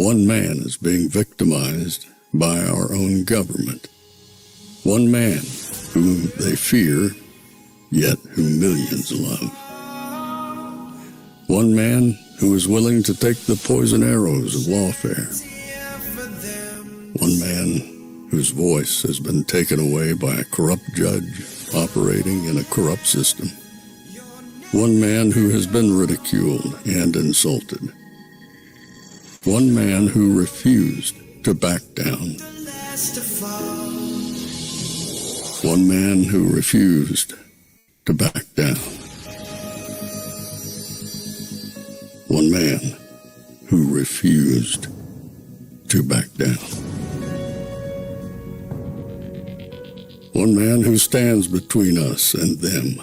One man is being victimized by our own government. One man whom they fear, yet whom millions love. One man who is willing to take the poison arrows of lawfare. One man whose voice has been taken away by a corrupt judge operating in a corrupt system. One man who has been ridiculed and insulted. One man who refused to back down. One man who refused to back down. One man who refused to back down. One man who stands between us and them.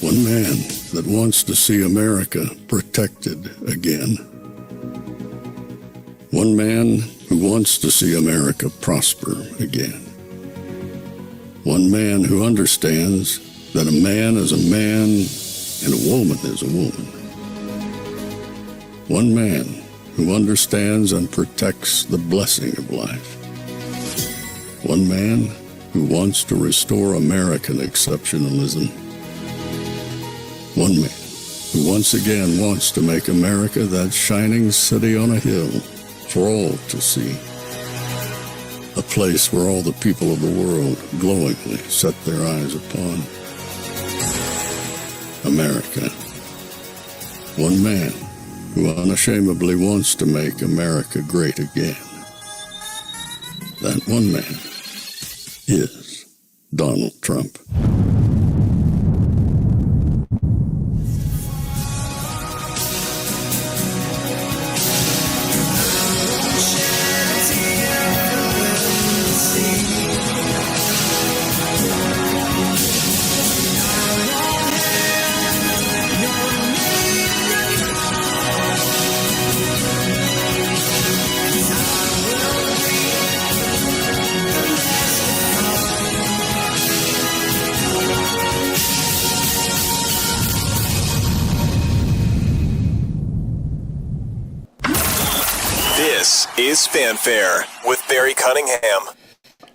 One man that wants to see America protected again. One man who wants to see America prosper again. One man who understands that a man is a man and a woman is a woman. One man who understands and protects the blessing of life. One man who wants to restore American exceptionalism. One man who once again wants to make America that shining city on a hill for all to see. A place where all the people of the world glowingly set their eyes upon. America. One man who unashamedly wants to make America great again. That one man is Donald Trump. This is Fanfare with Barry Cunningham.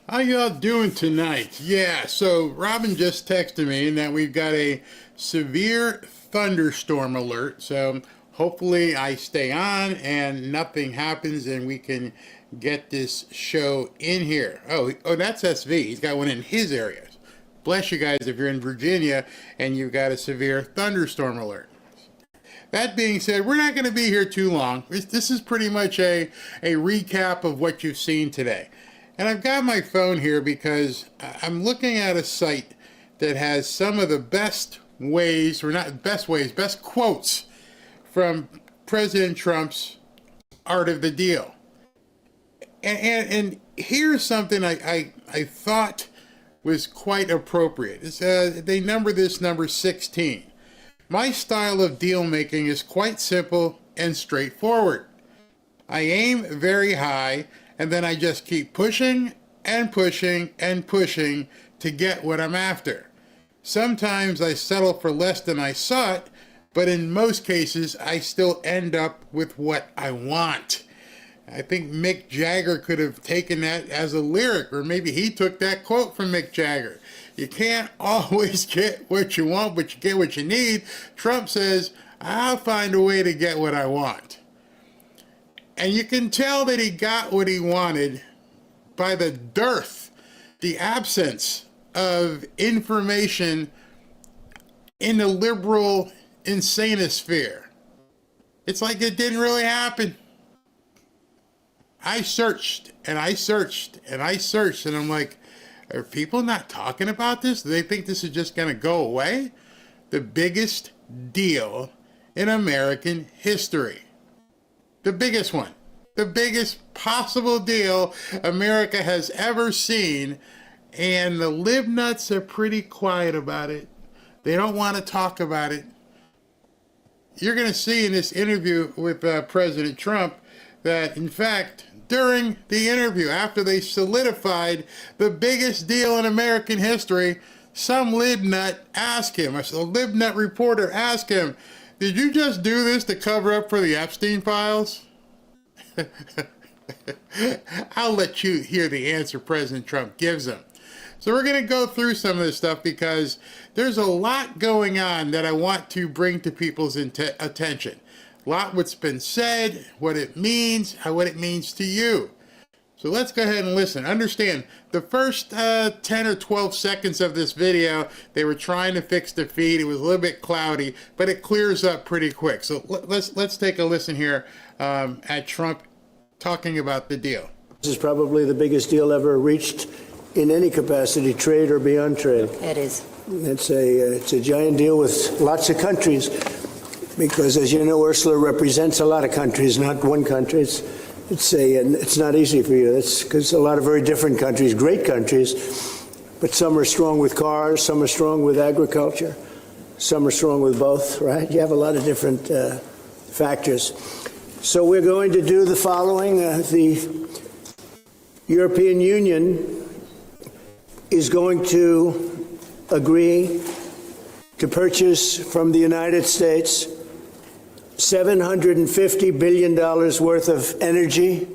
How y'all doing tonight? Yeah, so Robin just texted me that we've got a severe thunderstorm alert. So hopefully I stay on and nothing happens and we can get this show in here. Oh, that's SV. He's got one in his area. Bless you guys if you're in Virginia and you've got a severe thunderstorm alert. That being said, we're not going to be here too long. This is pretty much a recap of what you've seen today. And I've got my phone here because I'm looking at a site that has some of the best ways, or not best ways, best quotes from President Trump's Art of the Deal. And here's something I thought was quite appropriate. They number this number 16. My style of deal making is quite simple and straightforward. I aim very high and then I just keep pushing and pushing and pushing to get what I'm after. Sometimes I settle for less than I sought, but in most cases I still end up with what I want. I think Mick Jagger could have taken that as a lyric, or maybe he took that quote from Mick Jagger. You can't always get what you want, but you get what you need. Trump says, I'll find a way to get what I want. And you can tell that he got what he wanted by the dearth, the absence of information in the liberal insanosphere. It's like it didn't really happen. I searched and I searched and I searched, and I'm like, are people not talking about this? Do they think this is just going to go away? The biggest deal in American history. The biggest one. The biggest possible deal America has ever seen. And the libnuts are pretty quiet about it. They don't want to talk about it. You're going to see in this interview with President Trump that, in fact, during the interview, after they solidified the biggest deal in American history, some libnut asked him, a libnut reporter asked him, did you just do this to cover up for the Epstein files? I'll let you hear the answer President Trump gives them. So we're going to go through some of this stuff because there's a lot going on that I want to bring to people's attention. A lot what's been said, what it means to you. So let's go ahead and listen. Understand, the first 10 or 12 seconds of this video, they were trying to fix the feed. It was a little bit cloudy, but it clears up pretty quick. So let's take a listen here at Trump talking about the deal. This is probably the biggest deal ever reached in any capacity, trade or beyond trade. It is. It's a giant deal with lots of countries because, as you know, Ursula represents a lot of countries, not one country. It's not easy for you. It's because a lot of very different countries, great countries, but some are strong with cars, some are strong with agriculture, some are strong with both, right? You have a lot of different factors. So we're going to do the following. The European Union is going to agree to purchase from the United States $750 billion worth of energy,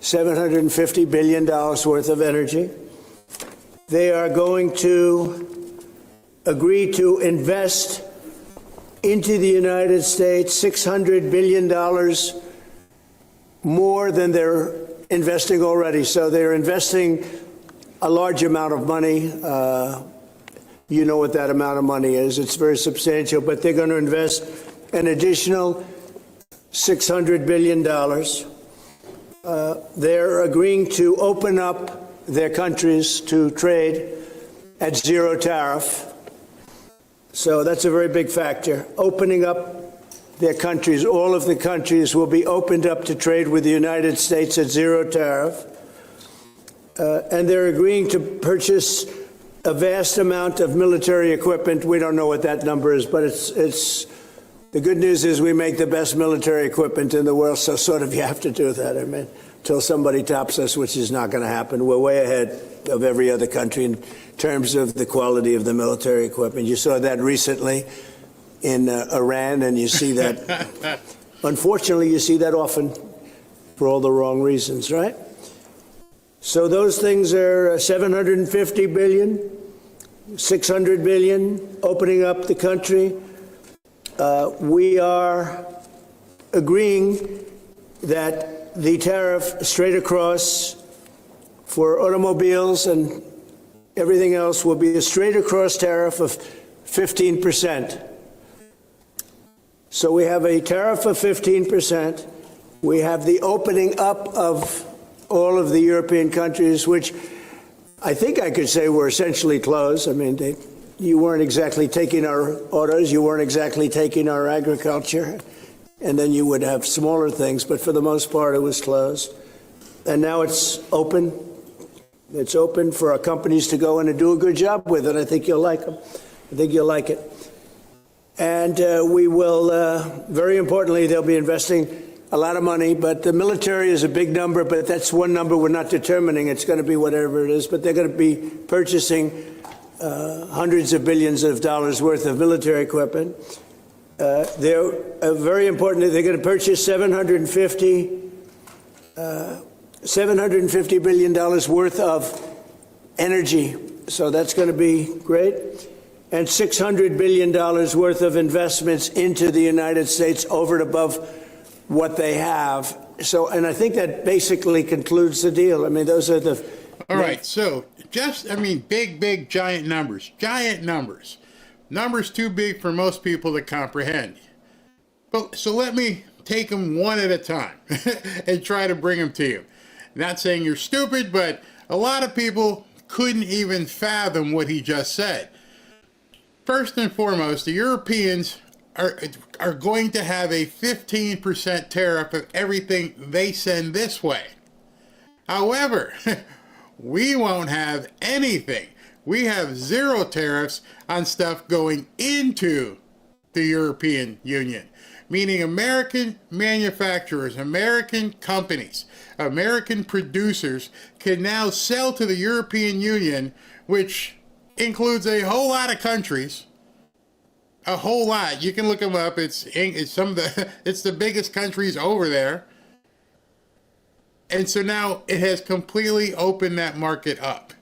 $750 billion worth of energy. They are going to agree to invest into the United States $600 billion more than they're investing already. So they're investing a large amount of money. You know what that amount of money is. It's very substantial, but they're going to invest an additional $600 billion. They're agreeing to open up their countries to trade at zero tariff. So that's a very big factor. Opening up their countries, all of the countries will be opened up to trade with the United States at zero tariff. And they're agreeing to purchase a vast amount of military equipment. We don't know what that number is, but it's the good news is we make the best military equipment in the world, so sort of you have to do that. I mean, until somebody tops us, which is not going to happen. We're way ahead of every other country in terms of the quality of the military equipment. You saw that recently in Iran, and you see that, unfortunately, you see that often for all the wrong reasons, right? So those things are $750 billion, $600 billion, opening up the country. We are agreeing that the tariff straight across for automobiles and everything else will be a straight across tariff of 15%. So we have a tariff of 15%. We have the opening up of all of the European countries, which I think I could say were essentially closed. I mean, you weren't exactly taking our autos, you weren't exactly taking our agriculture, and then you would have smaller things, but for the most part it was closed. And now it's open. It's open for our companies to go in and do a good job with it. I think you'll like them. I think you'll like it. And we will, very importantly, they'll be investing a lot of money, but the military is a big number, but that's one number we're not determining. It's going to be whatever it is, but they're going to be purchasing hundreds of billions of dollars worth of military equipment. They're very important. They're going to purchase $750 billion worth of energy. So that's going to be great. And $600 billion worth of investments into the United States over and above what they have. So, and I think that basically concludes the deal. I mean, those are the... All right, so big, giant numbers. Giant numbers. Numbers too big for most people to comprehend. But, so let me take them one at a time and try to bring them to you. Not saying you're stupid, but a lot of people couldn't even fathom what he just said. First and foremost, the Europeans are going to have a 15% tariff of everything they send this way. However, we won't have anything. We have zero tariffs on stuff going into the European Union, meaning American manufacturers, American companies, American producers can now sell to the European Union, which includes a whole lot of countries. A whole lot. You can look them up. It's some of the it's the biggest countries over there. And so now it has completely opened that market up.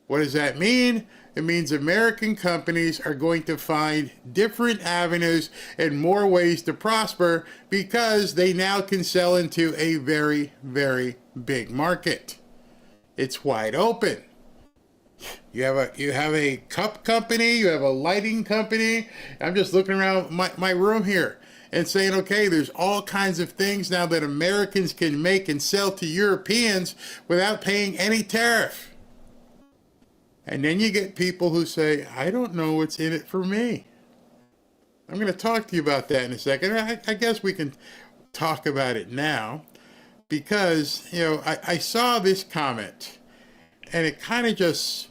What does that mean? It means American companies are going to find different avenues and more ways to prosper because they now can sell into a very, very big market. It's wide open. You have a cup company, you have a lighting company. I'm just looking around my room here and saying, okay, there's all kinds of things now that Americans can make and sell to Europeans without paying any tariff. And then you get people who say, I don't know what's in it for me. I'm going to talk to you about that in a second. I guess we can talk about it now because, I saw this comment and it kind of just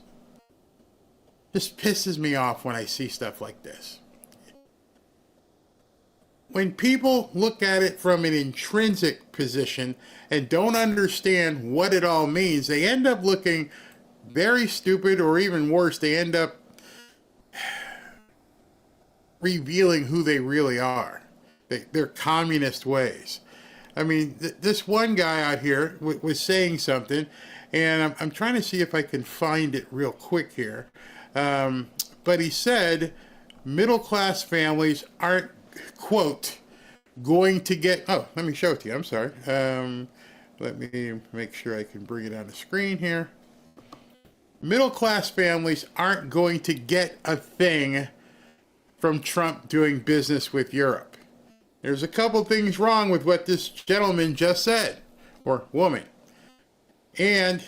pisses me off when I see stuff like this. When people look at it from an intrinsic position and don't understand what it all means, they end up looking very stupid, or even worse, they end up revealing who they really are, their communist ways. I mean, this one guy out here was saying something, and I'm trying to see if I can find it real quick here. But he said middle-class families aren't, quote, going to get, let me show it to you, I'm sorry. Let me make sure I can bring it on the screen here. Middle-class families aren't going to get a thing from Trump doing business with Europe. There's a couple things wrong with what this gentleman just said, or woman. And,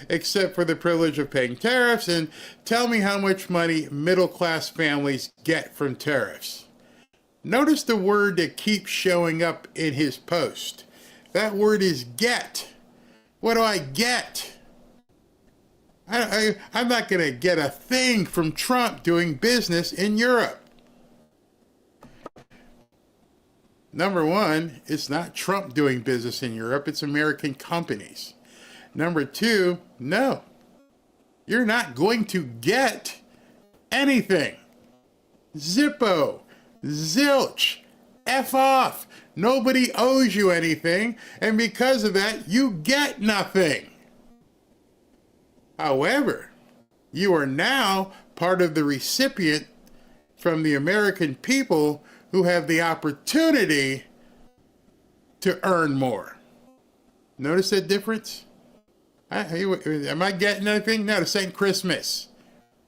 except for the privilege of paying tariffs, and tell me how much money middle-class families get from tariffs. Notice the word that keeps showing up in his post. That word is get. What do I get? I'm not going to get a thing from Trump doing business in Europe. Number one, it's not Trump doing business in Europe, it's American companies. Number two, no, you're not going to get anything. Zippo, zilch, F off. Nobody owes you anything, and because of that, you get nothing. However, you are now part of the recipient from the American people who have the opportunity to earn more. Notice that difference? Am I getting anything? No, this ain't Christmas.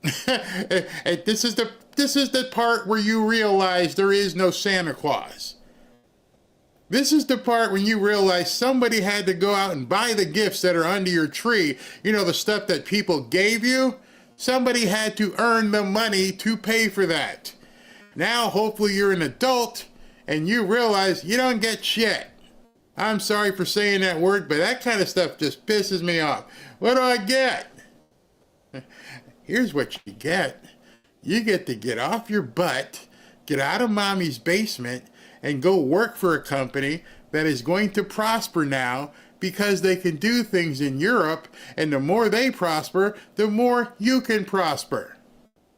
This is the part where you realize there is no Santa Claus. This is the part when you realize somebody had to go out and buy the gifts that are under your tree. You know, the stuff that people gave you. Somebody had to earn the money to pay for that. Now, hopefully you're an adult and you realize you don't get shit. I'm sorry for saying that word, but that kind of stuff just pisses me off. What do I get? Here's what you get. You get to get off your butt, get out of mommy's basement, and go work for a company that is going to prosper now because they can do things in Europe, and the more they prosper, the more you can prosper.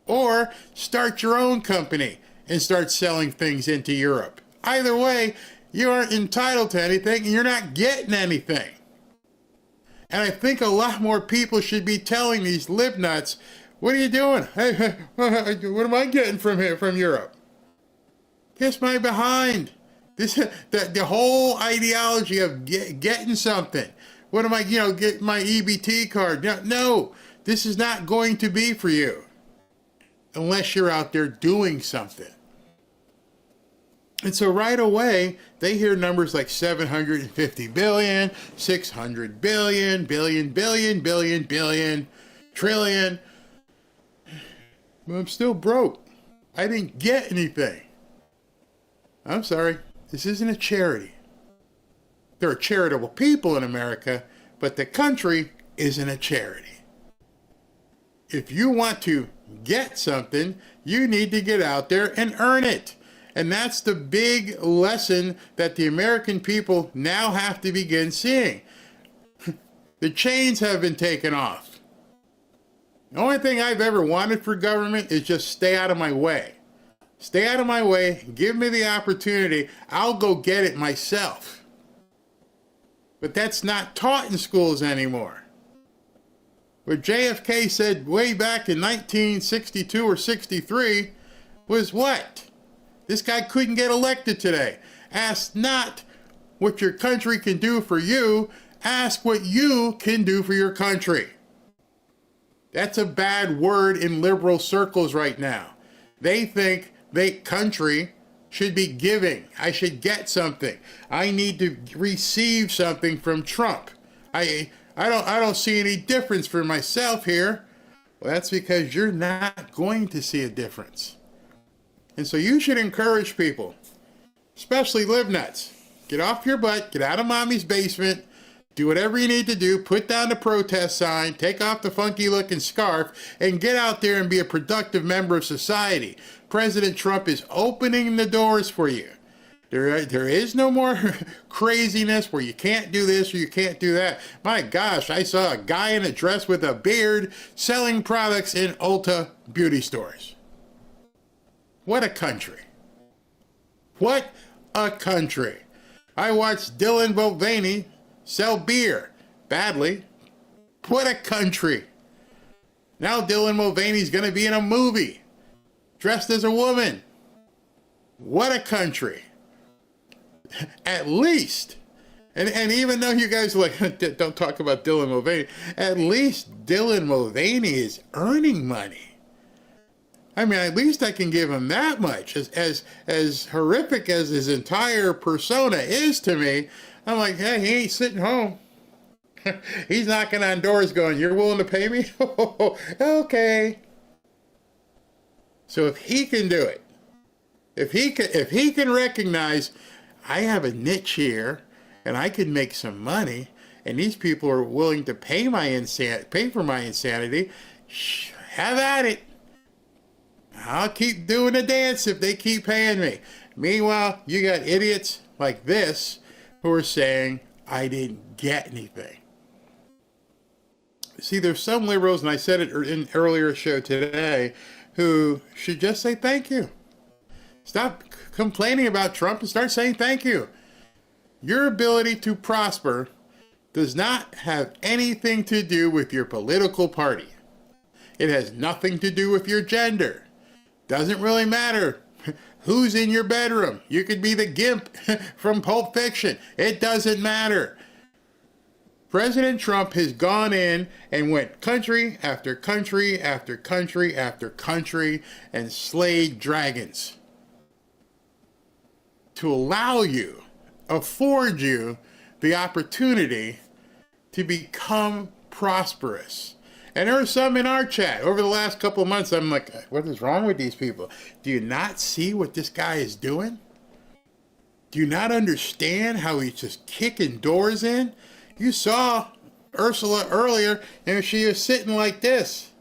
Or start your own company and start selling things into Europe. Either way, you aren't entitled to anything and you're not getting anything. And I think a lot more people should be telling these libnuts, what are you doing? Hey, what am I getting from here, from Europe? Kiss my behind. The whole ideology of getting something. What am I, get my EBT card? No, this is not going to be for you unless you're out there doing something. And so right away, they hear numbers like 750 billion, 600 billion, billion, trillion. But I'm still broke. I didn't get anything. I'm sorry, this isn't a charity. There are charitable people in America, but the country isn't a charity. If you want to get something, you need to get out there and earn it. And that's the big lesson that the American people now have to begin seeing. The chains have been taken off. The only thing I've ever wanted for government is just stay out of my way. Stay out of my way, give me the opportunity, I'll go get it myself. But that's not taught in schools anymore. What JFK said way back in 1962 or 63 was what? This guy couldn't get elected today. Ask not what your country can do for you. Ask what you can do for your country. That's a bad word in liberal circles right now. They think country should be giving. I should get something. I need to receive something from Trump. I don't see any difference for myself here. Well, that's because you're not going to see a difference. And so you should encourage people, especially live nuts. Get off your butt, get out of mommy's basement, do whatever you need to do, put down the protest sign, take off the funky looking scarf, and get out there and be a productive member of society. President Trump is opening the doors for you. There is no more craziness where you can't do this or you can't do that. My gosh, I saw a guy in a dress with a beard selling products in Ulta beauty stores. What a country. What a country. I watched Dylan Mulvaney sell beer badly. What a country. Now Dylan Mulvaney's going to be in a movie dressed as a woman. What a country. At least, and even though you guys are like, don't talk about Dylan Mulvaney, at least Dylan Mulvaney is earning money. I mean, at least I can give him that much. As horrific as his entire persona is to me, I'm like, hey, he ain't sitting home. He's knocking on doors going, you're willing to pay me? Okay. So if he can do it, if he can recognize I have a niche here and I can make some money and these people are willing to pay for my insanity, have at it. I'll keep doing the dance if they keep paying me. Meanwhile, you got idiots like this who are saying, I didn't get anything. See, there's some liberals, and I said it in an earlier show today, who should just say thank you. Stop complaining about Trump and start saying thank you. Your ability to prosper does not have anything to do with your political party. It has nothing to do with your gender. Doesn't really matter who's in your bedroom. You could be the gimp from Pulp Fiction. It doesn't matter. President Trump has gone in and went country after country after country after country and slayed dragons to allow you, afford you the opportunity to become prosperous. And there are some in our chat over the last couple of months. I'm like, what is wrong with these people? Do you not see what this guy is doing? Do you not understand how he's just kicking doors in? You saw Ursula earlier, and she was sitting like this.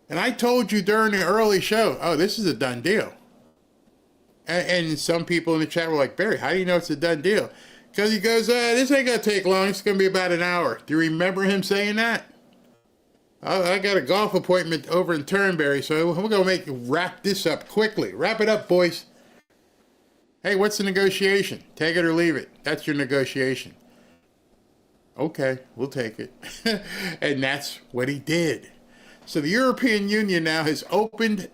And I told you during the early show, oh, this is a done deal. And some people in the chat were like, Barry, how do you know it's a done deal? Because he goes, this ain't going to take long. It's going to be about an hour. Do you remember him saying that? I got a golf appointment over in Turnberry, so we're going to wrap this up quickly. Wrap it up, boys. Hey, what's the negotiation? Take it or leave it. That's your negotiation. Okay, we'll take it. And that's what he did. So the European Union now has opened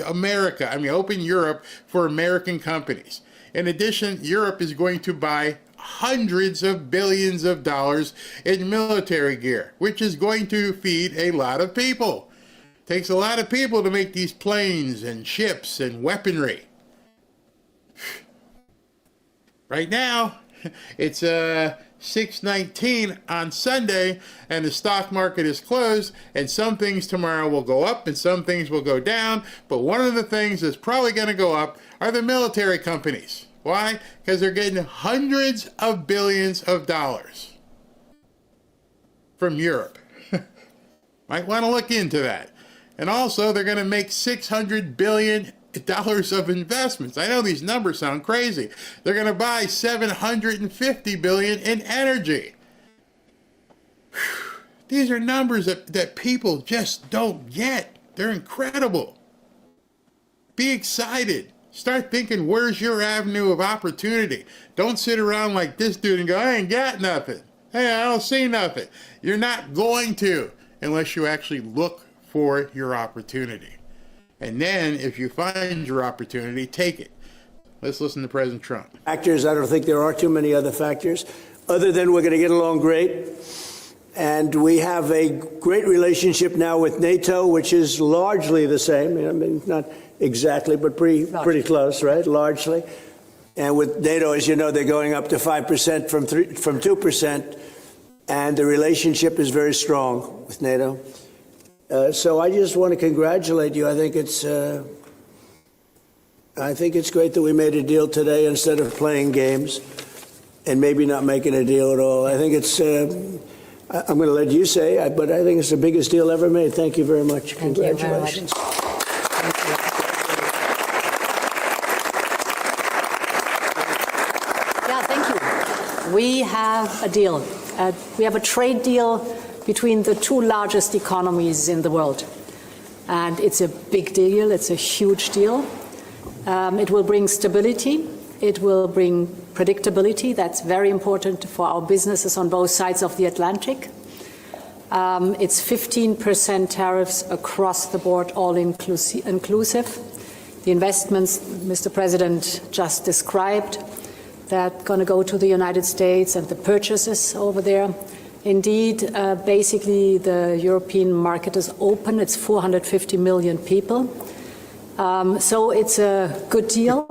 opened Europe for American companies. In addition, Europe is going to buy hundreds of billions of dollars in military gear, which is going to feed a lot of people. Takes a lot of people to make these planes and ships and weaponry. Right now, it's 6:19 on Sunday, and the stock market is closed, and some things tomorrow will go up and some things will go down, but one of the things that's probably going to go up are the military companies. Why? Because they're getting hundreds of billions of dollars from Europe. Might want to look into that. And also, they're going to make $600 billion of investments. I know these numbers sound crazy. They're going to buy $750 billion in energy. These are numbers that people just don't get. They're incredible. Be excited. Start thinking, where's your avenue of opportunity? Don't sit around like this dude and go, I ain't got nothing. Hey, I don't see nothing. You're not going to unless you actually look for your opportunity. And then if you find your opportunity, take it. Let's listen to President Trump. Factors, I don't think there are too many other factors, other than we're going to get along great. And we have a great relationship now with NATO, which is largely the same. I mean, not exactly, but pretty close, right? Largely. And with NATO, as you know, they're going up to 5% from 2%. And the relationship is very strong with NATO. So I just want to congratulate you. I think it's great that we made a deal today instead of playing games and maybe not making a deal at all. I think it's, I'm going to let you say, but I think it's the biggest deal ever made. Thank you very much. Congratulations. Yeah, thank you. We have a deal. We have a trade deal between the two largest economies in the world. And it's a big deal. It's a huge deal. It will bring stability. It will bring predictability. That's very important for our businesses on both sides of the Atlantic. It's 15% tariffs across the board, all inclusive. The investments Mr. President just described that going to go to the United States and the purchases over there. Indeed, basically the European market is open. It's 450 million people. So it's a good deal.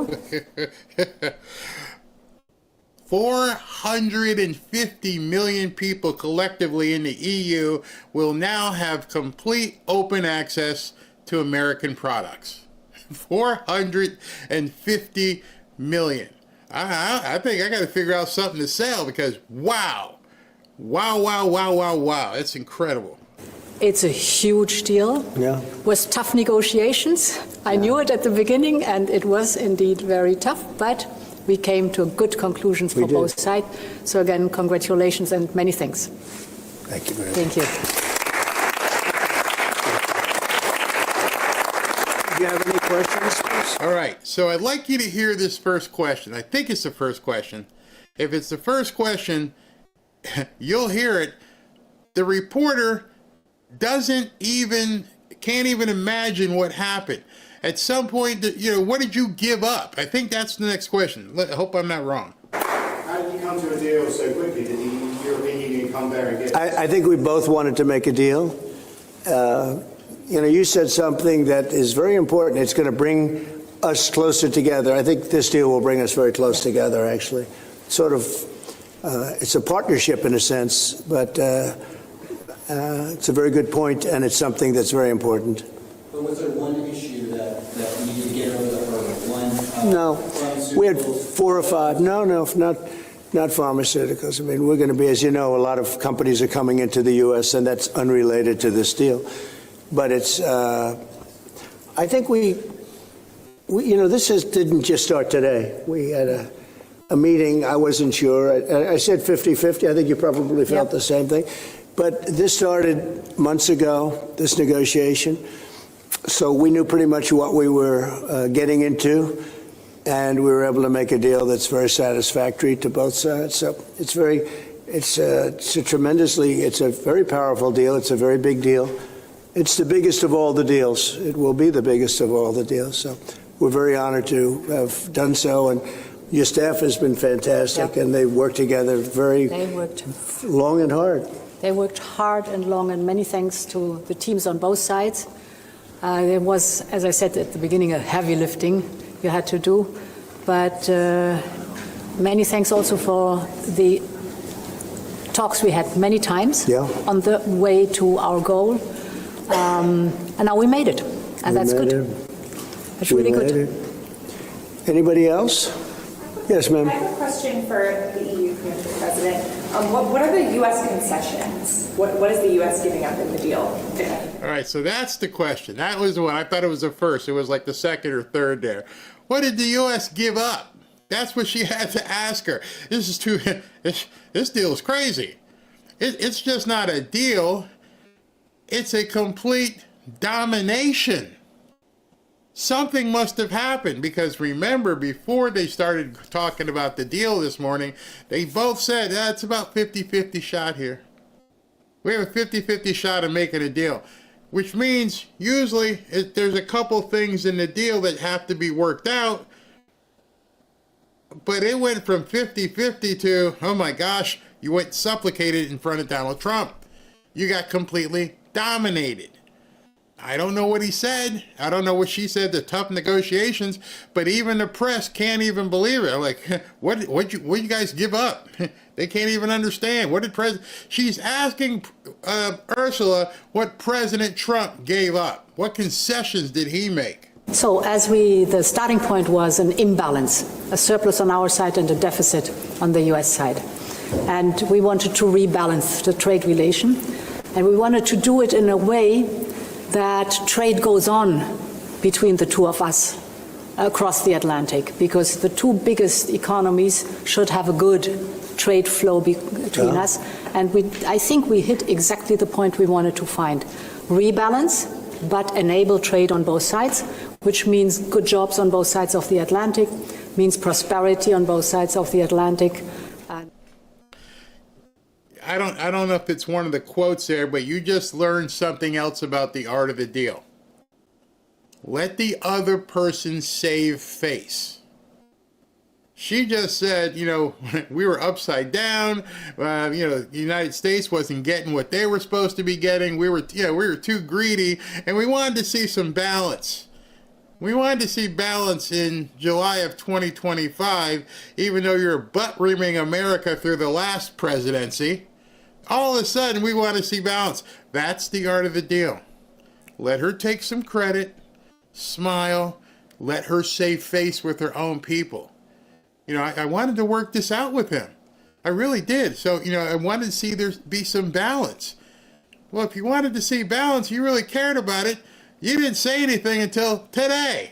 450 million people collectively in the EU will now have complete open access to American products. 450 million. I think I got to figure out something to sell because wow. It's incredible. It's a huge deal. Yeah. It was tough negotiations. I knew it at the beginning, and it was indeed very tough, but we came to good conclusions for both sides. So again, congratulations and many thanks. Thank you very much. Thank you. Do you have any questions, please? All right, so I'd like you to hear this first question. I think it's the first question. If it's the first question, you'll hear it. The reporter can't even imagine what happened. At some point, what did you give up? I think that's the next question. I hope I'm not wrong. How did you come to a deal so quickly? Did the European Union come there and get it? I think we both wanted to make a deal. You said something that is very important. It's going to bring us closer together. I think this deal will bring us very close together, actually. Sort of, it's a partnership in a sense, but it's a very good point, and it's something that's very important. But was there one issue that you needed to get over the hurdle? No, we had 4 or 5. No, not pharmaceuticals. I mean, we're going to be, as you know, a lot of companies are coming into the U.S., and that's unrelated to this deal. But it's, I think this didn't just start today. We had a meeting. I wasn't sure. I said 50-50. I think you probably felt the same thing. But this started months ago, this negotiation. So we knew pretty much what we were getting into, and we were able to make a deal that's very satisfactory to both sides. So it's a very powerful deal. It's a very big deal. It's the biggest of all the deals. It will be the biggest of all the deals. So we're very honored to have done so. And your staff has been fantastic, and they worked together long and hard. They worked hard and long, and many thanks to the teams on both sides. There was, as I said at the beginning, a heavy lifting you had to do. But many thanks also for the talks we had many times on the way to our goal. And now we made it, and that's good. That's really good. Anybody else? Yes, ma'am. I have a question for the EU, Mr. President. What are the U.S. concessions? What is the U.S. giving up in the deal? All right, so that's the question. That was the one. I thought it was the first. It was like the second or third there. What did the U.S. give up? That's what she had to ask her. This deal is crazy. It's just not a deal. It's a complete domination. something must have happened, because remember, before they started talking about the deal this morning, they both said, it's about 50-50 shot here. We have a 50-50 shot of making a deal, which means usually there's a couple things in the deal that have to be worked out, but it went from 50-50 to, oh my gosh, you went supplicated in front of Donald Trump. You got completely dominated. I don't know what he said. I don't know what she said, the tough negotiations, but even the press can't even believe it. I'm like, what you guys give up? They can't even understand. What did she's asking Ursula what President Trump gave up. What concessions did he make? So the starting point was an imbalance, a surplus on our side and a deficit on the US side. And we wanted to rebalance the trade relation. And we wanted to do it in a way that trade goes on between the two of us across the Atlantic, because the two biggest economies should have a good trade flow between us. And I think we hit exactly the point we wanted to find. Rebalance, but enable trade on both sides, which means good jobs on both sides of the Atlantic, means prosperity on both sides of the Atlantic. I don't know if it's one of the quotes there, but you just learned something else about the art of the deal. Let the other person save face. She just said, we were upside down. The United States wasn't getting what they were supposed to be getting. We were too greedy, and we wanted to see some balance. We wanted to see balance in July of 2025, even though you're butt-reaming America through the last presidency. All of a sudden, we want to see balance. That's the art of the deal. Let her take some credit, smile, let her save face with her own people. I wanted to work this out with him. I really did. So, I wanted to see there be some balance. Well, if you wanted to see balance, you really cared about it. You didn't say anything until today.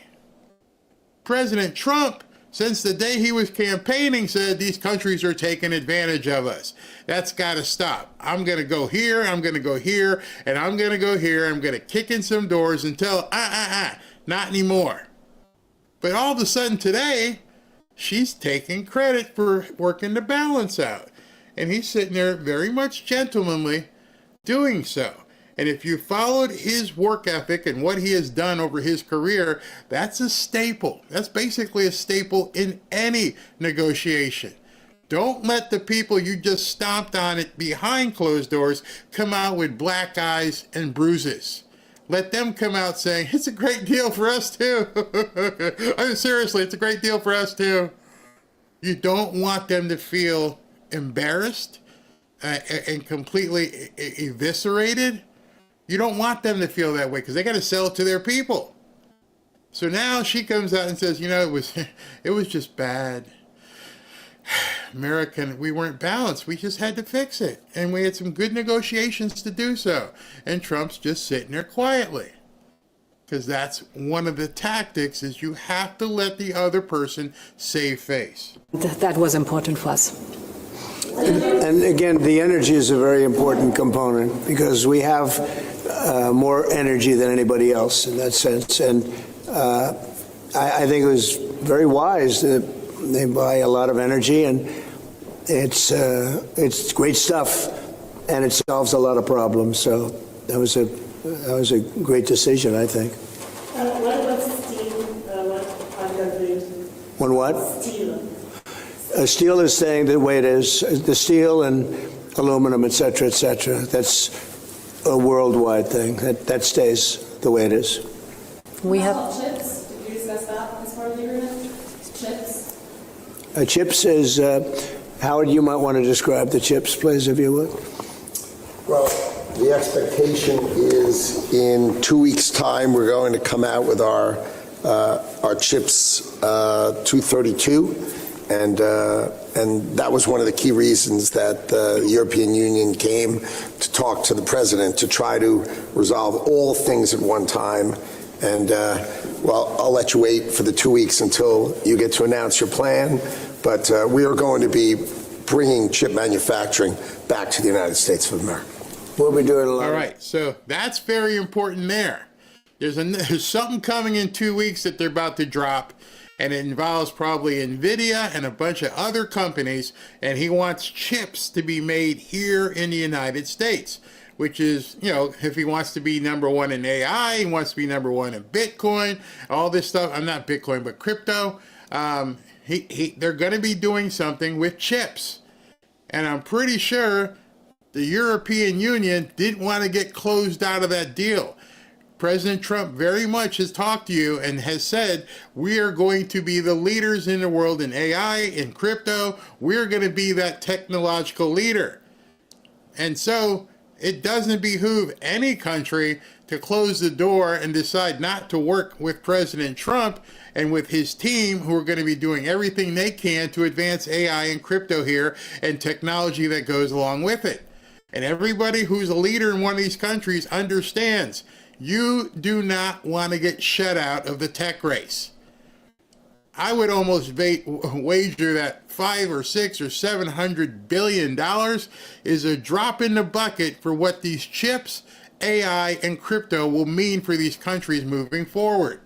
President Trump, since the day he was campaigning, said these countries are taking advantage of us. That's got to stop. I'm going to go here, I'm going to go here, and I'm going to go here. I'm going to kick in some doors until, not anymore. But all of a sudden today, she's taking credit for working the balance out. And he's sitting there very much gentlemanly doing so. And if you followed his work ethic and what he has done over his career, that's a staple. That's basically a staple in any negotiation. Don't let the people you just stomped on it behind closed doors come out with black eyes and bruises. Let them come out saying, it's a great deal for us too. I mean, seriously, it's a great deal for us too. You don't want them to feel embarrassed and completely eviscerated. You don't want them to feel that way, because they got to sell it to their people. So now she comes out and says, it was just bad. American, we weren't balanced. We just had to fix it. And we had some good negotiations to do so. And Trump's just sitting there quietly. Because that's one of the tactics, is you have to let the other person save face. That was important for us. And again, the energy is a very important component, because we have more energy than anybody else in that sense. And I think it was very wise that they buy a lot of energy, and it's great stuff, and it solves a lot of problems. So that was a great decision, I think. What about steel? What are the views? One what? Steel. Steel is staying the way it is. The steel and aluminum, et cetera, that's a worldwide thing. That stays the way it is. We have chips. Did you discuss that as part of the agreement? Chips. Chips is, Howard, you might want to describe the chips, please, if you would. Well, the expectation is in 2 weeks' time, we're going to come out with our chips 232. And that was one of the key reasons that the European Union came to talk to the president, to try to resolve all things at one time. And, well, I'll let you wait for the 2 weeks until you get to announce your plan. But we are going to be bringing chip manufacturing back to the United States of America. We'll be doing a lot. All right, so that's very important there. There's something coming in 2 weeks that they're about to drop, and it involves probably NVIDIA and a bunch of other companies, and he wants chips to be made here in the United States, which is, you know, if he wants to be number one in AI, he wants to be number one in Bitcoin, all this stuff. I'm not Bitcoin, but crypto. They're going to be doing something with chips. And I'm pretty sure the European Union didn't want to get closed out of that deal. President Trump very much has talked to you and has said, we are going to be the leaders in the world in AI, in crypto. We're going to be that technological leader. And so it doesn't behoove any country to close the door and decide not to work with President Trump and with his team, who are going to be doing everything they can to advance AI and crypto here and technology that goes along with it. And everybody who's a leader in one of these countries understands you do not want to get shut out of the tech race. I would almost wager that $500 or $600 or $700 billion is a drop in the bucket for what these chips, AI, and crypto will mean for these countries moving forward.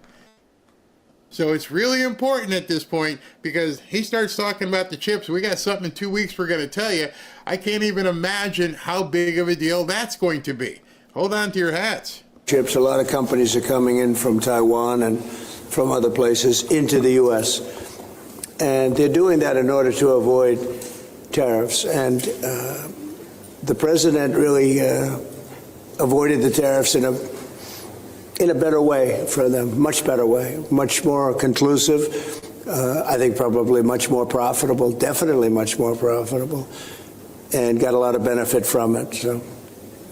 So it's really important at this point, because he starts talking about the chips. We got something in 2 weeks we're going to tell you. I can't even imagine how big of a deal that's going to be. Hold on to your hats. Chips, a lot of companies are coming in from Taiwan and from other places into the U.S. And they're doing that in order to avoid tariffs. And the president really avoided the tariffs in a better way for them, much better way, much more conclusive. I think probably much more profitable, definitely much more profitable, and got a lot of benefit from it. So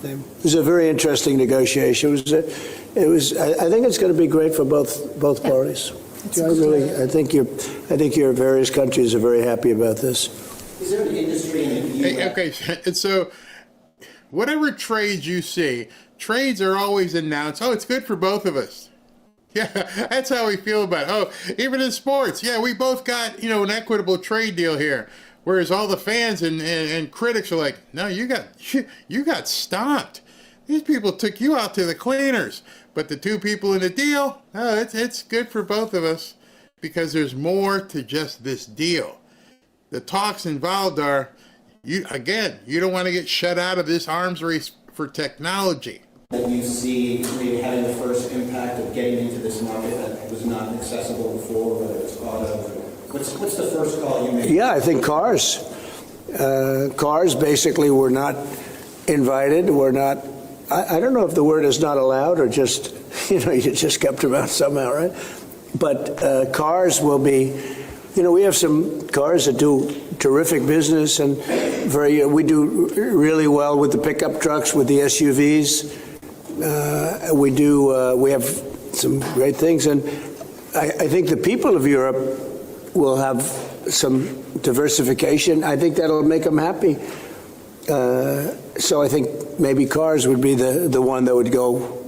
it was a very interesting negotiation. It was. I think it's going to be great for both parties. I think your various countries are very happy about this. Is there an industry in the U.S.? Okay, and so whatever trades you see, trades are always announced, oh, it's good for both of us. Yeah, that's how we feel about it. Oh, even in sports, yeah, we both got, an equitable trade deal here. Whereas all the fans and critics are like, no, you got stomped. These people took you out to the cleaners. But the two people in the deal, oh, it's good for both of us, because there's more to just this deal. The talks involved are, you don't want to get shut out of this arms race for technology. That you see maybe having the first impact of getting into this market that was not accessible before, whether it's auto. What's the first call you made? Yeah, I think cars. Cars basically were not invited, were not, I don't know if the word is not allowed or just, you just kept them out somehow, right? But cars will be, we have some cars that do terrific business, and we do really well with the pickup trucks, with the SUVs. We have some great things, and I think the people of Europe will have some diversification. I think that'll make them happy. So I think maybe cars would be the one that would go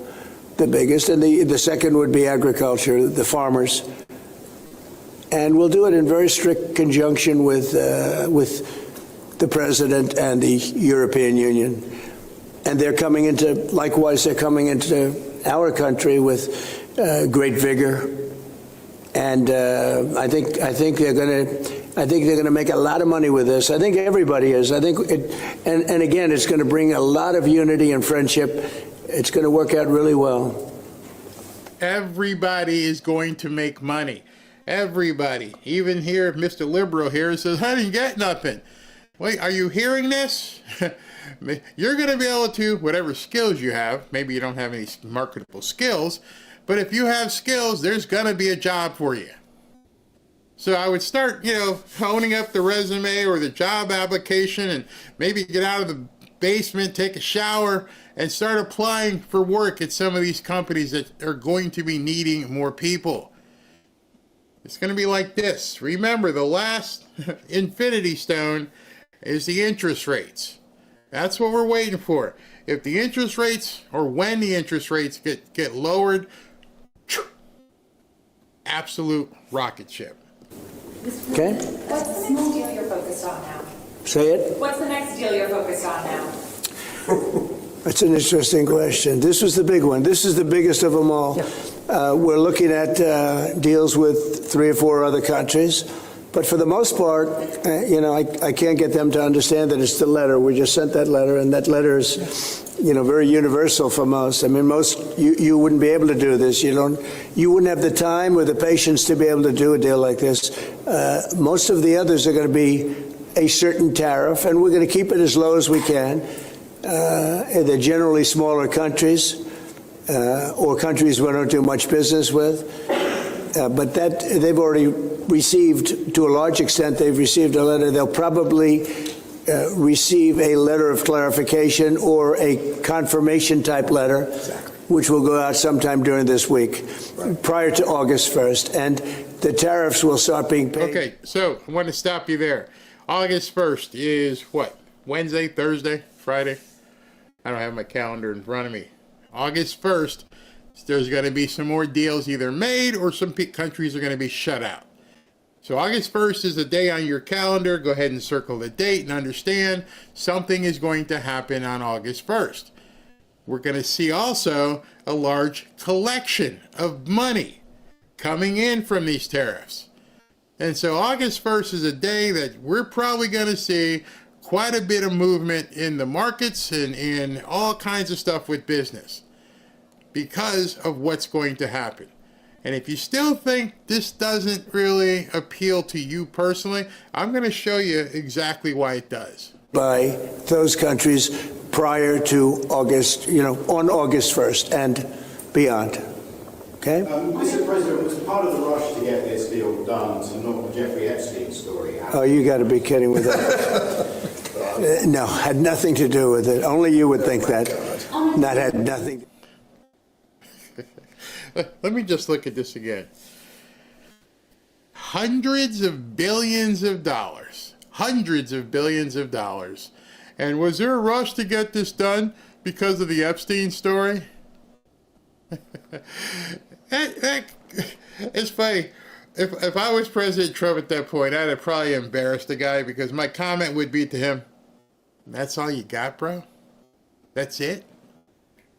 the biggest, and the second would be agriculture, the farmers. And we'll do it in very strict conjunction with the president and the European Union. And they're coming into our country with great vigor. And I think they're going to make a lot of money with this. I think everybody is. I think and again, it's going to bring a lot of unity and friendship. It's going to work out really well. Everybody is going to make money. Everybody. Even here, Mr. Liberal here says, I didn't get nothing. Wait, are you hearing this? You're going to be able to, whatever skills you have, maybe you don't have any marketable skills, but if you have skills, there's going to be a job for you. So I would start, honing up the resume or the job application, and maybe get out of the basement, take a shower, and start applying for work at some of these companies that are going to be needing more people. It's going to be like this. Remember, the last infinity stone is the interest rates. That's what we're waiting for. If the interest rates, or when the interest rates get lowered, absolute rocket ship. Okay. What's the next deal you're focused on now? Say it. What's the next deal you're focused on now? That's an interesting question. This was the big one. This is the biggest of them all. We're looking at deals with 3 or 4 other countries. But for the most part, I can't get them to understand that it's the letter. We just sent that letter, and that letter is, very universal for most. I mean, you wouldn't be able to do this. You wouldn't have the time or the patience to be able to do a deal like this. Most of the others are going to be a certain tariff, and we're going to keep it as low as we can. They're generally smaller countries or countries we don't do much business with. But that they've already received, to a large extent, they've received a letter. They'll probably receive a letter of clarification or a confirmation type letter, which will go out sometime during this week, prior to August 1st. And the tariffs will start being paid. Okay, so I want to stop you there. August 1st is what? Wednesday, Thursday, Friday? I don't have my calendar in front of me. August 1st, there's going to be some more deals either made or some countries are going to be shut out. So August 1st is the day on your calendar. Go ahead and circle the date and understand something is going to happen on August 1st. We're going to see also a large collection of money coming in from these tariffs. And so August 1st is a day that we're probably going to see quite a bit of movement in the markets and in all kinds of stuff with business because of what's going to happen. And if you still think this doesn't really appeal to you personally, I'm going to show you exactly why it does. By those countries prior to August, on August 1st and beyond. Okay? Mr. President, was part of the rush to get this deal done to knock the Jeffrey Epstein story out? Oh, you got to be kidding with that. No, had nothing to do with it. Only you would think that. That had nothing. Let me just look at this again. Hundreds of billions of dollars. Hundreds of billions of dollars. And was there a rush to get this done because of the Epstein story? It's funny. If I was President Trump at that point, I'd have probably embarrassed the guy because my comment would be to him, "That's all you got, bro? That's it?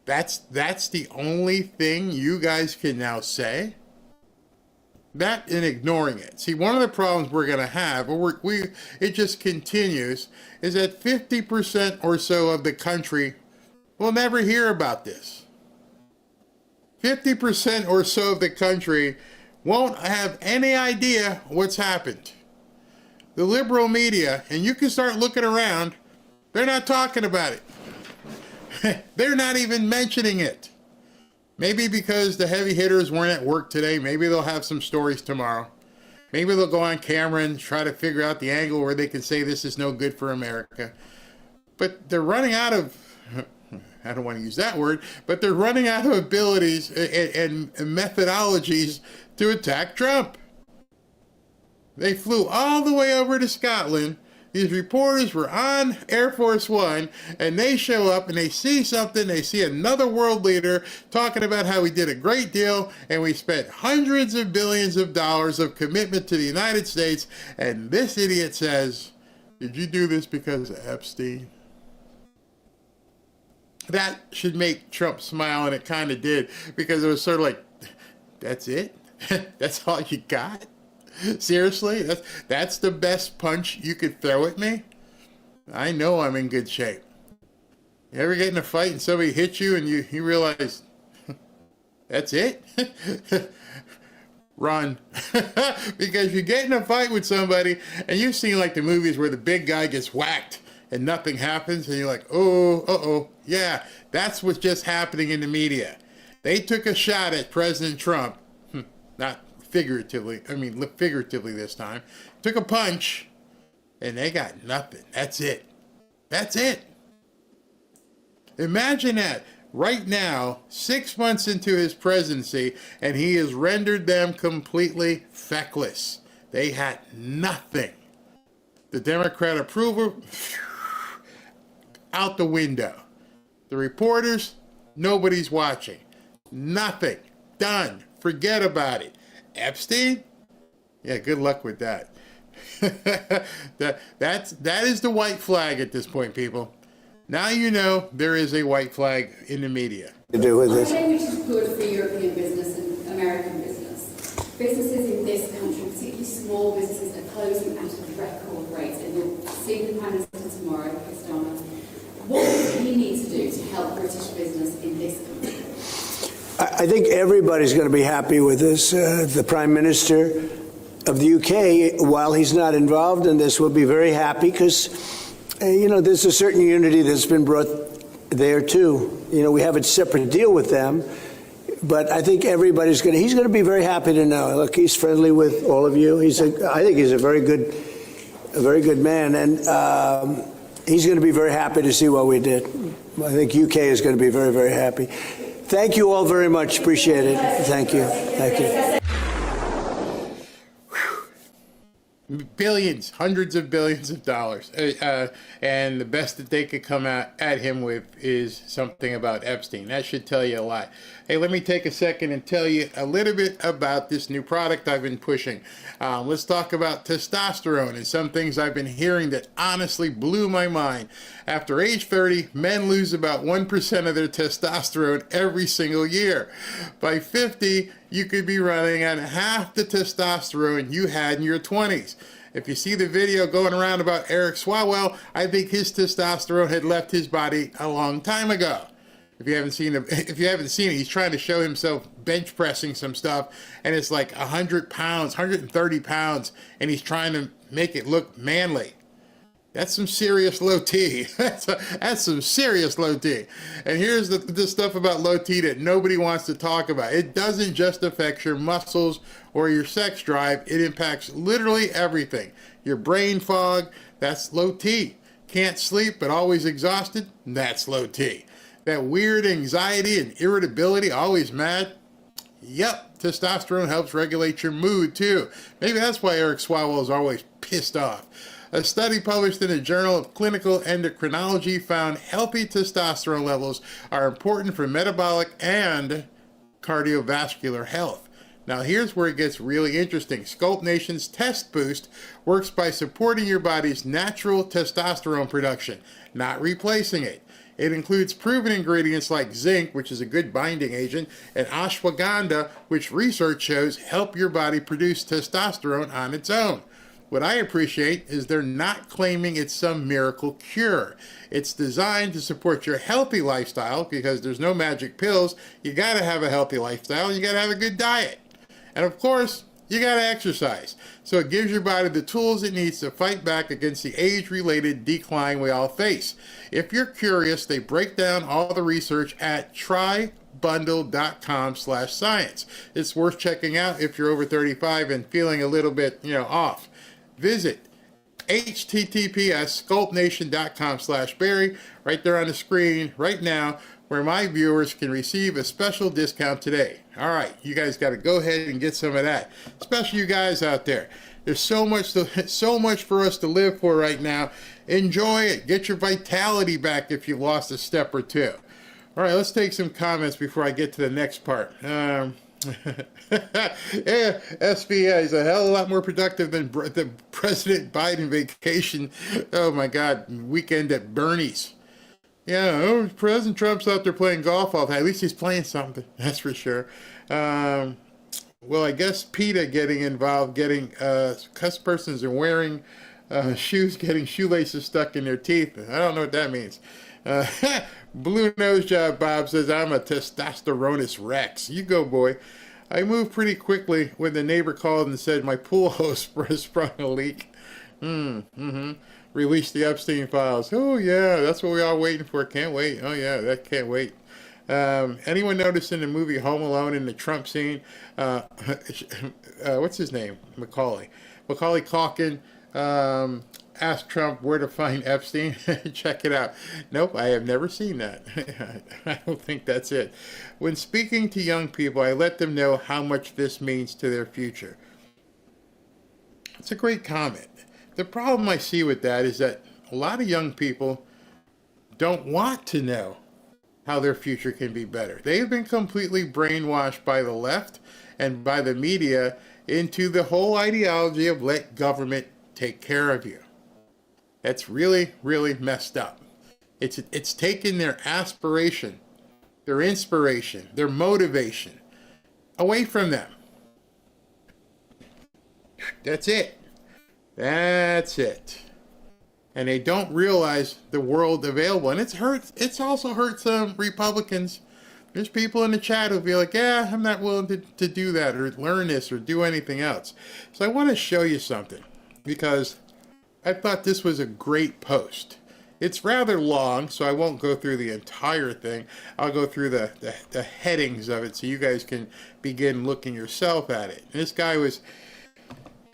That's the only thing you guys can now say?" That and ignoring it. See, one of the problems we're going to have, or it just continues, is that 50% or so of the country will never hear about this. 50% or so of the country won't have any idea what's happened. The liberal media, and you can start looking around, they're not talking about it. They're not even mentioning it. Maybe because the heavy hitters weren't at work today. Maybe they'll have some stories tomorrow. Maybe they'll go on camera and try to figure out the angle where they can say this is no good for America. But they're running out of, I don't want to use that word, but they're running out of abilities and methodologies to attack Trump. They flew all the way over to Scotland. These reporters were on Air Force One, and they show up and they see something. They see another world leader talking about how we did a great deal and we spent hundreds of billions of dollars of commitment to the United States. And this idiot says, "Did you do this because of Epstein?" That should make Trump smile, and it kind of did, because it was sort of like, that's it? That's all you got? Seriously? That's the best punch you could throw at me? I know I'm in good shape. You ever get in a fight and somebody hits you and you realize, that's it? Run. Because you get in a fight with somebody and you've seen like the movies where the big guy gets whacked and nothing happens and you're like, oh, yeah, that's what's just happening in the media. They took a shot at President Trump, not figuratively, figuratively this time, took a punch, and they got nothing. That's it. That's it. Imagine that. Right now, 6 months into his presidency, and he has rendered them completely feckless. They had nothing. The Democrat approval, out the window. The reporters, nobody's watching. Nothing. Done. Forget about it. Epstein? Yeah, good luck with that. That is the white flag at this point, people. Now you know there is a white flag in the media. To do with this. Which is good for European business and American business. Businesses in this country, particularly small businesses, are closing at a record rate. And you'll see the Prime Minister tomorrow, Kristana. What does he need to do to help British business in this country? I think everybody's going to be happy with this. The Prime Minister of the UK, while he's not involved in this, will be very happy because, there's a certain unity that's been brought there too. We have a separate deal with them, but I think he's going to be very happy to know. Look, he's friendly with all of you. I think he's a very good man, and he's going to be very happy to see what we did. I think UK is going to be very, very happy. Thank you all very much. Appreciate it. Thank you. Thank you. Billions, hundreds of billions of dollars. And the best that they could come at him with is something about Epstein. That should tell you a lot. Hey, let me take a second and tell you a little bit about this new product I've been pushing. Let's talk about testosterone and some things I've been hearing that honestly blew my mind. After age 30, men lose about 1% of their testosterone every single year. By 50, you could be running on half the testosterone you had in your 20s. If you see the video going around about Eric Swalwell, I think his testosterone had left his body a long time ago. If you haven't seen it, he's trying to show himself bench pressing some stuff, and it's like 100 pounds, 130 pounds, and he's trying to make it look manly. That's some serious low T. That's some serious low T. And here's the stuff about low T that nobody wants to talk about. It doesn't just affect your muscles or your sex drive. It impacts literally everything. Your brain fog, that's low T. Can't sleep but always exhausted, that's low T. That weird anxiety and irritability, always mad, yep, testosterone helps regulate your mood too. Maybe that's why Eric Swalwell is always pissed off. A study published in the Journal of Clinical Endocrinology found healthy testosterone levels are important for metabolic and cardiovascular health. Now here's where it gets really interesting. Sculpt Nation's Test Boost works by supporting your body's natural testosterone production, not replacing it. It includes proven ingredients like zinc, which is a good binding agent, and ashwagandha, which research shows help your body produce testosterone on its own. What I appreciate is they're not claiming it's some miracle cure. It's designed to support your healthy lifestyle because there's no magic pills. You got to have a healthy lifestyle. You got to have a good diet. And of course, you got to exercise. So it gives your body the tools it needs to fight back against the age-related decline we all face. If you're curious, they break down all the research at trybundle.com/science. It's worth checking out if you're over 35 and feeling a little bit, off. Visit https:/sculptnation.com/Barry right there on the screen right now, where my viewers can receive a special discount today. All right, you guys got to go ahead and get some of that, especially you guys out there. There's so much for us to live for right now. Enjoy it. Get your vitality back if you've lost a step or two. All right, let's take some comments before I get to the next part. Yeah, SBA is a hell of a lot more productive than the President Biden vacation. Oh my God, weekend at Bernie's. Yeah, President Trump's out there playing golf all the time. At least he's playing something, that's for sure. Well, I guess PETA getting involved, cuss persons are wearing shoes, getting shoelaces stuck in their teeth. I don't know what that means. Blue Nose Job Bob says, I'm a testosteronous Rex. You go, boy. I moved pretty quickly when the neighbor called and said my pool hose sprung a leak. Release the Epstein files. Oh, yeah, that's what we're all waiting for. Can't wait. Oh, yeah, that can't wait. Anyone notice in the movie Home Alone in the Trump scene? What's his name? Macaulay Culkin asked Trump where to find Epstein. Check it out. Nope, I have never seen that. I don't think that's it. When speaking to young people, I let them know how much this means to their future. It's a great comment. The problem I see with that is that a lot of young people don't want to know how their future can be better. They've been completely brainwashed by the left and by the media into the whole ideology of let government take care of you. That's really, really messed up. It's taking their aspiration, their inspiration, their motivation away from them. That's it. That's it. And they don't realize the world available. And it's also hurt some Republicans. There's people in the chat who'll be like, yeah, I'm not willing to do that or learn this or do anything else. So I want to show you something because I thought this was a great post. It's rather long, so I won't go through the entire thing. I'll go through the headings of it so you guys can begin looking yourself at it. And this guy was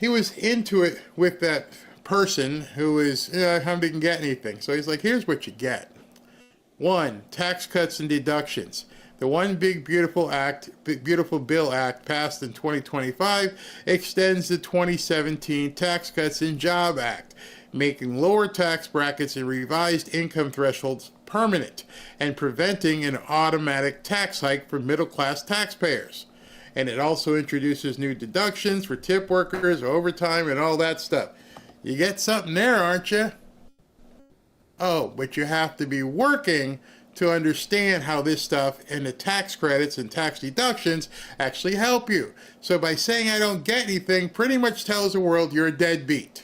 into it with that person who is, I didn't get anything. So he's like, here's what you get. 1, tax cuts and deductions. The one big beautiful bill act passed in 2025 extends the 2017 Tax Cuts and Job Act, making lower tax brackets and revised income thresholds permanent and preventing an automatic tax hike for middle-class taxpayers. And it also introduces new deductions for tip workers, overtime, and all that stuff. You get something there, aren't you? Oh, but you have to be working to understand how this stuff and the tax credits and tax deductions actually help you. So by saying I don't get anything pretty much tells the world you're a deadbeat.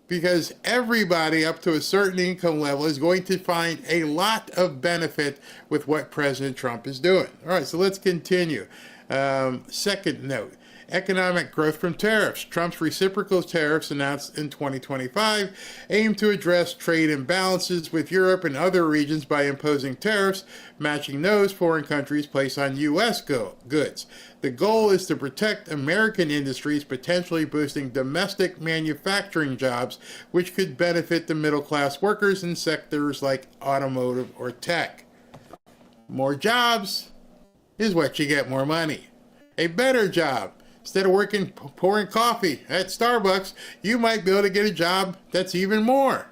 Because everybody up to a certain income level is going to find a lot of benefit with what President Trump is doing. All right, so let's continue. Second note. Economic growth from tariffs. Trump's reciprocal tariffs announced in 2025 aim to address trade imbalances with Europe and other regions by imposing tariffs matching those foreign countries place on U.S. goods. The goal is to protect American industries, potentially boosting domestic manufacturing jobs, which could benefit the middle-class workers in sectors like automotive or tech. More jobs is what you get more money. A better job. Instead of working pouring coffee at Starbucks, you might be able to get a job that's even more.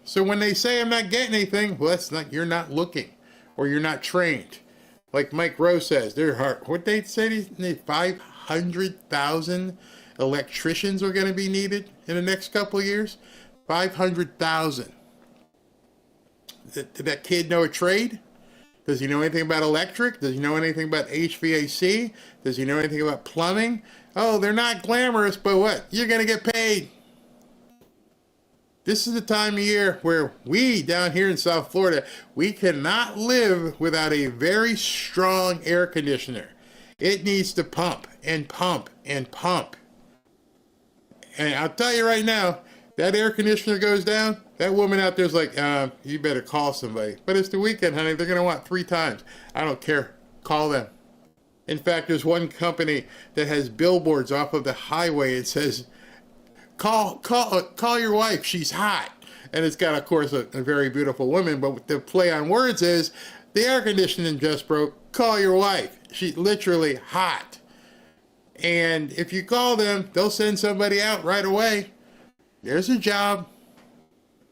So when they say I'm not getting anything, well, that's not, you're not looking or you're not trained. Like Mike Rowe says, what they say, 500,000 electricians are going to be needed in the next couple of years. 500,000. Did that kid know a trade? Does he know anything about electric? Does he know anything about HVAC? Does he know anything about plumbing? Oh, they're not glamorous, but what? You're going to get paid. This is the time of year where we, down here in South Florida, we cannot live without a very strong air conditioner. It needs to pump and pump and pump. And I'll tell you right now, that air conditioner goes down, that woman out there's like, you better call somebody. But it's the weekend, honey. They're going to want 3 times. I don't care. Call them. In fact, there's one company that has billboards off of the highway. It says, call your wife. She's hot. And it's got, of course, a very beautiful woman. But the play on words is, the air conditioning just broke. Call your wife. She's literally hot. And if you call them, they'll send somebody out right away. There's a job.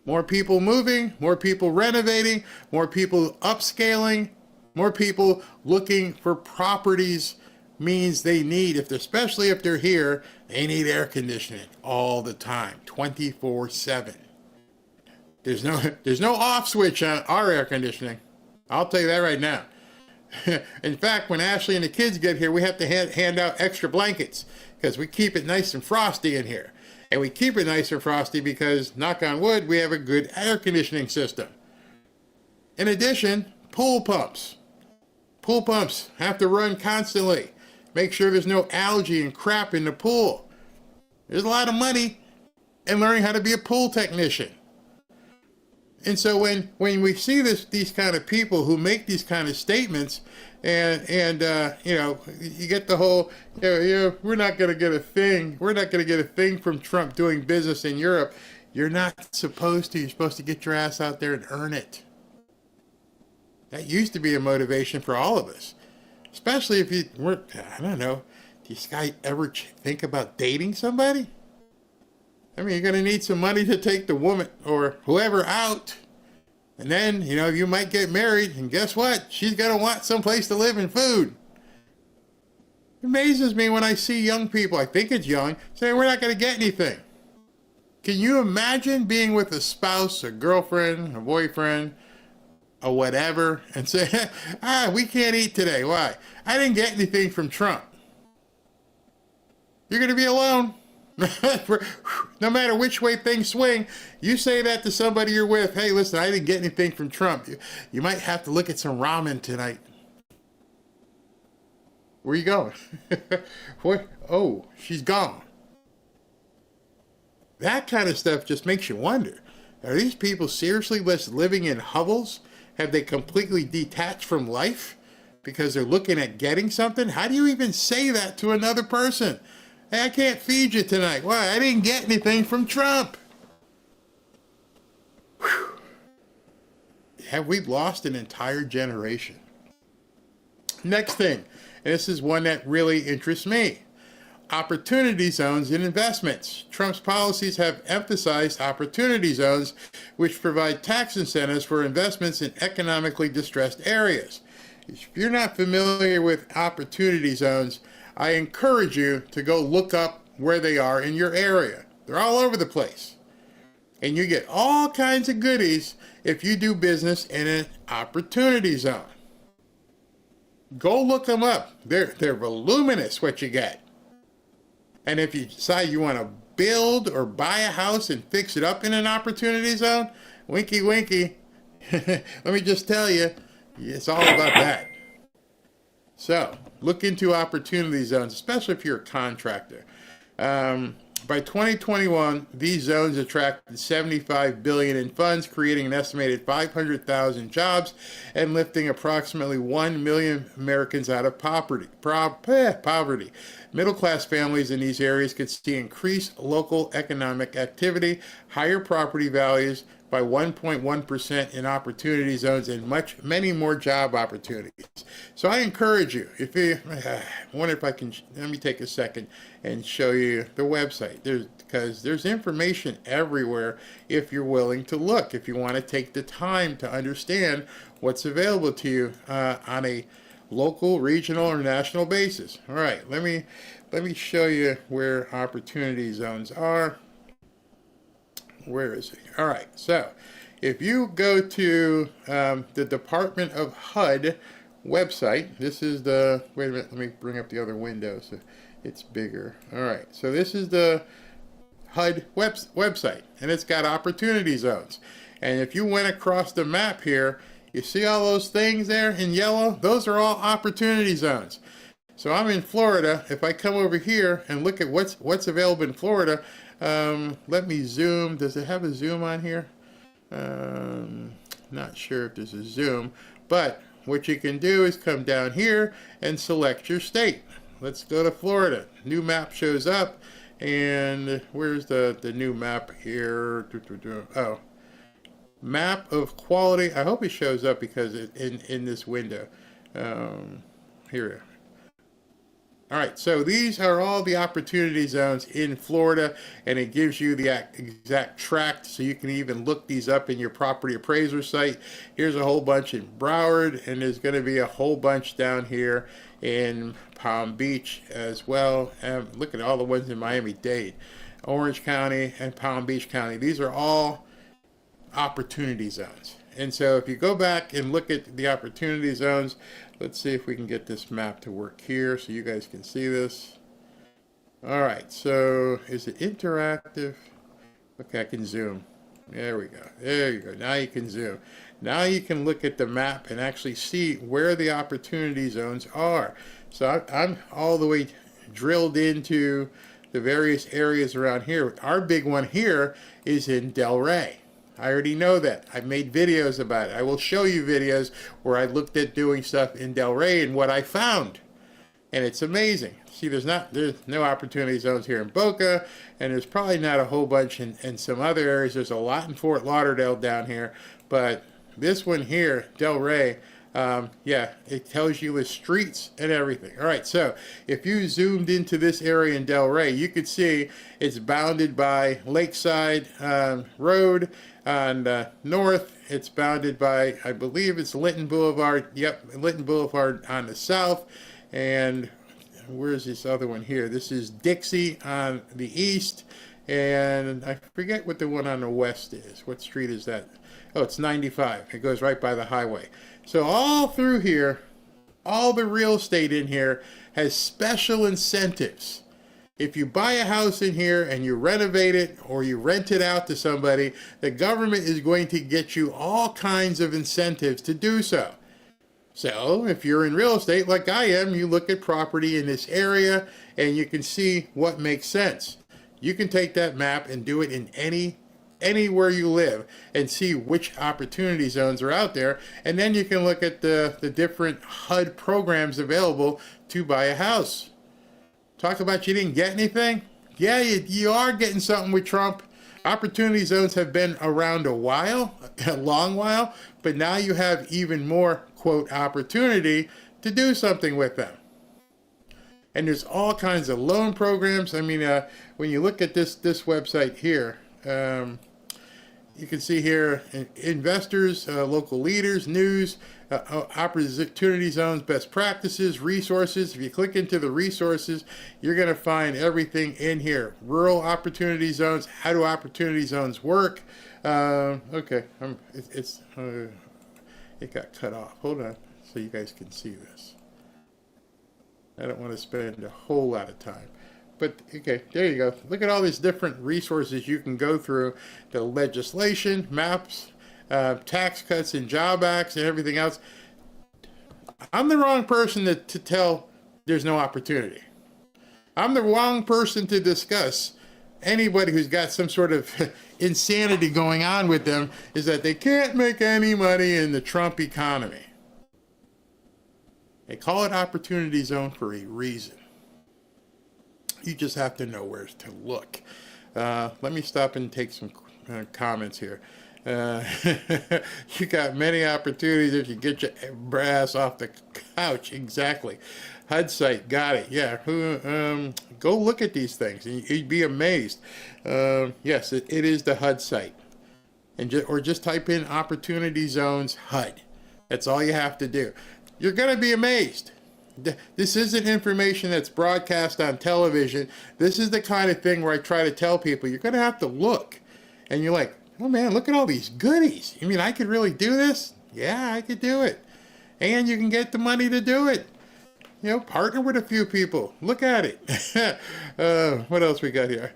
More people moving, more people renovating, more people upscaling, more people looking for properties means they need, especially if they're here, they need air conditioning all the time, 24/7. There's no off switch on our air conditioning. I'll tell you that right now. In fact, when Ashley and the kids get here, we have to hand out extra blankets because we keep it nice and frosty in here. And we keep it nice and frosty because, knock on wood, we have a good air conditioning system. In addition, pool pumps. Pool pumps have to run constantly. Make sure there's no algae and crap in the pool. There's a lot of money in learning how to be a pool technician. And so when we see these kind of people who make these kind of statements, and you get the whole, we're not going to get a thing. We're not going to get a thing from Trump doing business in Europe. You're not supposed to. You're supposed to get your ass out there and earn it. That used to be a motivation for all of us, especially if you weren't. I don't know. Do this guy ever think about dating somebody? I mean, you're going to need some money to take the woman or whoever out. And then, you might get married, and guess what? She's going to want someplace to live and food. It amazes me when I see young people, I think it's young, say, we're not going to get anything. Can you imagine being with a spouse, a girlfriend, a boyfriend, or whatever, and say, we can't eat today. Why? I didn't get anything from Trump. You're going to be alone. No matter which way things swing, you say that to somebody you're with, hey, listen, I didn't get anything from Trump. You might have to look at some ramen tonight. Where you going? What? Oh, she's gone. That kind of stuff just makes you wonder. Are these people seriously just living in hovels? Have they completely detached from life because they're looking at getting something? How do you even say that to another person? Hey, I can't feed you tonight. Why? I didn't get anything from Trump. Whew. Have we lost an entire generation? Next thing, and this is one that really interests me. Opportunity zones in investments. Trump's policies have emphasized opportunity zones, which provide tax incentives for investments in economically distressed areas. If you're not familiar with opportunity zones, I encourage you to go look up where they are in your area. They're all over the place. And you get all kinds of goodies if you do business in an opportunity zone. Go look them up. They're voluminous what you get. And if you decide you want to build or buy a house and fix it up in an opportunity zone, winky winky, let me just tell you, it's all about that. So, look into opportunity zones, especially if you're a contractor. By 2021, these zones attracted $75 billion in funds, creating an estimated 500,000 jobs and lifting approximately 1 million Americans out of poverty. Middle-class families in these areas could see increased local economic activity, higher property values by 1.1% in opportunity zones, and many more job opportunities. So I encourage you, if you, I wonder if I can, let me take a second and show you the website. Because there's information everywhere if you're willing to look, if you want to take the time to understand what's available to you on a local, regional, or national basis. All right, let me show you where opportunity zones are. Where is it? All right, so if you go to the Department of HUD website, this is the, wait a minute, let me bring up the other window so it's bigger. All right, so this is the HUD website, and it's got opportunity zones. And if you went across the map here, you see all those things there in yellow? Those are all opportunity zones. So I'm in Florida. If I come over here and look at what's available in Florida, let me zoom. Does it have a zoom on here? Not sure if there's a zoom, but what you can do is come down here and select your state. Let's go to Florida. New map shows up, and where's the new map here? Oh, map of quality. I hope it shows up because in this window. Here. All right, so these are all the opportunity zones in Florida, and it gives you the exact tract, so you can even look these up in your property appraiser site. Here's a whole bunch in Broward, and there's going to be a whole bunch down here in Palm Beach as well. And look at all the ones in Miami-Dade, Orange County, and Palm Beach County. These are all opportunity zones. And so if you go back and look at the opportunity zones, let's see if we can get this map to work here so you guys can see this. All right, so is it interactive? Okay, I can zoom. There we go. There you go. Now you can zoom. Now you can look at the map and actually see where the opportunity zones are. So I'm all the way drilled into the various areas around here. Our big one here is in Delray. I already know that. I've made videos about it. I will show you videos where I looked at doing stuff in Delray and what I found. And it's amazing. See, there's no opportunity zones here in Boca, and there's probably not a whole bunch in some other areas. There's a lot in Fort Lauderdale down here, but this one here, Delray, yeah, it tells you the streets and everything. All right, so if you zoomed into this area in Delray, you could see it's bounded by Lakeside Road. On the north, it's bounded by, I believe it's Linton Boulevard. Yep, Linton Boulevard on the south. And where's this other one here? This is Dixie on the east. And I forget what the one on the west is. What street is that? Oh, it's 95. It goes right by the highway. So all through here, all the real estate in here has special incentives. If you buy a house in here and you renovate it or you rent it out to somebody, the government is going to get you all kinds of incentives to do so. So if you're in real estate like I am, you look at property in this area and you can see what makes sense. You can take that map and do it in anywhere you live and see which opportunity zones are out there, and then you can look at the different HUD programs available to buy a house. Talk about you didn't get anything? Yeah, you are getting something with Trump. Opportunity zones have been around a while, a long while, but now you have even more, quote, opportunity to do something with them. And there's all kinds of loan programs. I mean, when you look at this website here, you can see here investors, local leaders, news, opportunity zones, best practices, resources. If you click into the resources, you're going to find everything in here. Rural opportunity zones. How do opportunity zones work? Okay, it got cut off. Hold on, so you guys can see this. I don't want to spend a whole lot of time. But, okay, there you go. Look at all these different resources you can go through. The legislation, maps, tax cuts and job acts and everything else. I'm the wrong person to tell there's no opportunity. I'm the wrong person to discuss anybody who's got some sort of insanity going on with them is that they can't make any money in the Trump economy. They call it opportunity zone for a reason. You just have to know where to look. Let me stop and take some comments here. You got many opportunities if you get your ass off the couch. Exactly. HUD site, got it. Yeah. Go look at these things and you'd be amazed. Yes, it is the HUD site. Or just type in opportunity zones HUD. That's all you have to do. You're going to be amazed. This isn't information that's broadcast on television. This is the kind of thing where I try to tell people, you're going to have to look. And you're like, oh man, look at all these goodies. You mean I could really do this? Yeah, I could do it. And you can get the money to do it. You know, partner with a few people. Look at it. What else we got here?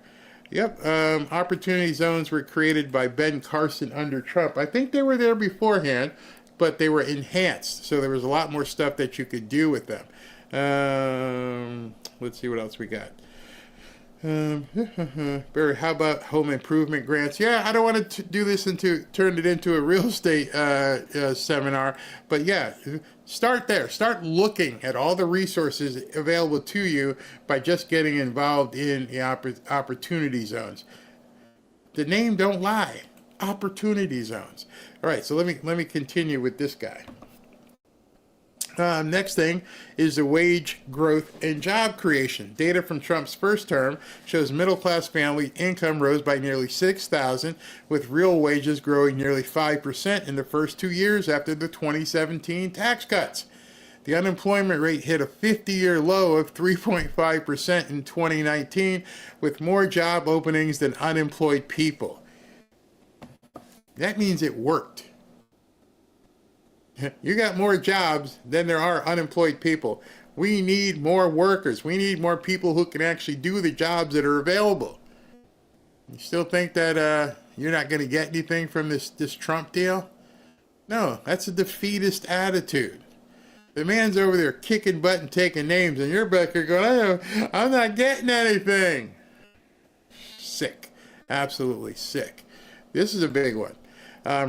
Yep, opportunity zones were created by Ben Carson under Trump. I think they were there beforehand, but they were enhanced, so there was a lot more stuff that you could do with them. Let's see what else we got. Barry, how about home improvement grants? Yeah, I don't want to do this turn it into a real estate seminar, but yeah, start there. Start looking at all the resources available to you by just getting involved in the opportunity zones. The name don't lie. Opportunity zones. All right, so let me continue with this guy. Next thing is the wage growth and job creation. Data from Trump's first term shows middle-class family income rose by nearly $6,000, with real wages growing nearly 5% in the first 2 years after the 2017 tax cuts. The unemployment rate hit a 50-year low of 3.5% in 2019, with more job openings than unemployed people. That means it worked. You got more jobs than there are unemployed people. We need more workers. We need more people who can actually do the jobs that are available. You still think that you're not going to get anything from this Trump deal? No, that's a defeatist attitude. The man's over there kicking butt and taking names, and you're back here going, I'm not getting anything. Sick. Absolutely sick. This is a big one.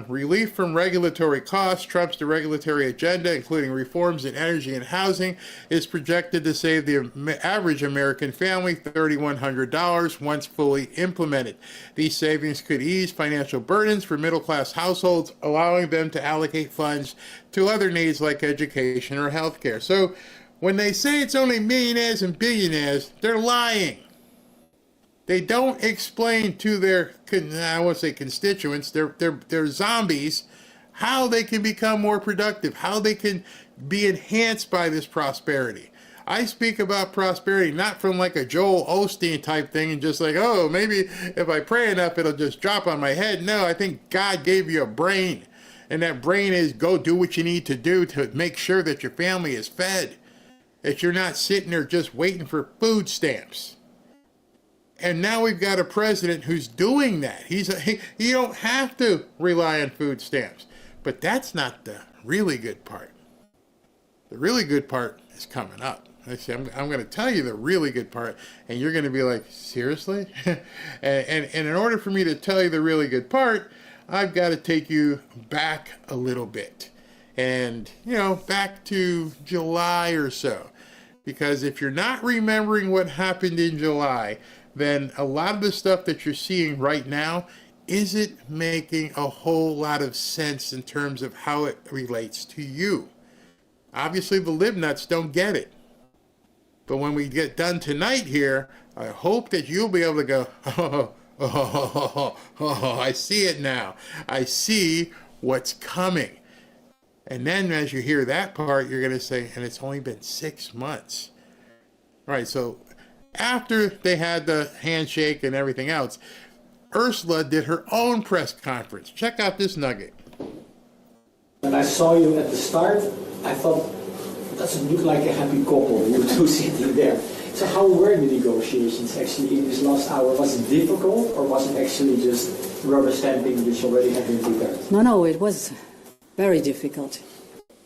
Relief from regulatory costs. Trump's deregulatory agenda, including reforms in energy and housing, is projected to save the average American family $3,100 once fully implemented. These savings could ease financial burdens for middle-class households, allowing them to allocate funds to other needs like education or health care. So when they say it's only millionaires and billionaires, they're lying. They don't explain to their, I won't say constituents, they're zombies, how they can become more productive, how they can be enhanced by this prosperity. I speak about prosperity not from like a Joel Osteen type thing and just like, oh, maybe if I pray enough, it'll just drop on my head. No, I think God gave you a brain. And that brain is go do what you need to do to make sure that your family is fed. That you're not sitting there just waiting for food stamps. And now we've got a president who's doing that. You don't have to rely on food stamps. But that's not the really good part. The really good part is coming up. I'm going to tell you the really good part, and you're going to be like, seriously? and in order for me to tell you the really good part, I've got to take you back a little bit. And, back to July or so. Because if you're not remembering what happened in July, then a lot of the stuff that you're seeing right now isn't making a whole lot of sense in terms of how it relates to you. Obviously, the libnuts don't get it. But when we get done tonight here, I hope that you'll be able to go, I see it now. I see what's coming. And then as you hear that part, you're going to say, and it's only been 6 months. All right, so after they had the handshake and everything else, Ursula did her own press conference. Check out this nugget. When I saw you at the start, I thought, doesn't look like a happy couple, you two sitting there. So how were the negotiations actually in this last hour? Was it difficult, or was it actually just rubber stamping which already had been prepared? No, it was very difficult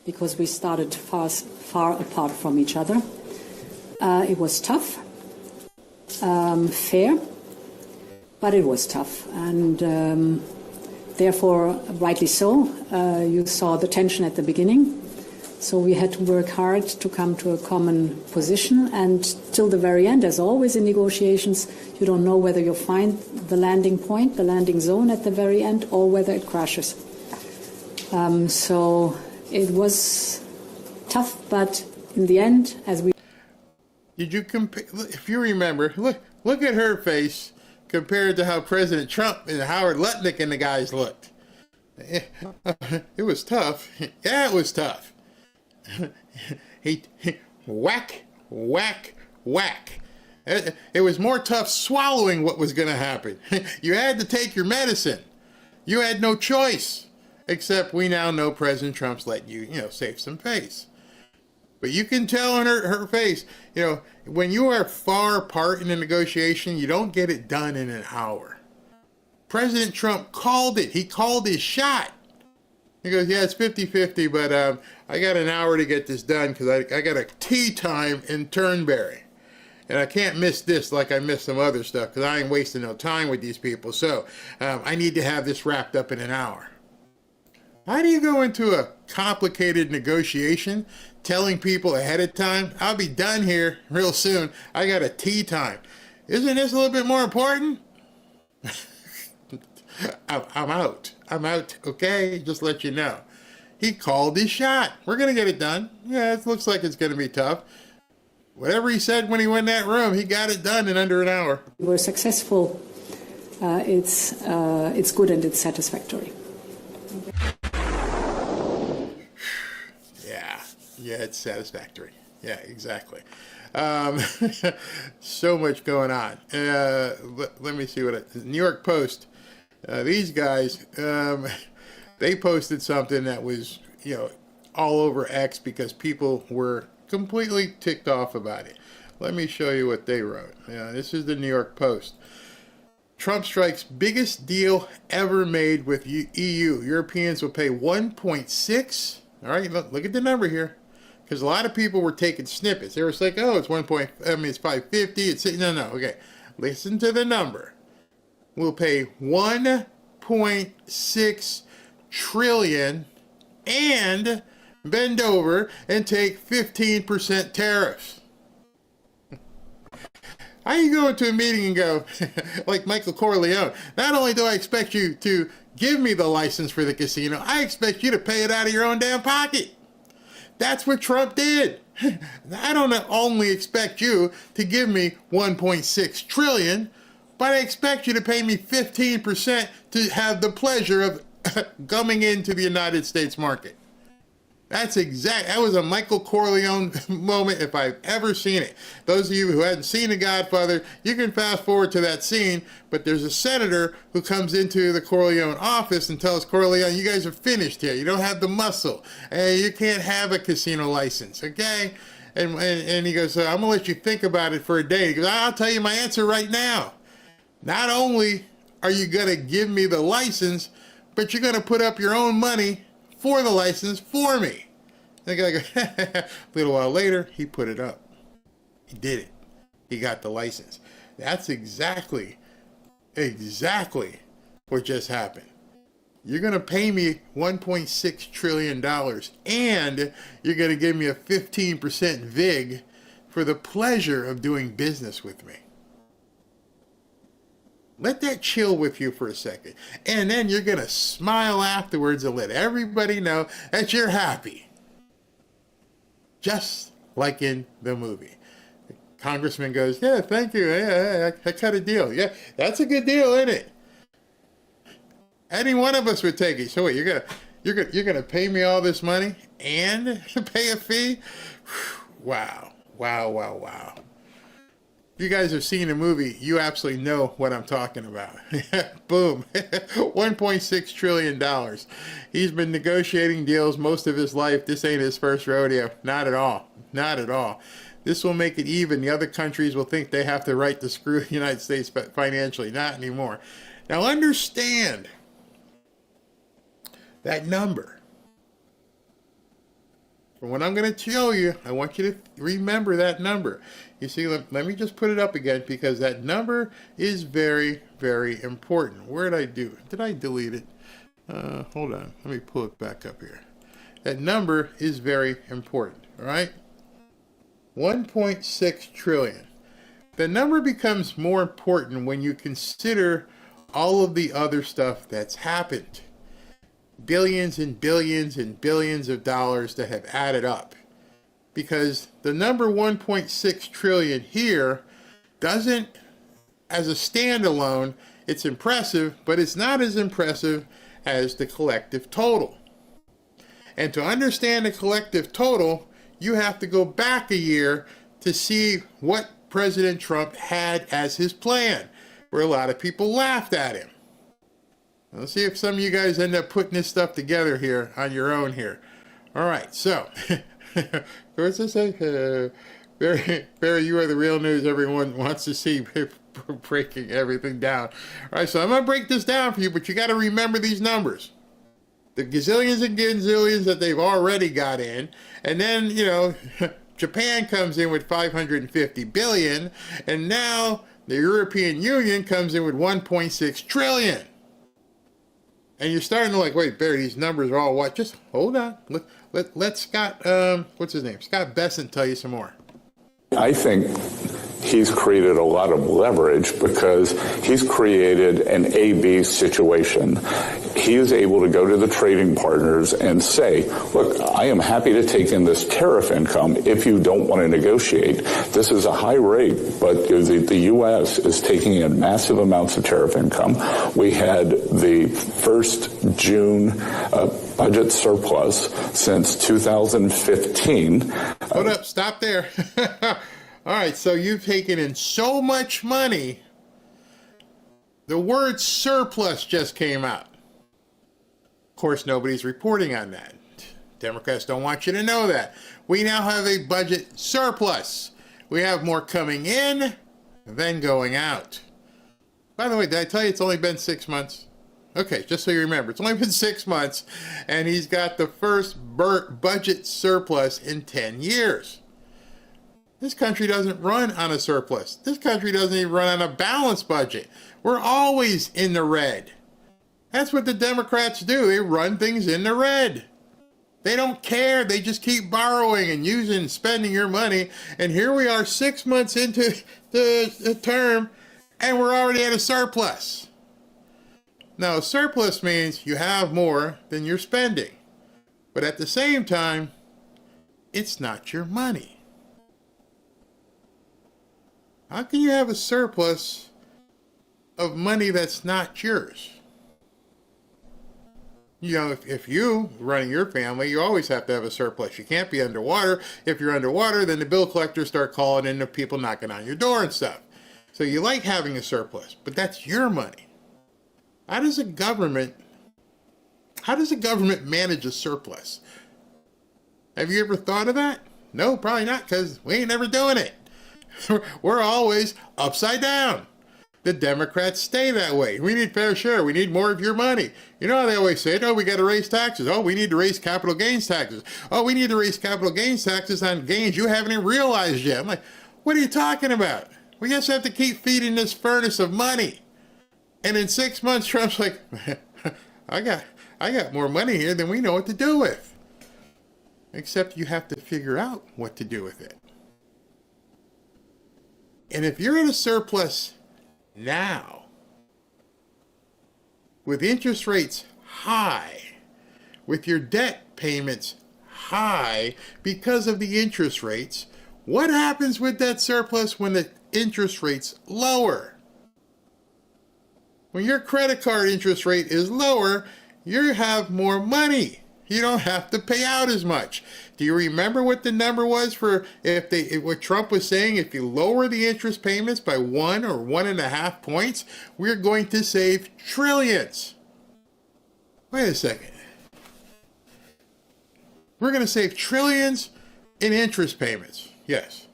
because we started far apart from each other. It was tough, fair, but it was tough, and therefore, rightly so, you saw the tension at the beginning. So we had to work hard to come to a common position, and till the very end, as always in negotiations, you don't know whether you'll find the landing point, the landing zone at the very end, or whether it crashes. So it was tough, but in the end, as we... Did you compare, if you remember, look at her face compared to how President Trump and Howard Lutnick and the guys looked. It was tough. Yeah, it was tough. he whack, whack, whack. It was more tough swallowing what was going to happen. You had to take your medicine. You had no choice. Except we now know President Trump's letting you, save some face. But you can tell in her face, when you are far apart in a negotiation, you don't get it done in an hour. President Trump called it. He called his shot. He goes, yeah, it's 50-50, but I got an hour to get this done because I got a tea time in Turnberry. And I can't miss this like I missed some other stuff because I ain't wasting no time with these people. So I need to have this wrapped up in an hour. How do you go into a complicated negotiation telling people ahead of time, I'll be done here real soon. I got a tea time. Isn't this a little bit more important? I'm out. I'm out, okay? Just let you know. He called his shot. We're going to get it done. Yeah, it looks like it's going to be tough. Whatever he said when he went in that room, he got it done in under an hour. We were successful. It's good and it's satisfactory. Yeah, it's satisfactory. Yeah, exactly. So much going on. Let me see what New York Post. These guys, they posted something that was, all over X because people were completely ticked off about it. Let me show you what they wrote. This is the New York Post. Trump strikes biggest deal ever made with EU. Europeans will pay 1.6. All right, look at the number here. Because a lot of people were taking snippets. They were like, oh, it's 550. No, okay. Listen to the number. We'll pay 1.6 trillion and bend over and take 15% tariffs. How you go into a meeting and go, like Michael Corleone, not only do I expect you to give me the license for the casino, I expect you to pay it out of your own damn pocket. That's what Trump did. I don't only expect you to give me 1.6 trillion, but I expect you to pay me 15% to have the pleasure of coming into the United States market. That was a Michael Corleone moment if I've ever seen it. Those of you who hadn't seen The Godfather, you can fast forward to that scene, but there's a senator who comes into the Corleone office and tells Corleone, you guys are finished here. You don't have the muscle. You can't have a casino license, okay? And he goes, I'm going to let you think about it for a day. He goes, I'll tell you my answer right now. Not only are you going to give me the license, but you're going to put up your own money for the license for me. And the guy goes, a little while later, he put it up. He did it. He got the license. That's exactly what just happened. You're going to pay me $1.6 trillion and you're going to give me a 15% VIG for the pleasure of doing business with me. Let that chill with you for a second. And then you're going to smile afterwards and let everybody know that you're happy. Just like in the movie. The congressman goes, yeah, thank you. Yeah, I cut a deal. Yeah, that's a good deal, isn't it? Any one of us would take it. So wait, you're gonna pay me all this money and pay a fee? Wow. You guys have seen the movie, you absolutely know what I'm talking about. Boom. $1.6 trillion. He's been negotiating deals most of his life. This ain't his first rodeo. Not at all. Not at all. This will make it even. The other countries will think they have the right to screw the United States financially. Not anymore. Now understand that number. From what I'm going to tell you, I want you to remember that number. You see, let me just put it up again because that number is very, very important. Where did I do it? Did I delete it? Hold on. Let me pull it back up here. That number is very important, all right? 1.6 trillion. The number becomes more important when you consider all of the other stuff that's happened. Billions and billions and billions of dollars that have added up. Because the number 1.6 trillion here doesn't, as a standalone, it's impressive, but it's not as impressive as the collective total. And to understand the collective total, you have to go back a year to see what President Trump had as his plan, where a lot of people laughed at him. Let's see if some of you guys end up putting this stuff together here on your own here. All right, so, what's this say? Barry, you are the real news everyone wants to see, breaking everything down. All right, so I'm going to break this down for you, but you got to remember these numbers. The gazillions and gazillions that they've already got in, and then, Japan comes in with 550 billion, and now the European Union comes in with 1.6 trillion. And you're starting to wait, Barry, these numbers are all what? Just hold on. Let Scott, what's his name? Scott Bessent tell you some more. I think he's created a lot of leverage because he's created an A-B situation. He is able to go to the trading partners and say, look, I am happy to take in this tariff income if you don't want to negotiate. This is a high rate, but the U.S. is taking in massive amounts of tariff income. We had the first June budget surplus since 2015. Hold up, stop there. All right, so you've taken in so much money, the word surplus just came out. Of course, nobody's reporting on that. Democrats don't want you to know that. We now have a budget surplus. We have more coming in than going out. By the way, did I tell you it's only been 6 months? Okay, just so you remember, it's only been 6 months, and he's got the first budget surplus in 10 years. This country doesn't run on a surplus. This country doesn't even run on a balanced budget. We're always in the red. That's what the Democrats do. They run things in the red. They don't care. They just keep borrowing and using and spending your money. And here we are 6 months into the term, and we're already at a surplus. Now, a surplus means you have more than you're spending. But at the same time, it's not your money. How can you have a surplus of money that's not yours? You know, if you running your family, you always have to have a surplus. You can't be underwater. If you're underwater, then the bill collectors start calling in the people knocking on your door and stuff. So you like having a surplus, but that's your money. How does a government manage a surplus? Have you ever thought of that? No, probably not, because we ain't never doing it. We're always upside down. The Democrats stay that way. We need fair share. We need more of your money. You know how they always say, oh, we got to raise taxes. Oh, we need to raise capital gains taxes. Oh, we need to raise capital gains taxes on gains you haven't even realized yet. I'm like, what are you talking about? We just have to keep feeding this furnace of money. And in 6 months, Trump's like, I got more money here than we know what to do with. Except you have to figure out what to do with it. And if you're in a surplus now, with interest rates high, with your debt payments high because of the interest rates, what happens with that surplus when the interest rates lower? When your credit card interest rate is lower, you have more money. You don't have to pay out as much. Do you remember what the number was for what Trump was saying? If you lower the interest payments by 1 or 1.5 points, we're going to save trillions. Wait a second. We're going to save trillions in interest payments. Yes.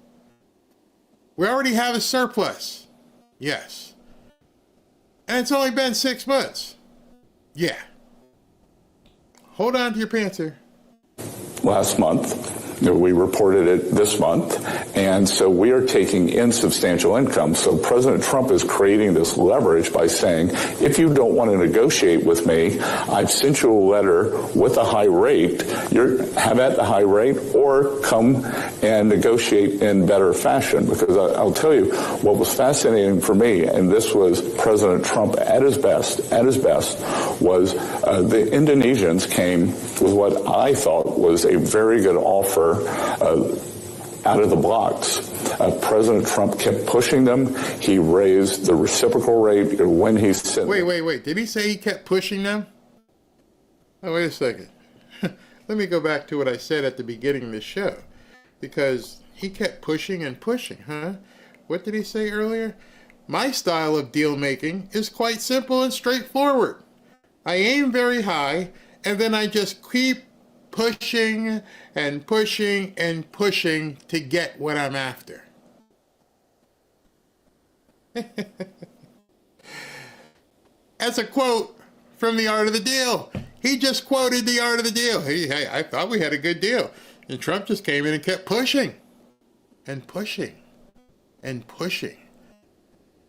We already have a surplus. Yes. And it's only been 6 months. Yeah. Hold on to your pants here. Last month. We reported it this month, and so we are taking in substantial income. So President Trump is creating this leverage by saying, if you don't want to negotiate with me, I've sent you a letter with a high rate. Have at the high rate, or come and negotiate in better fashion. Because I'll tell you, what was fascinating for me, and this was President Trump at his best, was the Indonesians came with what I thought was a very good offer out of the blocks. President Trump kept pushing them. He raised the reciprocal rate when he said... Wait. Did he say he kept pushing them? Oh, wait a second. Let me go back to what I said at the beginning of the show. Because he kept pushing and pushing, huh? What did he say earlier? My style of deal making is quite simple and straightforward. I aim very high, and then I just keep pushing and pushing and pushing to get what I'm after. That's a quote from The Art of the Deal. He just quoted The Art of the Deal. Hey, I thought we had a good deal. And Trump just came in and kept pushing and pushing and pushing.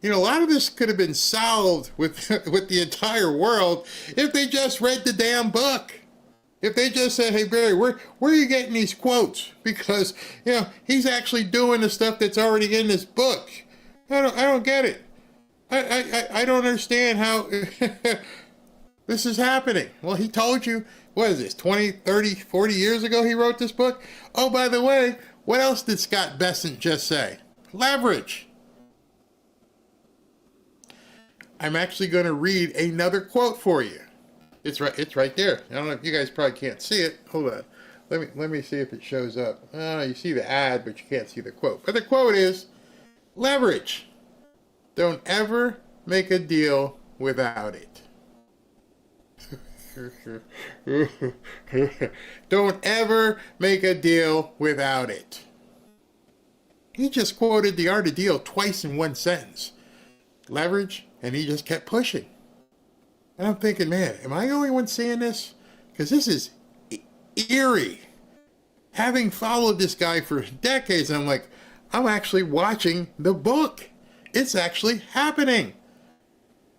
You know, a lot of this could have been solved with the entire world if they just read the damn book. If they just said, hey, Barry, where are you getting these quotes? Because, you know, he's actually doing the stuff that's already in this book. I don't get it. I don't understand how this is happening. Well, he told you, what is this, 20, 30, 40 years ago he wrote this book? Oh, by the way, what else did Scott Bessent just say? Leverage. I'm actually going to read another quote for you. It's right there. I don't know if you guys probably can't see it. Hold on. Let me see if it shows up. You see the ad, but you can't see the quote. But the quote is, leverage. Don't ever make a deal without it. Don't ever make a deal without it. He just quoted The Art of the Deal twice in one sentence. Leverage, and he just kept pushing. And I'm thinking, man, am I the only one seeing this? Because this is eerie. Having followed this guy for decades, I'm like, I'm actually watching the book. It's actually happening.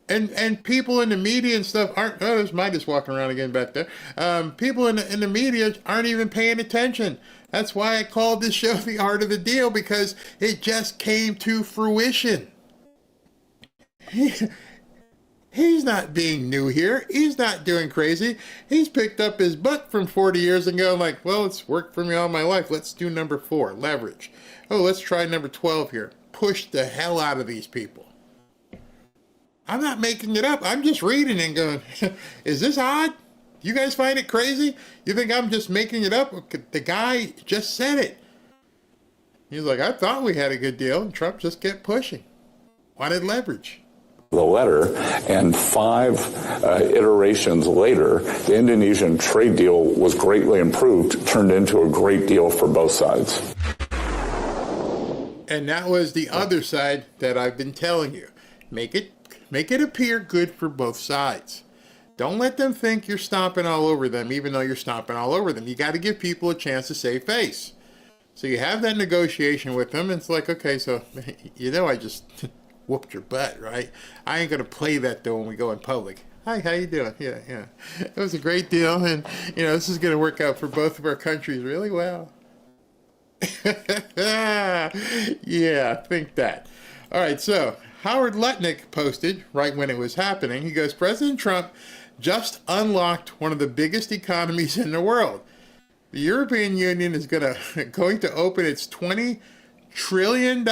And people in the media and stuff aren't, there's Midas walking around again back there. People in the media aren't even paying attention. That's why I called this show The Art of the Deal, because it just came to fruition. He's not being new here. He's not doing crazy. He's picked up his book from 40 years ago and like, well, it's worked for me all my life. Let's do number 4, leverage. Oh, let's try number 12 here. Push the hell out of these people. I'm not making it up. I'm just reading and going, is this odd? You guys find it crazy? You think I'm just making it up? The guy just said it. He's like, I thought we had a good deal, and Trump just kept pushing. Wanted leverage. The letter, and 5 iterations later, the Indonesian trade deal was greatly improved, turned into a great deal for both sides. And that was the other side that I've been telling you. Make it appear good for both sides. Don't let them think you're stomping all over them, even though you're stomping all over them. You got to give people a chance to save face. So you have that negotiation with them, and it's like, okay, so, I just whooped your butt, right? I ain't going to play that, though, when we go in public. Hi, how you doing? Yeah. It was a great deal, and, this is going to work out for both of our countries really well. Yeah, think that. All right, so Howard Lutnick posted right when it was happening. He goes, President Trump just unlocked one of the biggest economies in the world. The European Union is going to open its $20 trillion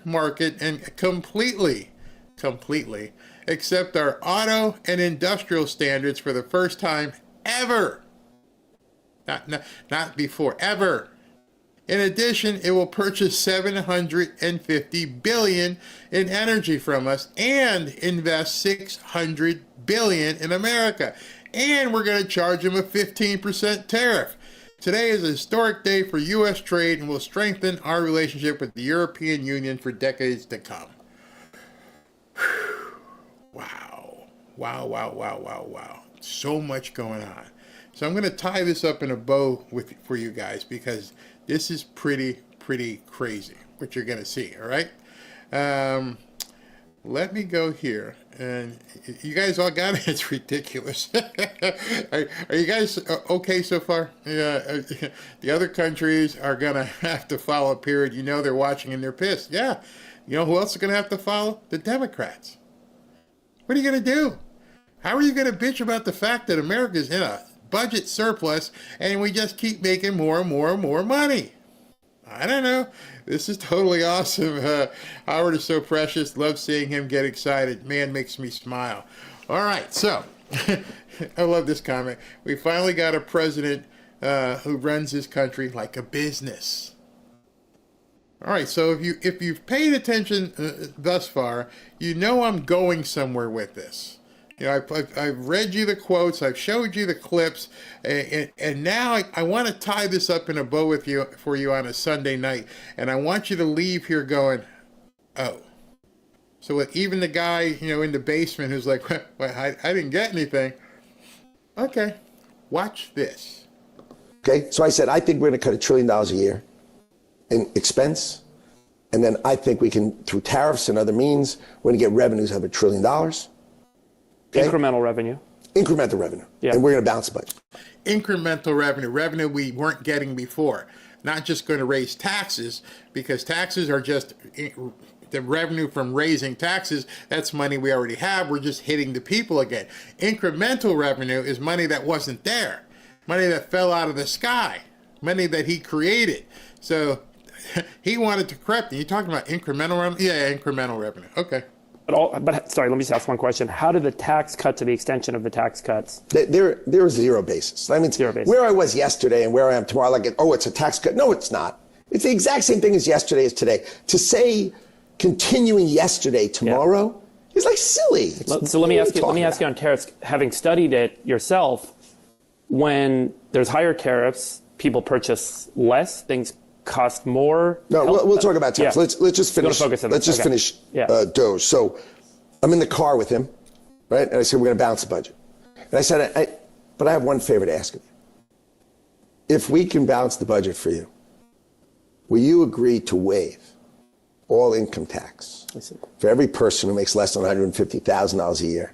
market and completely accept our auto and industrial standards for the first time ever. Not before, ever. In addition, it will purchase $750 billion in energy from us and invest $600 billion in America. And we're going to charge them a 15% tariff. Today is a historic day for U.S. trade and will strengthen our relationship with the European Union for decades to come. Wow. So much going on. So I'm going to tie this up in a bow for you guys because this is pretty crazy what you're going to see, all right? Let me go here. And you guys all got it? It's ridiculous. Are you guys okay so far? Yeah, the other countries are going to have to follow, period. They're watching and they're pissed. Yeah. You know who else is going to have to follow? The Democrats. What are you going to do? How are you going to bitch about the fact that America's in a budget surplus and we just keep making more and more money? I don't know. This is totally awesome. Howard is so precious. Love seeing him get excited. Man, makes me smile. All right, so I love this comment. We finally got a president who runs his country like a business. All right, so if you've paid attention thus far, I'm going somewhere with this. I've read you the quotes, I've showed you the clips, and now I want to tie this up in a bow for you on a Sunday night, and I want you to leave here going, oh. So with even the guy, in the basement who's like, well, I didn't get anything. Okay, watch this. Okay, so I said, I think we're going to cut $1 trillion a year in expense, and then I think we can, through tariffs and other means, we're going to get revenues of $1 trillion. Okay? Incremental revenue. Incremental revenue. Yeah. And we're going to balance the budget. Incremental revenue we weren't getting before. Not just going to raise taxes, because taxes are just the revenue from raising taxes. That's money we already have. We're just hitting the people again. Incremental revenue is money that wasn't there. Money that fell out of the sky. Money that he created. So he wanted to correct it. You talking about incremental revenue? Yeah, incremental revenue. Okay. But sorry, let me just ask one question. How did the tax cuts or the extension of the tax cuts? They're zero basis. I mean, zero basis. Where I was yesterday and where I am tomorrow, it's a tax cut. No, it's not. It's the exact same thing as yesterday is today. To say continuing yesterday tomorrow is like silly. So let me ask you on tariffs. Having studied it yourself, when there's higher tariffs, people purchase less. Things cost more. No, we'll talk about tariffs. Yeah. Let's just finish. Finish Doge. So I'm in the car with him, right? And I said, we're going to balance the budget. And I said, but I have one favor to ask of you. If we can balance the budget for you, will you agree to waive all income tax for every person who makes less than $150,000 a year?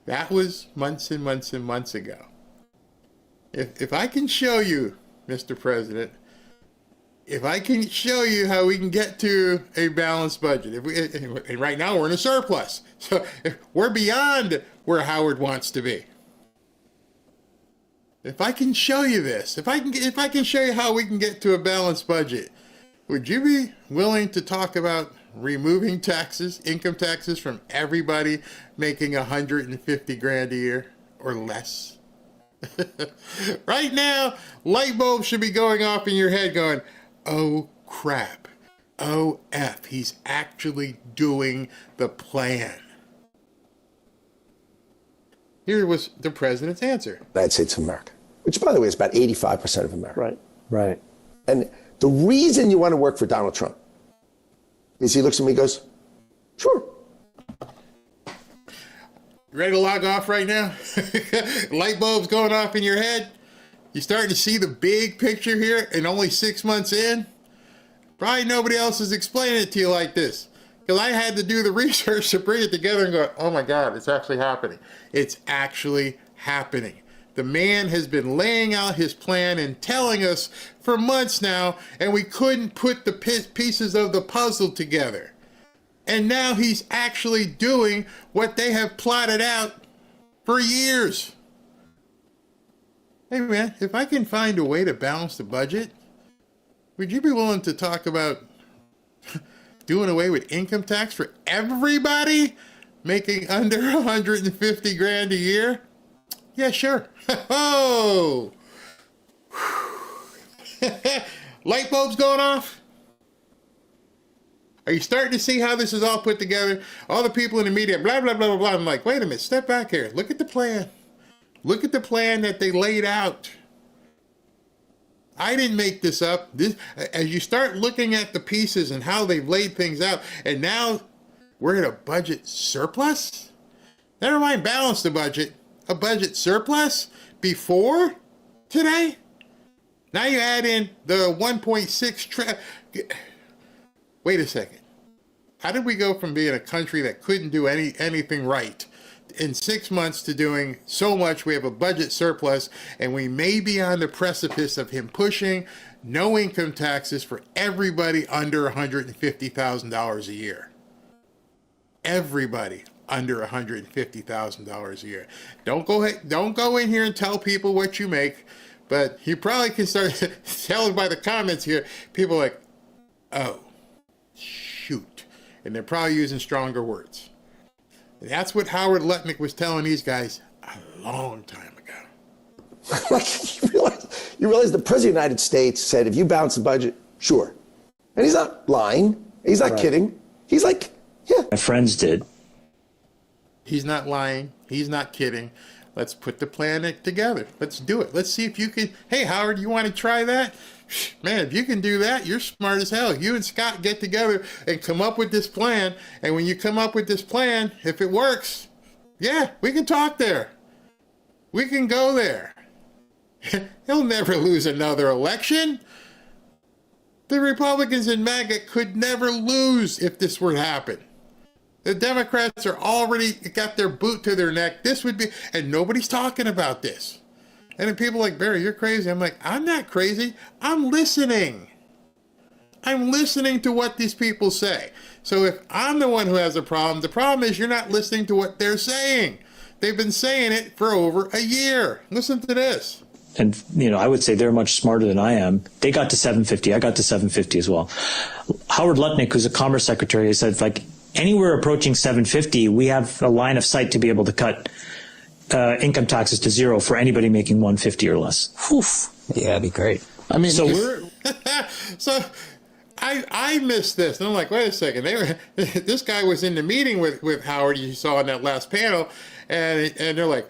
That was months and months and months ago. If I can show you, Mr. President, if I can show you how we can get to a balanced budget, and right now we're in a surplus, so we're beyond where Howard wants to be. If I can show you this, if I can show you how we can get to a balanced budget, would you be willing to talk about removing taxes, income taxes from everybody making 150 grand a year or less. Right now, light bulbs should be going off in your head going, oh crap, oh F, he's actually doing the plan. Here was the president's answer. United States of America, which, by the way, is about 85% of America. Right. Right. And the reason you want to work for Donald Trump is he looks at me and goes, sure. You ready to log off right now? Light bulbs going off in your head? You starting to see the big picture here and only 6 months in? Probably nobody else is explaining it to you like this. Because I had to do the research to bring it together and go, oh my God, it's actually happening. It's actually happening. The man has been laying out his plan and telling us for months now, and we couldn't put the pieces of the puzzle together. And now he's actually doing what they have plotted out for years. Hey man, if I can find a way to balance the budget, would you be willing to talk about doing away with income tax for everybody making under 150 grand a year? Yeah, sure. Oh! Light bulbs going off? Are you starting to see how this is all put together? All the people in the media, blah, blah, blah, blah, blah. I'm like, wait a minute, step back here. Look at the plan. Look at the plan that they laid out. I didn't make this up. This, as you start looking at the pieces and how they've laid things out, and now we're in a budget surplus? Never mind balance the budget. A budget surplus before today? Now you add in the 1.6 Wait a second. How did we go from being a country that couldn't do anything right in 6 months to doing so much? We have a budget surplus, and we may be on the precipice of him pushing no income taxes for everybody under $150,000 a year. Everybody under $150,000 a year. Don't go in here and tell people what you make, but you probably can start telling by the comments here. People are like, oh, shoot. And they're probably using stronger words. And that's what Howard Lutnick was telling these guys a long time ago. You realize the President of the United States said, if you balance the budget, sure. And he's not lying. He's not kidding. He's like, yeah. My friends did. He's not lying. He's not kidding. Let's put the plan together. Let's do it. Let's see if you can. Hey, Howard, you want to try that? Man, if you can do that, you're smart as hell. You and Scott get together and come up with this plan. And when you come up with this plan, if it works, yeah, we can talk there. We can go there. He'll never lose another election. The Republicans in MAGA could never lose if this were to happen. The Democrats are already got their boot to their neck. This would be, and nobody's talking about this. And then people are like, Barry, you're crazy. I'm like, I'm not crazy. I'm listening. I'm listening to what these people say. So if I'm the one who has a problem, the problem is you're not listening to what they're saying. They've been saying it for over a year. Listen to this. And, I would say they're much smarter than I am. They got to 750. I got to 750 as well. Howard Lutnick, who's a Commerce Secretary, said, anywhere approaching 750, we have a line of sight to be able to cut income taxes to zero for anybody making 150 or less. Whew. Yeah, that'd be great. I mean, so I missed this, and I'm like, wait a second. This guy was in the meeting with Howard. You saw in that last panel, and they're like,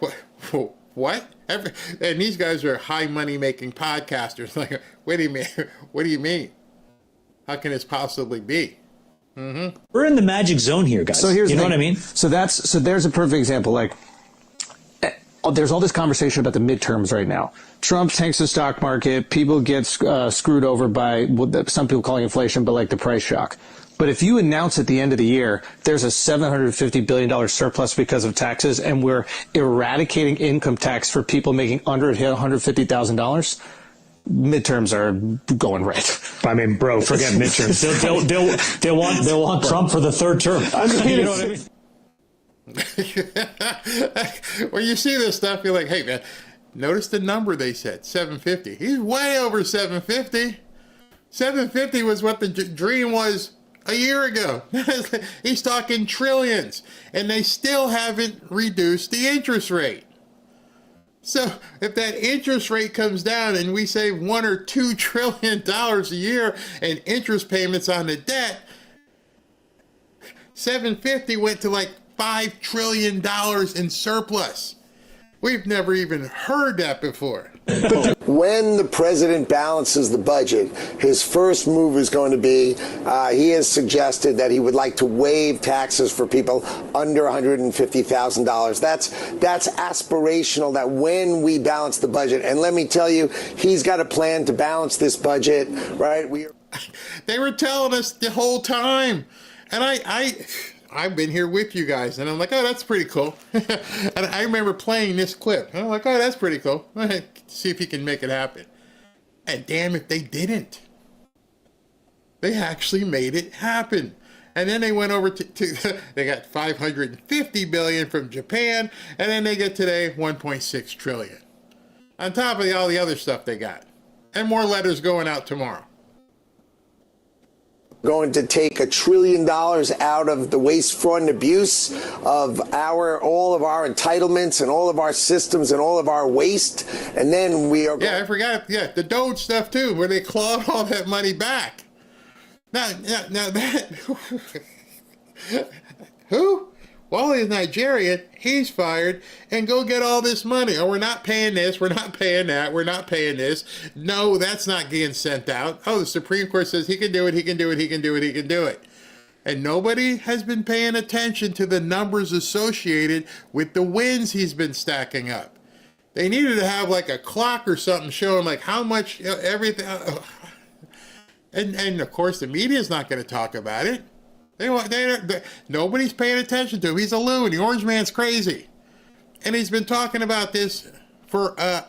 what? And these guys are high money making podcasters. Like, what do you mean? What do you mean? How can this possibly be? Mm-hmm. We're in the magic zone here, guys. So here's what I mean? So there's a perfect example. There's all this conversation about the midterms right now. Trump tanks the stock market. People get screwed over by what some people calling inflation, but the price shock. But if you announce at the end of the year, there's a $750 billion surplus because of taxes, and we're eradicating income tax for people making under $150,000, midterms are going right. I mean, bro, forget midterms. They'll want Trump for the third term. You know what I mean? When you see this stuff, you're like, hey, man, notice the number they said, 750. He's way over 750. 750 was what the dream was a year ago. He's talking trillions, and they still haven't reduced the interest rate. So if that interest rate comes down and we save $1 or $2 trillion a year in interest payments on the debt, 750 went to like $5 trillion in surplus. We've never even heard that before. When the president balances the budget, his first move is going to be, he has suggested that he would like to waive taxes for people under $150,000. That's aspirational, that when we balance the budget, and let me tell you, he's got a plan to balance this budget, right? They were telling us the whole time. And I've been here with you guys, and I'm like, oh, that's pretty cool. And I remember playing this clip. And I'm like, oh, that's pretty cool. See if he can make it happen. And damn if they didn't. They actually made it happen. And then they went over to they got $550 billion from Japan, and then they get today $1.6 trillion. On top of all the other stuff they got. And more letters going out tomorrow. Going to take $1 trillion out of the waste, fraud, and abuse of all of our entitlements and all of our systems and all of our waste, and then we are. Yeah, I forgot. Yeah, the Doge stuff too, where they clawed all that money back. Now that who? Wally is Nigerian. He's fired, and go get all this money. Oh, we're not paying this. We're not paying that. We're not paying this. No, that's not getting sent out. Oh, the Supreme Court says he can do it. He can do it. He can do it. He can do it. And nobody has been paying attention to the numbers associated with the wins he's been stacking up. They needed to have like a clock or something showing like how much everything. And of course, the media's not going to talk about it. Nobody's paying attention to him. He's a loon. The orange man's crazy. And he's been talking about this for, I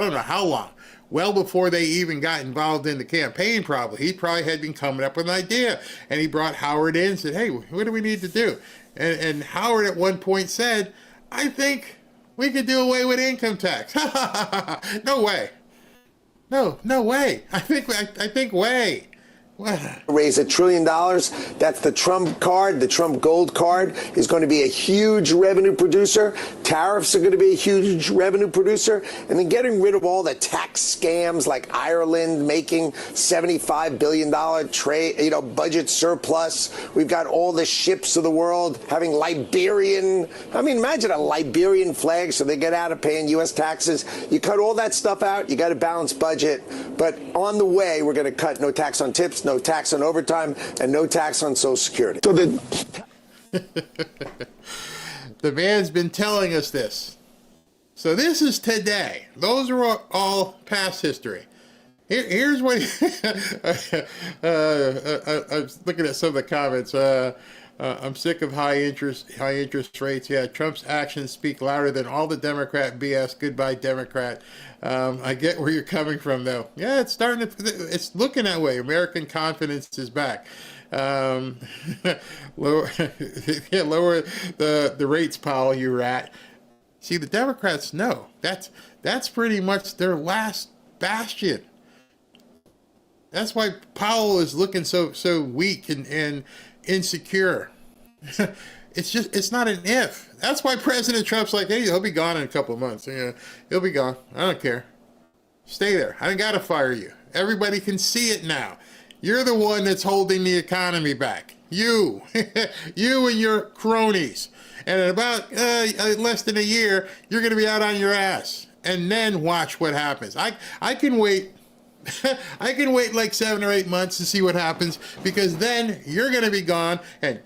don't know how long. Well before they even got involved in the campaign, probably. He probably had been coming up with an idea. And he brought Howard in and said, hey, what do we need to do? And Howard at one point said, I think we could do away with income tax. No way. No way. I think way. Raise $1 trillion. That's the Trump card. The Trump gold card is going to be a huge revenue producer. Tariffs are going to be a huge revenue producer. And then getting rid of all the tax scams like Ireland making $75 billion budget surplus. We've got all the ships of the world having Liberian. I mean, imagine a Liberian flag so they get out of paying U.S. taxes. You cut all that stuff out. You got a balanced budget. But on the way, we're going to cut no tax on tips, no tax on overtime, and no tax on Social Security. So the man's been telling us this. So this is today. Those are all past history. Here's what I was looking at some of the comments. I'm sick of high interest rates. Yeah, Trump's actions speak louder than all the Democrat BS. Goodbye, Democrat. I get where you're coming from, though. Yeah, it's it's looking that way. American confidence is back. Lower the rates, Powell, you rat. See, the Democrats know that's pretty much their last bastion. That's why Powell is looking so weak and insecure. It's not an if. That's why President Trump's like, hey, he'll be gone in a couple of months. Yeah, he'll be gone. I don't care. Stay there. I ain't got to fire you. Everybody can see it now. You're the one that's holding the economy back. You. You and your cronies. And in about less than a year, you're going to be out on your ass. And then watch what happens. I can wait. I can wait like 7 or 8 months to see what happens, because then you're going to be gone. And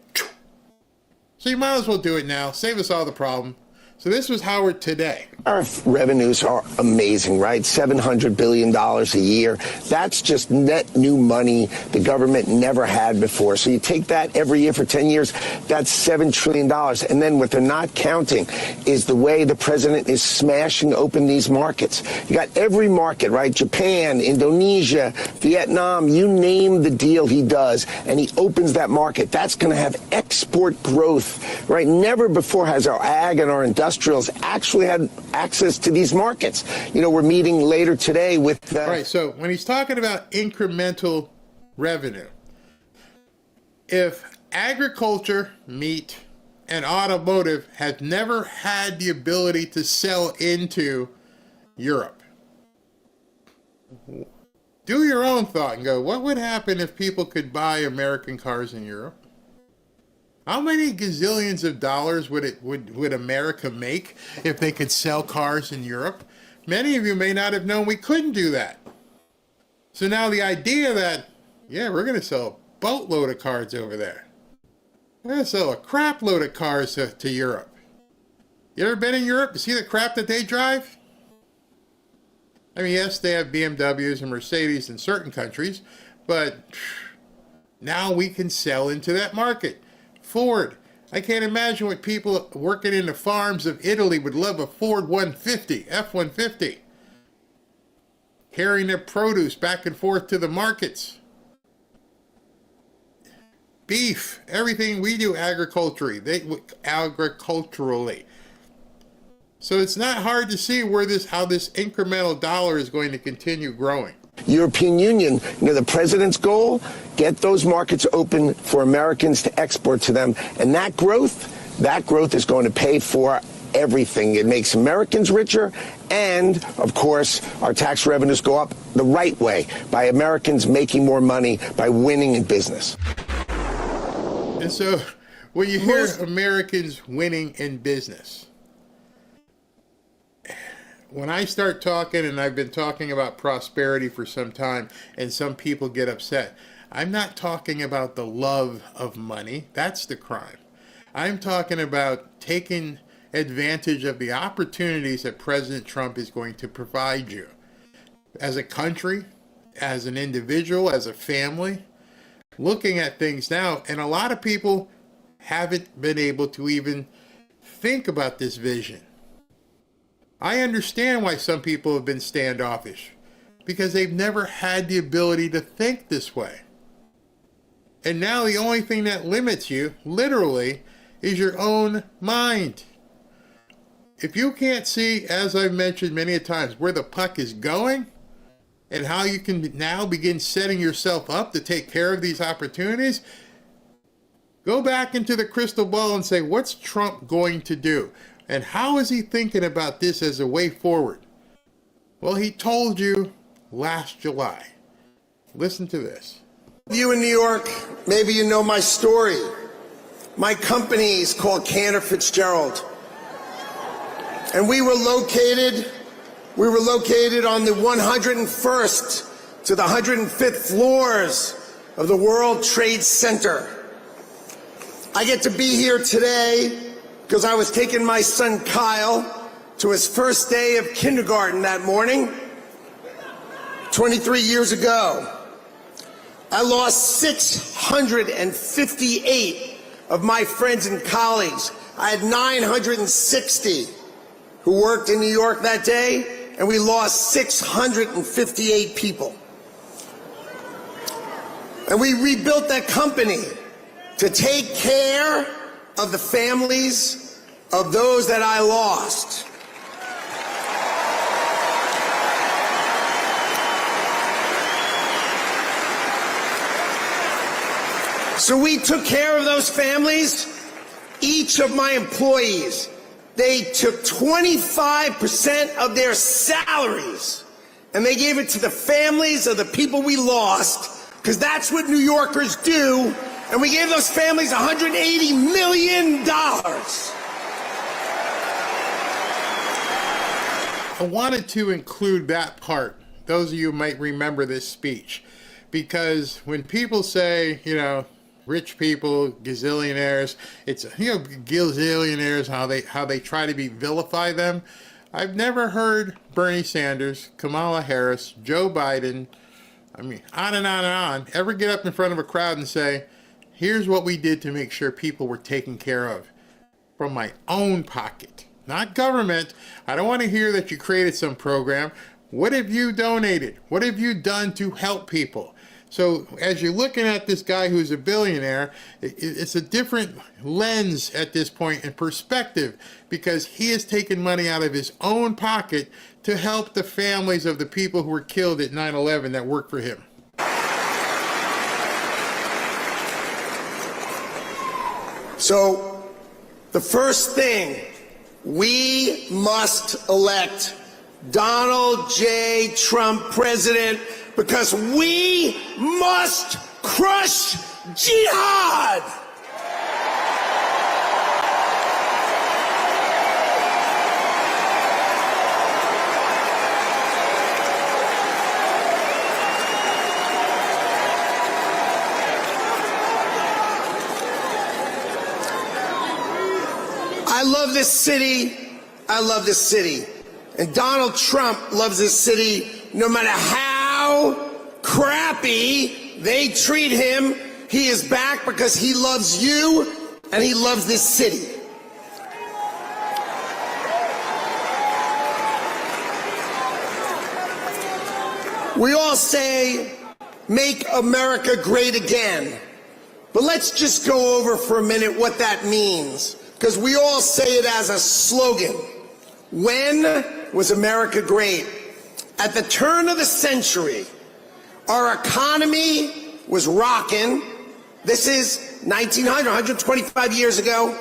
so you might as well do it now. Save us all the problem. So this was Howard today. Our revenues are amazing, right? $700 billion a year. That's just net new money the government never had before. So you take that every year for 10 years, that's $7 trillion. And then what they're not counting is the way the president is smashing open these markets. You got every market, right? Japan, Indonesia, Vietnam, you name the deal he does, and he opens that market. That's going to have export growth, right? Never before has our ag and our industrials actually had access to these markets. You know, we're meeting later today with... Right, so when he's talking about incremental revenue, If agriculture, meat, and automotive have never had the ability to sell into Europe, do your own thought and go, what would happen if people could buy American cars in Europe? How many gazillions of dollars would America make if they could sell cars in Europe? Many of you may not have known we couldn't do that. So now the idea that, yeah, we're going to sell a boatload of cars over there. We're going to sell a crap load of cars to Europe. You ever been in Europe to see the crap that they drive? I mean, yes, they have BMWs and Mercedes in certain countries, but now we can sell into that market. Ford. I can't imagine what people working in the farms of Italy would love a Ford 150, F-150. Carrying their produce back and forth to the markets. Beef, everything we do agriculturally. So it's not hard to see how this incremental dollar is going to continue growing. European Union, the president's goal, get those markets open for Americans to export to them. And that growth is going to pay for everything. It makes Americans richer, and, of course, our tax revenues go up the right way, by Americans making more money, by winning in business. And so, when you hear Americans winning in business, when I start talking, and I've been talking about prosperity for some time, and some people get upset, I'm not talking about the love of money. That's the crime. I'm talking about taking advantage of the opportunities that President Trump is going to provide you. As a country, as an individual, as a family, looking at things now, and a lot of people haven't been able to even think about this vision. I understand why some people have been standoffish, because they've never had the ability to think this way. And now the only thing that limits you, literally, is your own mind. If you can't see, as I've mentioned many a times, where the puck is going, and how you can now begin setting yourself up to take care of these opportunities, go back into the crystal ball and say, what's Trump going to do? And how is he thinking about this as a way forward? Well, he told you last July. Listen to this. You in New York, maybe you know my story. My company is called Cantor Fitzgerald. And we were located on the 101st to the 105th floors of the World Trade Center. I get to be here today because I was taking my son Kyle to his first day of kindergarten that morning, 23 years ago. I lost 658 of my friends and colleagues. I had 960 who worked in New York that day, and we lost 658 people. And we rebuilt that company to take care of the families of those that I lost. So we took care of those families. Each of my employees, they took 25% of their salaries and they gave it to the families of the people we lost, because that's what New Yorkers do. And we gave those families $180 million. I wanted to include that part. Those of you might remember this speech, because when people say, rich people, gazillionaires, it's, gazillionaires, how they try to vilify them. I've never heard Bernie Sanders, Kamala Harris, Joe Biden, on and on and on, ever get up in front of a crowd and say, here's what we did to make sure people were taken care of from my own pocket, not government. I don't want to hear that you created some program. What have you donated? What have you done to help people? So as you're looking at this guy who's a billionaire, it's a different lens at this point in perspective, because he has taken money out of his own pocket to help the families of the people who were killed at 9/11 that worked for him. So the first thing, we must elect Donald J. Trump president because we must crush jihad. I love this city. I love this city. And Donald Trump loves this city no matter how crappy they treat him. He is back because he loves you and he loves this city. We all say, make America great again. But let's just go over for a minute what that means. Because we all say it as a slogan. When was America great? At the turn of the century, our economy was rocking. This is 1900, 125 years ago.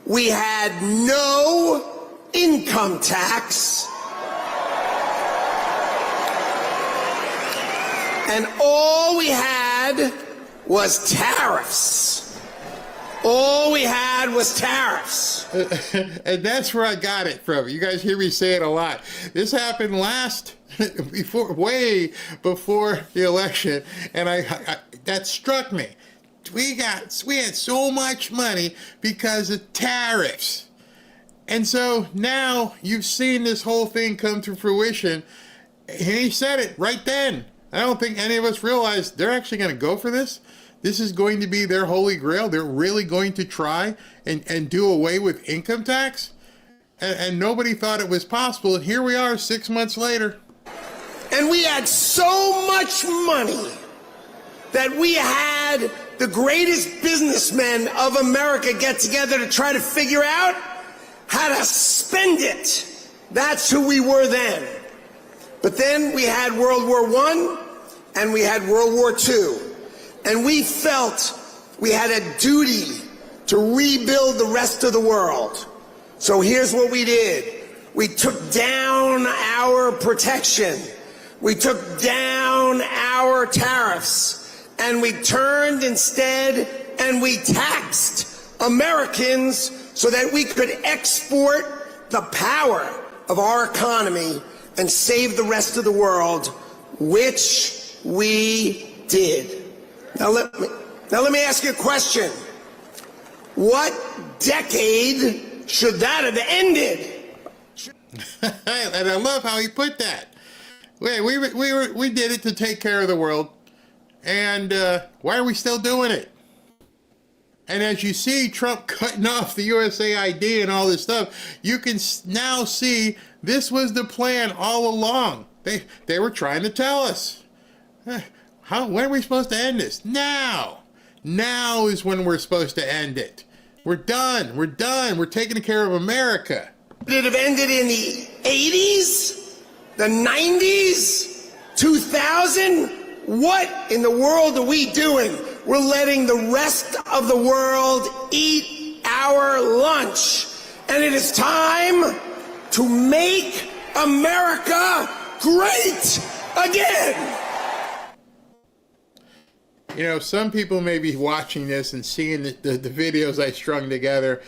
We had no income tax. And all we had was tariffs. All we had was tariffs. And that's where I got it from. You guys hear me say it a lot. This happened way before the election, and that struck me. We had so much money because of tariffs. And so now you've seen this whole thing come to fruition, and he said it right then. I don't think any of us realized they're actually going to go for this. This is going to be their holy grail. They're really going to try and do away with income tax. And nobody thought it was possible. And here we are 6 months later. And we had so much money that we had the greatest businessmen of America get together to try to figure out how to spend it. That's who we were then. But then we had World War I and we had World War II. And we felt we had a duty to rebuild the rest of the world. So here's what we did. We took down our protection. We took down our tariffs. And we turned instead and we taxed Americans so that we could export the power of our economy and save the rest of the world, which we did. Now let me ask you a question. What decade should that have ended? And I love how he put that. We did it to take care of the world, and why are we still doing it? And as you see Trump cutting off the USAID and all this stuff, you can now see this was the plan all along. They were trying to tell us. When are we supposed to end this? Now. Now is when we're supposed to end it. We're done. We're done. We're taking care of America. Did it have ended in the 80s? The 90s? 2000? What in the world are we doing? We're letting the rest of the world eat our lunch. And it is time to make America great again. You know, some people may be watching this and seeing the videos I strung together.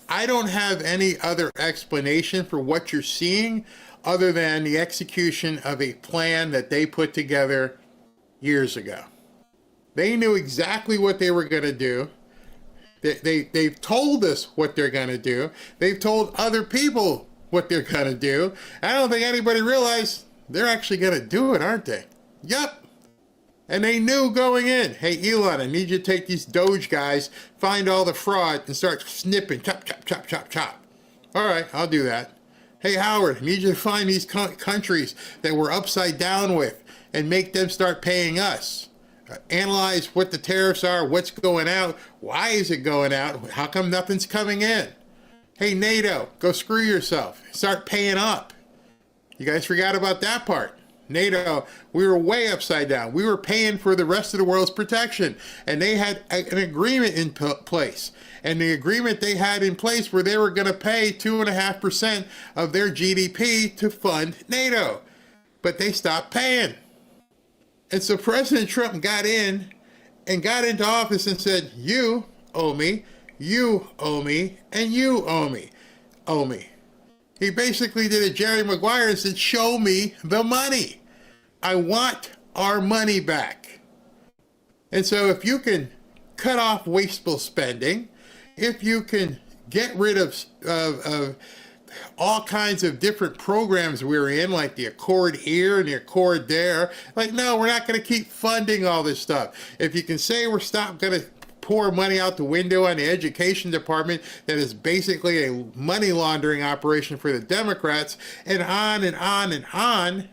I don't have any other explanation for what you're seeing other than the execution of a plan that they put together years ago. They knew exactly what they were going to do. They've told us what they're going to do. They've told other people what they're going to do. I don't think anybody realized they're actually going to do it, aren't they? Yep. And they knew going in, hey, Elon, I need you to take these Doge guys, find all the fraud, and start snipping, chop, chop, chop, chop, chop. All right, I'll do that. Hey, Howard, I need you to find these countries that we're upside down with and make them start paying us. Analyze what the tariffs are, what's going out, why is it going out, how come nothing's coming in? Hey, NATO, go screw yourself. Start paying up. You guys forgot about that part. NATO, we were way upside down. We were paying for the rest of the world's protection. And they had an agreement in place. And the agreement they had in place where they were going to pay 2.5% of their GDP to fund NATO. But they stopped paying. And so President Trump got into office and said, you owe me, you owe me, and you owe me. He basically did a Jerry Maguire and said, show me the money. I want our money back. And so if you can cut off wasteful spending, if you can get rid of all kinds of different programs we're in, like the Accord here and the Accord there, like, no, we're not going to keep funding all this stuff. If you can say we're going to pour money out the window on the education department that is basically a money laundering operation for the Democrats, and on and on and on,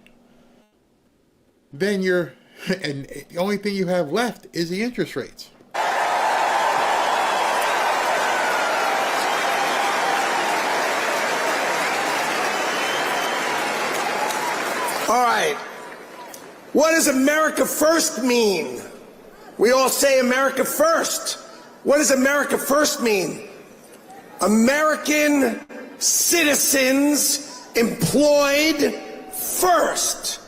then and the only thing you have left is the interest rates. All right. What does America first mean? We all say America first. What does America first mean? American citizens employed first.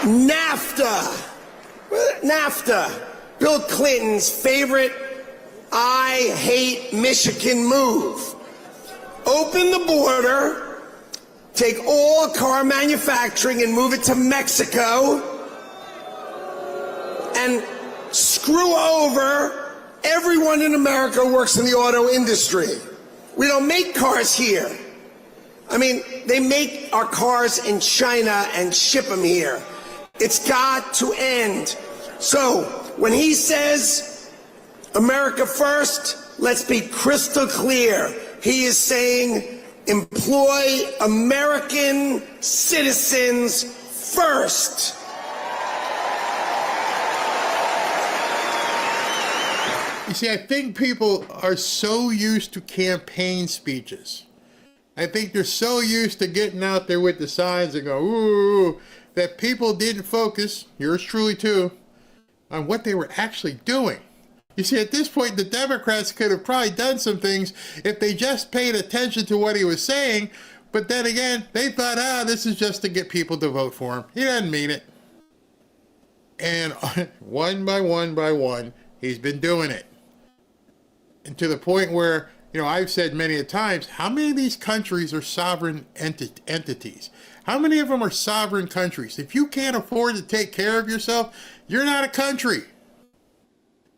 NAFTA, Bill Clinton's favorite I hate Michigan move. Open the border, take all car manufacturing and move it to Mexico, and screw over everyone in America who works in the auto industry. We don't make cars here. I mean, they make our cars in China and ship them here. It's got to end. So when he says America first, let's be crystal clear. He is saying employ American citizens first. You see, I think people are so used to campaign speeches. I think they're so used to getting out there with the signs and go, ooh, that people didn't focus, yours truly too, on what they were actually doing. You see, at this point, the Democrats could have probably done some things if they just paid attention to what he was saying. But then again, they thought, this is just to get people to vote for him. He doesn't mean it. And one by one, he's been doing it. And to the point where, I've said many a times, how many of these countries are sovereign entities? How many of them are sovereign countries? If you can't afford to take care of yourself, you're not a country.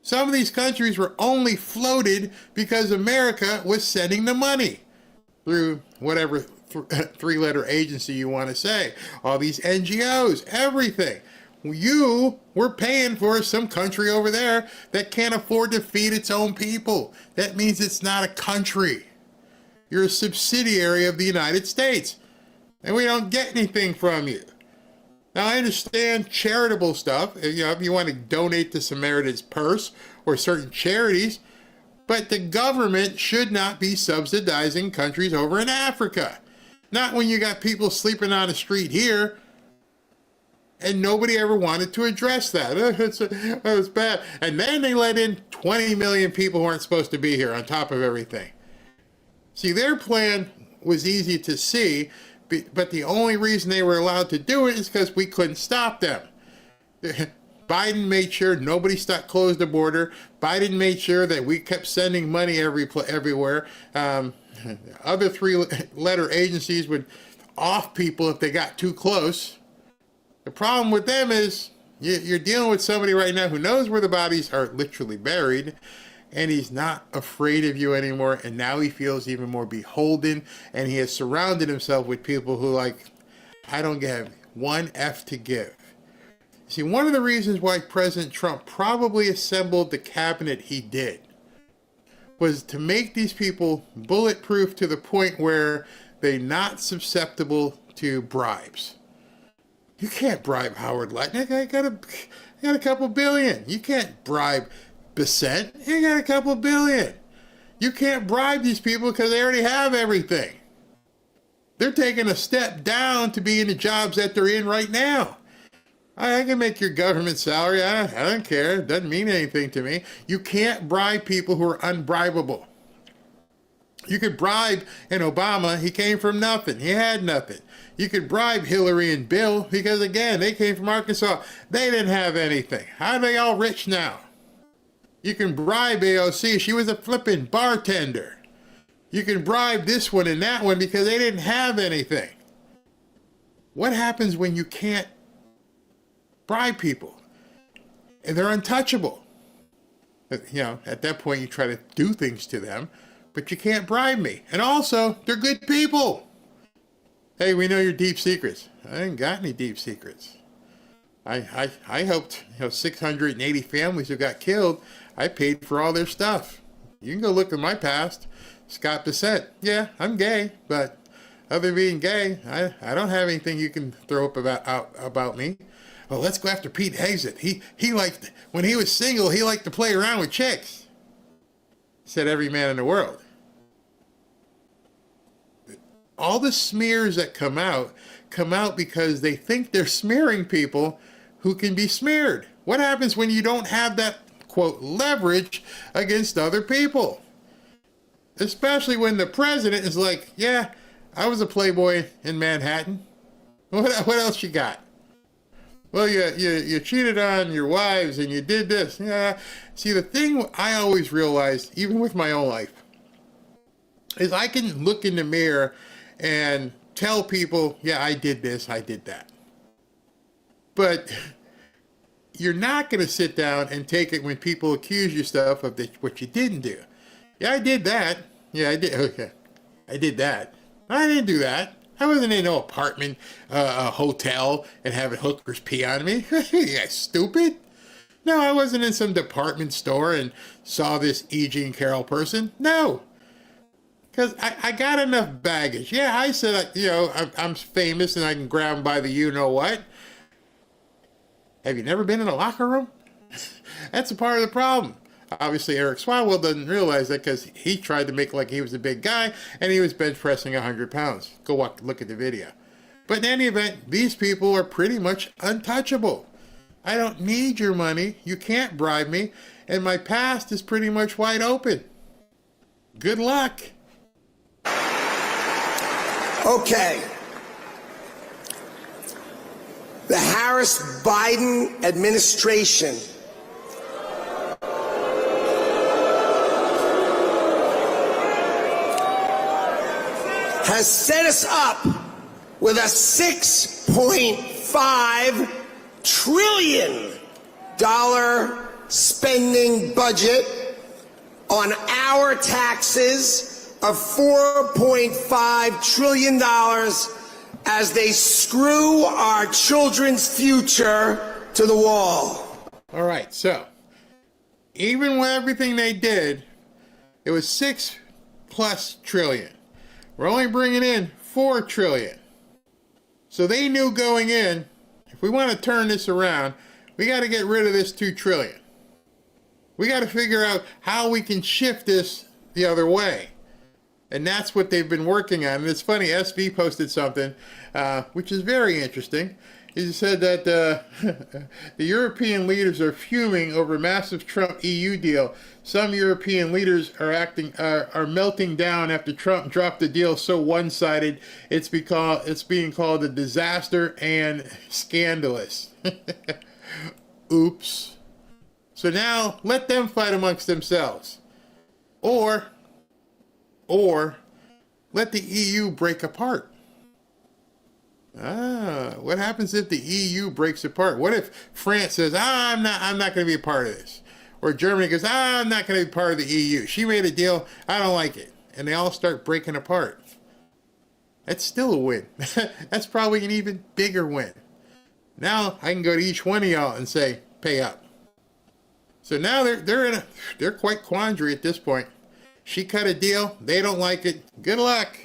Some of these countries were only floated because America was sending the money through whatever three-letter agency you want to say. All these NGOs, everything. You were paying for some country over there that can't afford to feed its own people. That means it's not a country. You're a subsidiary of the United States. And we don't get anything from you. Now, I understand charitable stuff, if you want to donate to Samaritan's Purse or certain charities, but the government should not be subsidizing countries over in Africa. Not when you got people sleeping on the street here, and nobody ever wanted to address that. It's bad. And then they let in 20 million people who aren't supposed to be here on top of everything. See, their plan was easy to see, but the only reason they were allowed to do it is because we couldn't stop them. Biden made sure nobody closed the border. Biden made sure that we kept sending money everywhere. Other three-letter agencies would off people if they got too close. The problem with them is you're dealing with somebody right now who knows where the bodies are literally buried, and he's not afraid of you anymore, and now he feels even more beholden, and he has surrounded himself with people who, I don't have one F to give. See, one of the reasons why President Trump probably assembled the cabinet he did was to make these people bulletproof to the point where they're not susceptible to bribes. You can't bribe Howard Lutnick. I got a couple billion. You can't bribe Bissett. You got a couple billion. You can't bribe these people because they already have everything. They're taking a step down to be in the jobs that they're in right now. I can make your government salary. I don't care. It doesn't mean anything to me. You can't bribe people who are unbribable. You could bribe an Obama. He came from nothing. He had nothing. You could bribe Hillary and Bill because, again, they came from Arkansas. They didn't have anything. How are they all rich now? You can bribe AOC. She was a flipping bartender. You can bribe this one and that one because they didn't have anything. What happens when you can't bribe people and they're untouchable? You know, at that point you try to do things to them, but you can't bribe me. And also, they're good people. Hey, we know your deep secrets. I ain't got any deep secrets. I helped 680 families who got killed. I paid for all their stuff. You can go look at my past. Scott Bissett. Yeah, I'm gay, but other than being gay, I don't have anything you can throw up about me. Oh, let's go after Pete Hegseth. He liked, when he was single, he liked to play around with chicks. Said every man in the world. All the smears that come out because they think they're smearing people who can be smeared. What happens when you don't have that, quote, leverage against other people? Especially when the president is like, yeah, I was a playboy in Manhattan. What else you got? Well, you cheated on your wives and you did this. Yeah. See, the thing I always realized, even with my own life, is I can look in the mirror and tell people, yeah, I did this, I did that. But you're not going to sit down and take it when people accuse you stuff of what you didn't do. Yeah, I did that. Yeah, I did. Okay, I did that. I didn't do that. I wasn't in no apartment, a hotel, and having hookers pee on me. You guys stupid? No, I wasn't in some department store and saw this E. Jean Carroll person. No. Because I got enough baggage. Yeah, I said, I'm famous and I can grab them by the you-know-what. Have you never been in a locker room? That's a part of the problem. Obviously, Eric Swalwell doesn't realize that because he tried to make like he was a big guy and he was bench pressing 100 pounds. Go look at the video. But in any event, these people are pretty much untouchable. I don't need your money. You can't bribe me. And my past is pretty much wide open. Good luck. Okay. The Harris-Biden administration has set us up with a $6.5 trillion spending budget on our taxes of $4.5 trillion as they screw our children's future to the wall. All right, so even with everything they did, it was $6+ trillion. We're only bringing in $4 trillion. So they knew going in, if we want to turn this around, we got to get rid of this $2 trillion. We got to figure out how we can shift this the other way. And that's what they've been working on. And it's funny, SV posted something, which is very interesting. He said that the European leaders are fuming over massive Trump EU deal. Some European leaders are melting down after Trump dropped the deal so one-sided. It's being called a disaster and scandalous. Oops. So now let them fight amongst themselves, or let the EU break apart. What happens if the EU breaks apart? What if France says, I'm not going to be a part of this? Or Germany goes, I'm not going to be part of the EU. She made a deal, I don't like it. And they all start breaking apart. That's still a win. That's probably an even bigger win. Now I can go to each one of y'all and say, pay up. So now they're quite quandary at this point. She cut a deal, they don't like it. Good luck.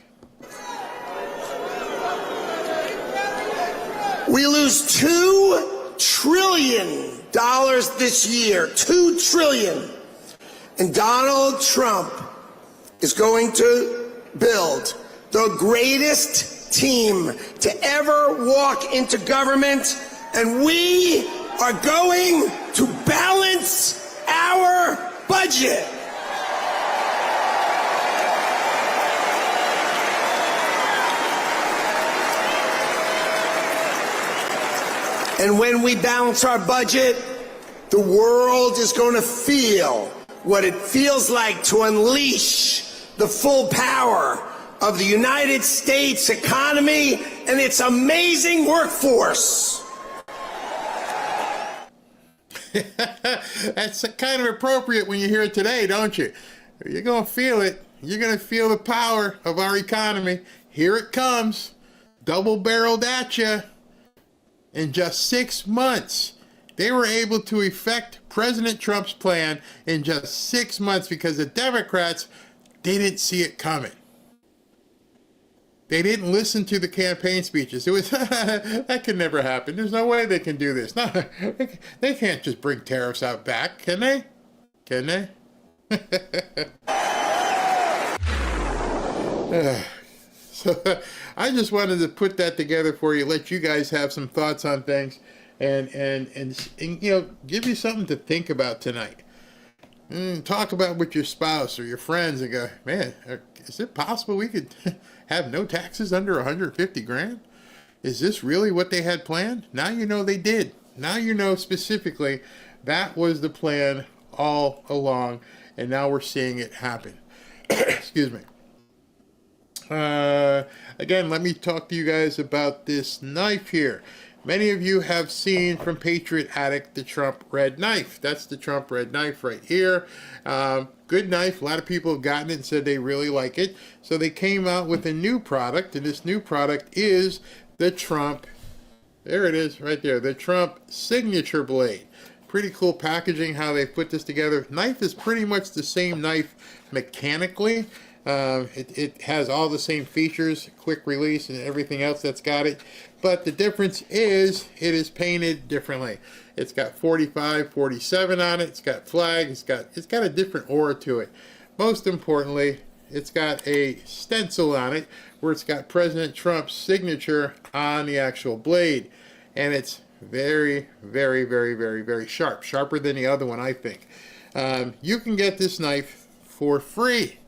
We lose $2 trillion this year. $2 trillion. And Donald Trump is going to build the greatest team to ever walk into government, and we are going to balance our budget. And when we balance our budget, the world is going to feel what it feels like to unleash the full power of the United States economy and its amazing workforce. That's kind of appropriate when you hear it today, don't you? You're going to feel it. You're going to feel the power of our economy. Here it comes, double-barreled at you. In just 6 months, they were able to effect President Trump's plan in just 6 months because the Democrats didn't see it coming. They didn't listen to the campaign speeches. It was, that could never happen. There's no way they can do this. No, they can't just bring tariffs out back, can they? Can they? So I just wanted to put that together for you, let you guys have some thoughts on things, and you know, give you something to think about tonight. Talk about with your spouse or your friends and go, man, is it possible we could have no taxes under 150 grand? Is this really what they had planned? Now you know they did. Now you know specifically that was the plan all along, and now we're seeing it happen. Excuse me. Again, let me talk to you guys about this knife here. Many of you have seen from Patriot Addict the Trump Red Knife. That's the Trump Red Knife right here. Good knife. A lot of people have gotten it and said they really like it. So they came out with a new product, and this new product is the Trump, there it is right there, the Trump Signature Blade. Pretty cool packaging, how they put this together. Knife is pretty much the same knife mechanically. It has all the same features, quick release and everything else that's got it. But the difference is it is painted differently. It's got 45, 47 on it. It's got flag. It's got a different aura to it. Most importantly, it's got a stencil on it where it's got President Trump's signature on the actual blade. And it's very, very, very, very, very sharp. Sharper than the other one, I think. You can get this knife for free.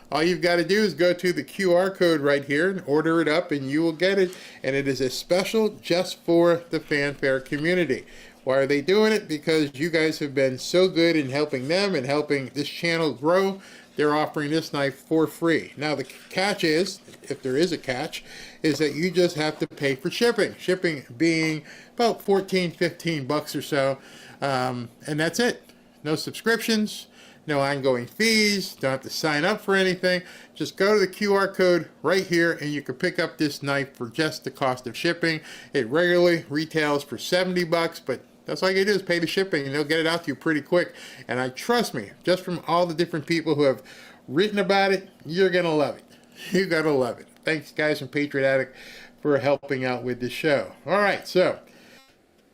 All you've got to do is go to the QR code right here and order it up, and you will get it. And it is a special just for the Fanfare community. Why are they doing it? Because you guys have been so good in helping them and helping this channel grow. They're offering this knife for free. Now the catch is, if there is a catch, is that you just have to pay for shipping. Shipping being about 14, 15 bucks or so. And that's it. No subscriptions. No ongoing fees, don't have to sign up for anything. Just go to the QR code right here and you can pick up this knife for just the cost of shipping. It regularly retails for 70 bucks, but that's all you do is pay the shipping and they'll get it out to you pretty quick. And I trust me, just from all the different people who have written about it, you're gonna love it. You're gonna love it. Thanks guys from Patriot Addict for helping out with the show. All right, so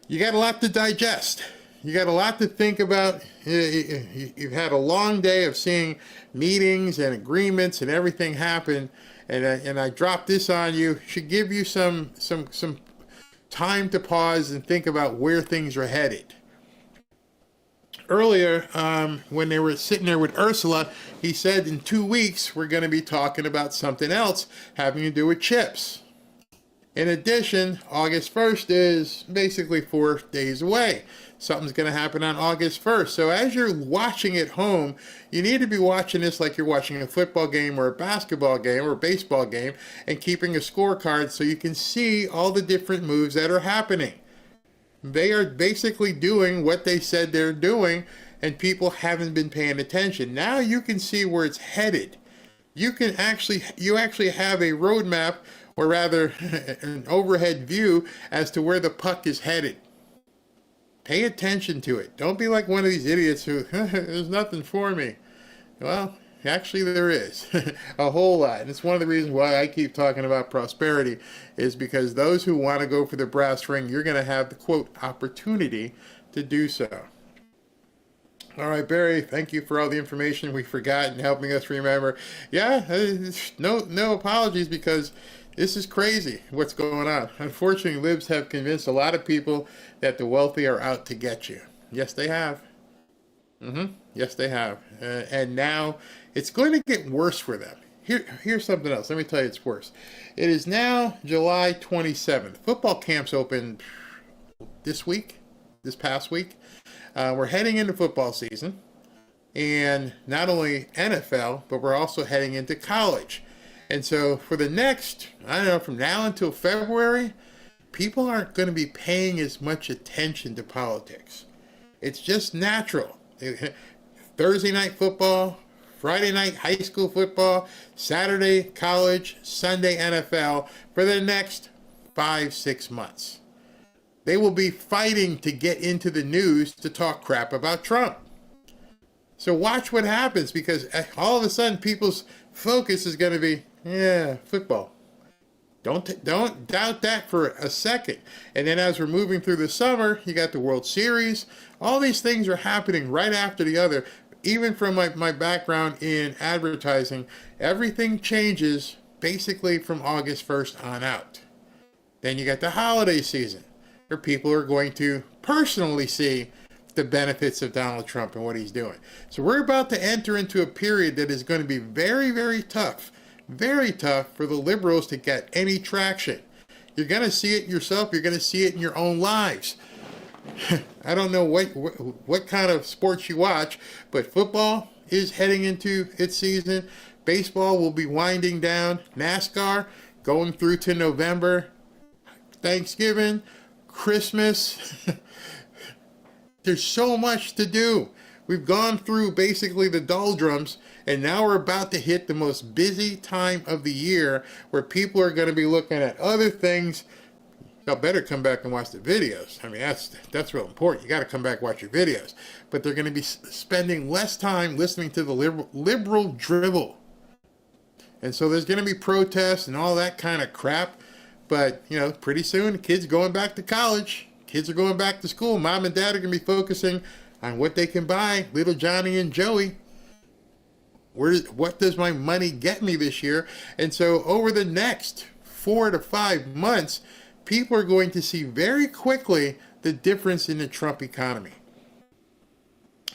you got a lot to digest. You got a lot to think about. You've had a long day of seeing meetings and agreements and everything happen, and I dropped this on you. Should give you some time to pause and think about where things are headed. Earlier, when they were sitting there with Ursula, he said in 2 weeks we're going to be talking about something else having to do with chips. In addition, August 1st is basically 4 days away. Something's going to happen on August 1st. So as you're watching at home, you need to be watching this like you're watching a football game or a basketball game or a baseball game and keeping a scorecard so you can see all the different moves that are happening. They are basically doing what they said they're doing, and people haven't been paying attention. Now you can see where it's headed. You actually have a roadmap, or rather an overhead view as to where the puck is headed. Pay attention to it. Don't be like one of these idiots who, there's nothing for me. Well, actually there is. A whole lot. And it's one of the reasons why I keep talking about prosperity, is because those who want to go for the brass ring, you're going to have the, quote, opportunity to do so. All right, Barry, thank you for all the information we forgot and helping us remember. Yeah, no apologies, because This is crazy what's going on. Unfortunately, libs have convinced a lot of people that the wealthy are out to get you. Yes, they have. Yes, they have. And now it's going to get worse for them. Here's something else. Let me tell you it's worse. It is now July 27th. Football camps open this past week. We're heading into football season. And not only NFL, but we're also heading into college. And so for the next, I don't know, from now until February, people aren't going to be paying as much attention to politics. It's just natural. Thursday night football, Friday night high school football, Saturday college, Sunday NFL for the next 5-6 months. They will be fighting to get into the news to talk crap about Trump. So watch what happens, because all of a sudden people's focus is going to be, football. Don't doubt that for a second. And then as we're moving through the summer, you got the World Series. All these things are happening right after the other. Even from my background in advertising, everything changes basically from August 1st on out. Then you got the holiday season, where people are going to personally see the benefits of Donald Trump and what he's doing. So we're about to enter into a period that is going to be very, very tough for the liberals to get any traction. You're going to see it yourself. You're going to see it in your own lives. I don't know what kind of sports you watch, but football is heading into its season. Baseball will be winding down. NASCAR going through to November. Thanksgiving, Christmas. There's so much to do. We've gone through basically the doldrums, and now we're about to hit the most busy time of the year, where people are going to be looking at other things. Y'all better come back and watch the videos. I mean, that's real important. You got to come back and watch your videos. But they're going to be spending less time listening to the liberal drivel. And so there's going to be protests and all that kind of crap. But, pretty soon, the kids going back to college. Kids are going back to school. Mom and dad are going to be focusing on what they can buy. Little Johnny and Joey. What does my money get me this year? And so over the next 4 to 5 months, people are going to see very quickly the difference in the Trump economy.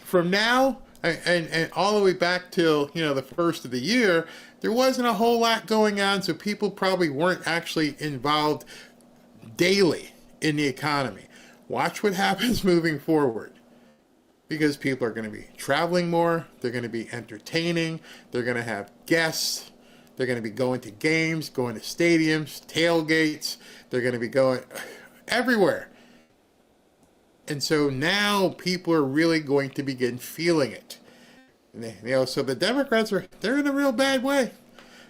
From now and all the way back till the first of the year, there wasn't a whole lot going on, so people probably weren't actually involved daily in the economy. Watch what happens moving forward, because people are going to be traveling more, they're going to be entertaining, they're going to have guests, they're going to be going to games, going to stadiums, tailgates, they're going to be going everywhere. And so now people are really going to begin feeling it. And so the Democrats they're in a real bad way,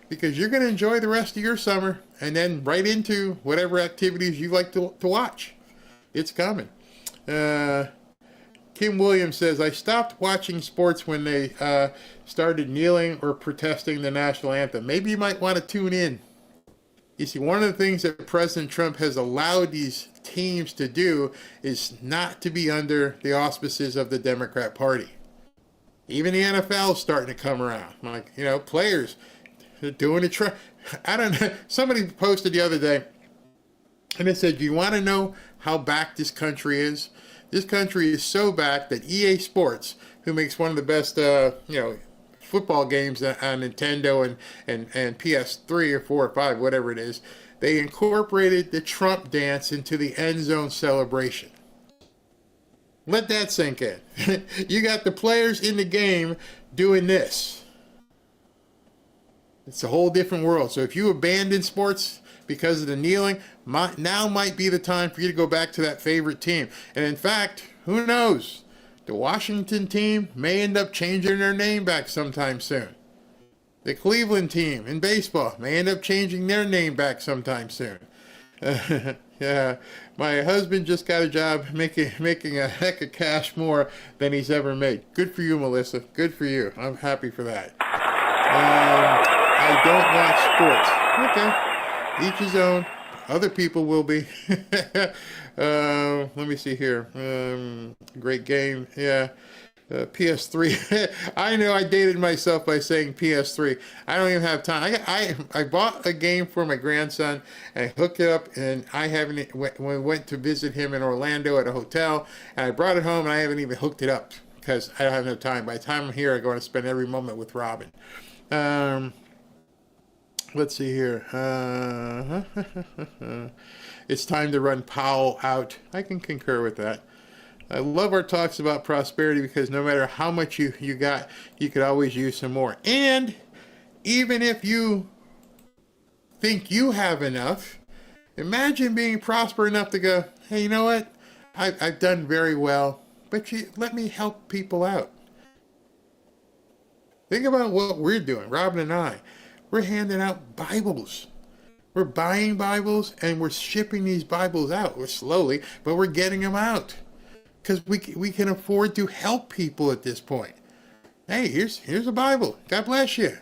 because you're going to enjoy the rest of your summer and then right into whatever activities you like to watch. It's coming. Kim Williams says, I stopped watching sports when they started kneeling or protesting the national anthem. Maybe you might want to tune in. You see, one of the things that President Trump has allowed these teams to do is not to be under the auspices of the Democrat Party. Even the NFL is starting to come around. Like, players are doing it. I don't know. Somebody posted the other day, and it said, do you want to know how back this country is? This country is so back that EA Sports, who makes one of the best, football games on Nintendo and PS3 or 4 or 5, whatever it is, they incorporated the Trump dance into the end zone celebration. Let that sink in. You got the players in the game doing this. It's a whole different world. So if you abandon sports because of the kneeling, now might be the time for you to go back to that favorite team. And in fact, who knows? The Washington team may end up changing their name back sometime soon. The Cleveland team in baseball may end up changing their name back sometime soon. Yeah, my husband just got a job making a heck of cash more than he's ever made. Good for you, Melissa. Good for you. I'm happy for that. I don't watch sports. Okay, each his own. Other people will be. Let me see here. Great game. Yeah. PS3. I know I dated myself by saying PS3. I don't even have time. I bought a game for my grandson and I hooked it up, and I haven't, when we went to visit him in Orlando at a hotel, and I brought it home and I haven't even hooked it up because I don't have no time. By the time I'm here, I'm going to spend every moment with Robin. Let's see here. It's time to run Powell out. I can concur with that. I love our talks about prosperity because no matter how much you got, you could always use some more. And even if you think you have enough, imagine being prosperous enough to go, hey, you know what? I've done very well, but let me help people out. Think about what we're doing, Robin and I. We're handing out Bibles. We're buying Bibles and we're shipping these Bibles out. We're slowly, but we're getting them out. Because we can afford to help people at this point. Hey, here's a Bible. God bless you.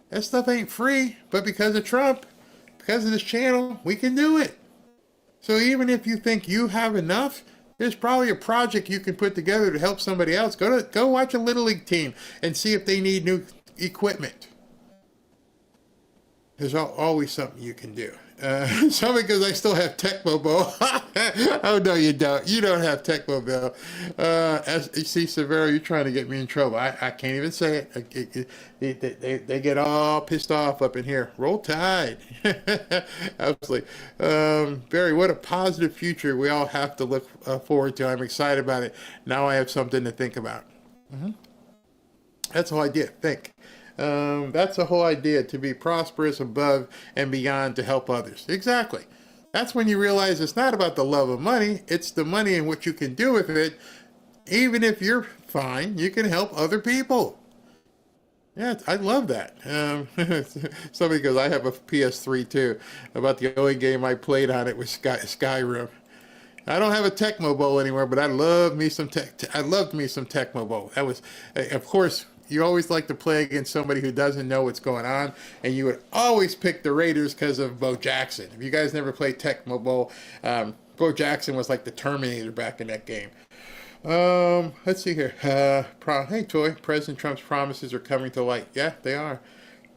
That stuff ain't free, but because of Trump, because of this channel, we can do it. So even if you think you have enough, there's probably a project you can put together to help somebody else. Go watch a Little League team and see if they need new equipment. There's always something you can do. Somebody goes, I still have Tecmo Bowl. Oh, no, you don't. You don't have Tecmo Bowl. See, Severo, you're trying to get me in trouble. I can't even say it. They get all pissed off up in here. Roll Tide. Absolutely. Barry, what a positive future we all have to look forward to. I'm excited about it. Now I have something to think about. That's the whole idea. Think. That's the whole idea, to be prosperous above and beyond to help others. Exactly. That's when you realize it's not about the love of money. It's the money and what you can do with it. Even if you're fine, you can help other people. Yeah, I love that. Somebody goes, I have a PS3 too. About the only game I played on it was Skyrim. I don't have a Tecmo Bowl anymore, but I loved me some Tecmo Bowl. That was, of course, you always like to play against somebody who doesn't know what's going on, and you would always pick the Raiders because of Bo Jackson. If you guys never played Tecmo Bowl, Bo Jackson was like the Terminator back in that game. Let's see here. Hey, Toy, President Trump's promises are coming to light. Yeah, they are.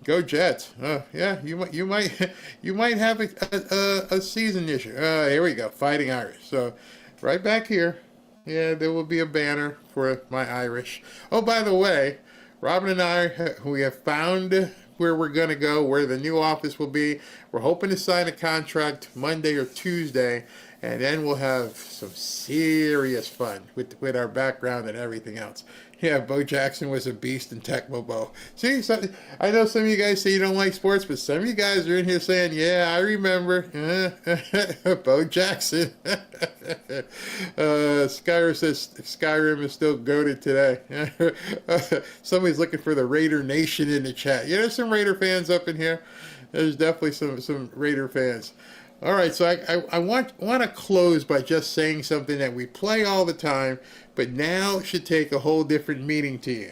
Go Jets. Yeah, you might have a season issue. Here we go. Fighting Irish. So right back here. Yeah, there will be a banner for my Irish. Oh, by the way, Robin and I, we have found where we're going to go, where the new office will be. We're hoping to sign a contract Monday or Tuesday, and then we'll have some serious fun with our background and everything else. Yeah, Bo Jackson was a beast in Tecmo Bowl. See, I know some of you guys say you don't like sports, but some of you guys are in here saying, yeah, I remember. Bo Jackson. Skyrim says Skyrim is still goated today. Somebody's looking for the Raider Nation in the chat. Yeah, there's some Raider fans up in here. There's definitely some Raider fans. All right, so I want to close by just saying something that we play all the time, but now should take a whole different meaning to you.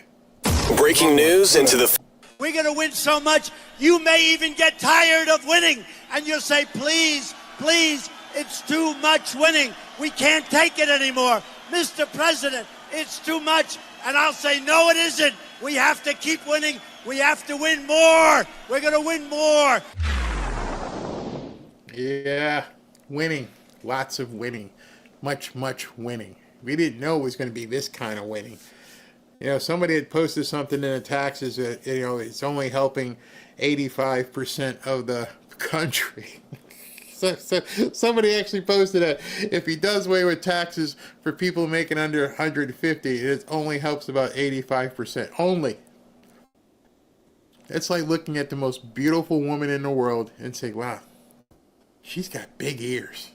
Breaking news into the... We're going to win so much, you may even get tired of winning, and you'll say, please, please, it's too much winning. We can't take it anymore. Mr. President, it's too much. And I'll say, no, it isn't. We have to keep winning. We have to win more. We're going to win more. Yeah, winning. Lots of winning. Much, much winning. We didn't know it was going to be this kind of winning. You know, somebody had posted something in the taxes that, you know, it's only helping 85% of the country. So somebody actually posted that if he does away with taxes for people making under 150, it only helps about 85%. Only. It's like looking at the most beautiful woman in the world and saying, wow, she's got big ears.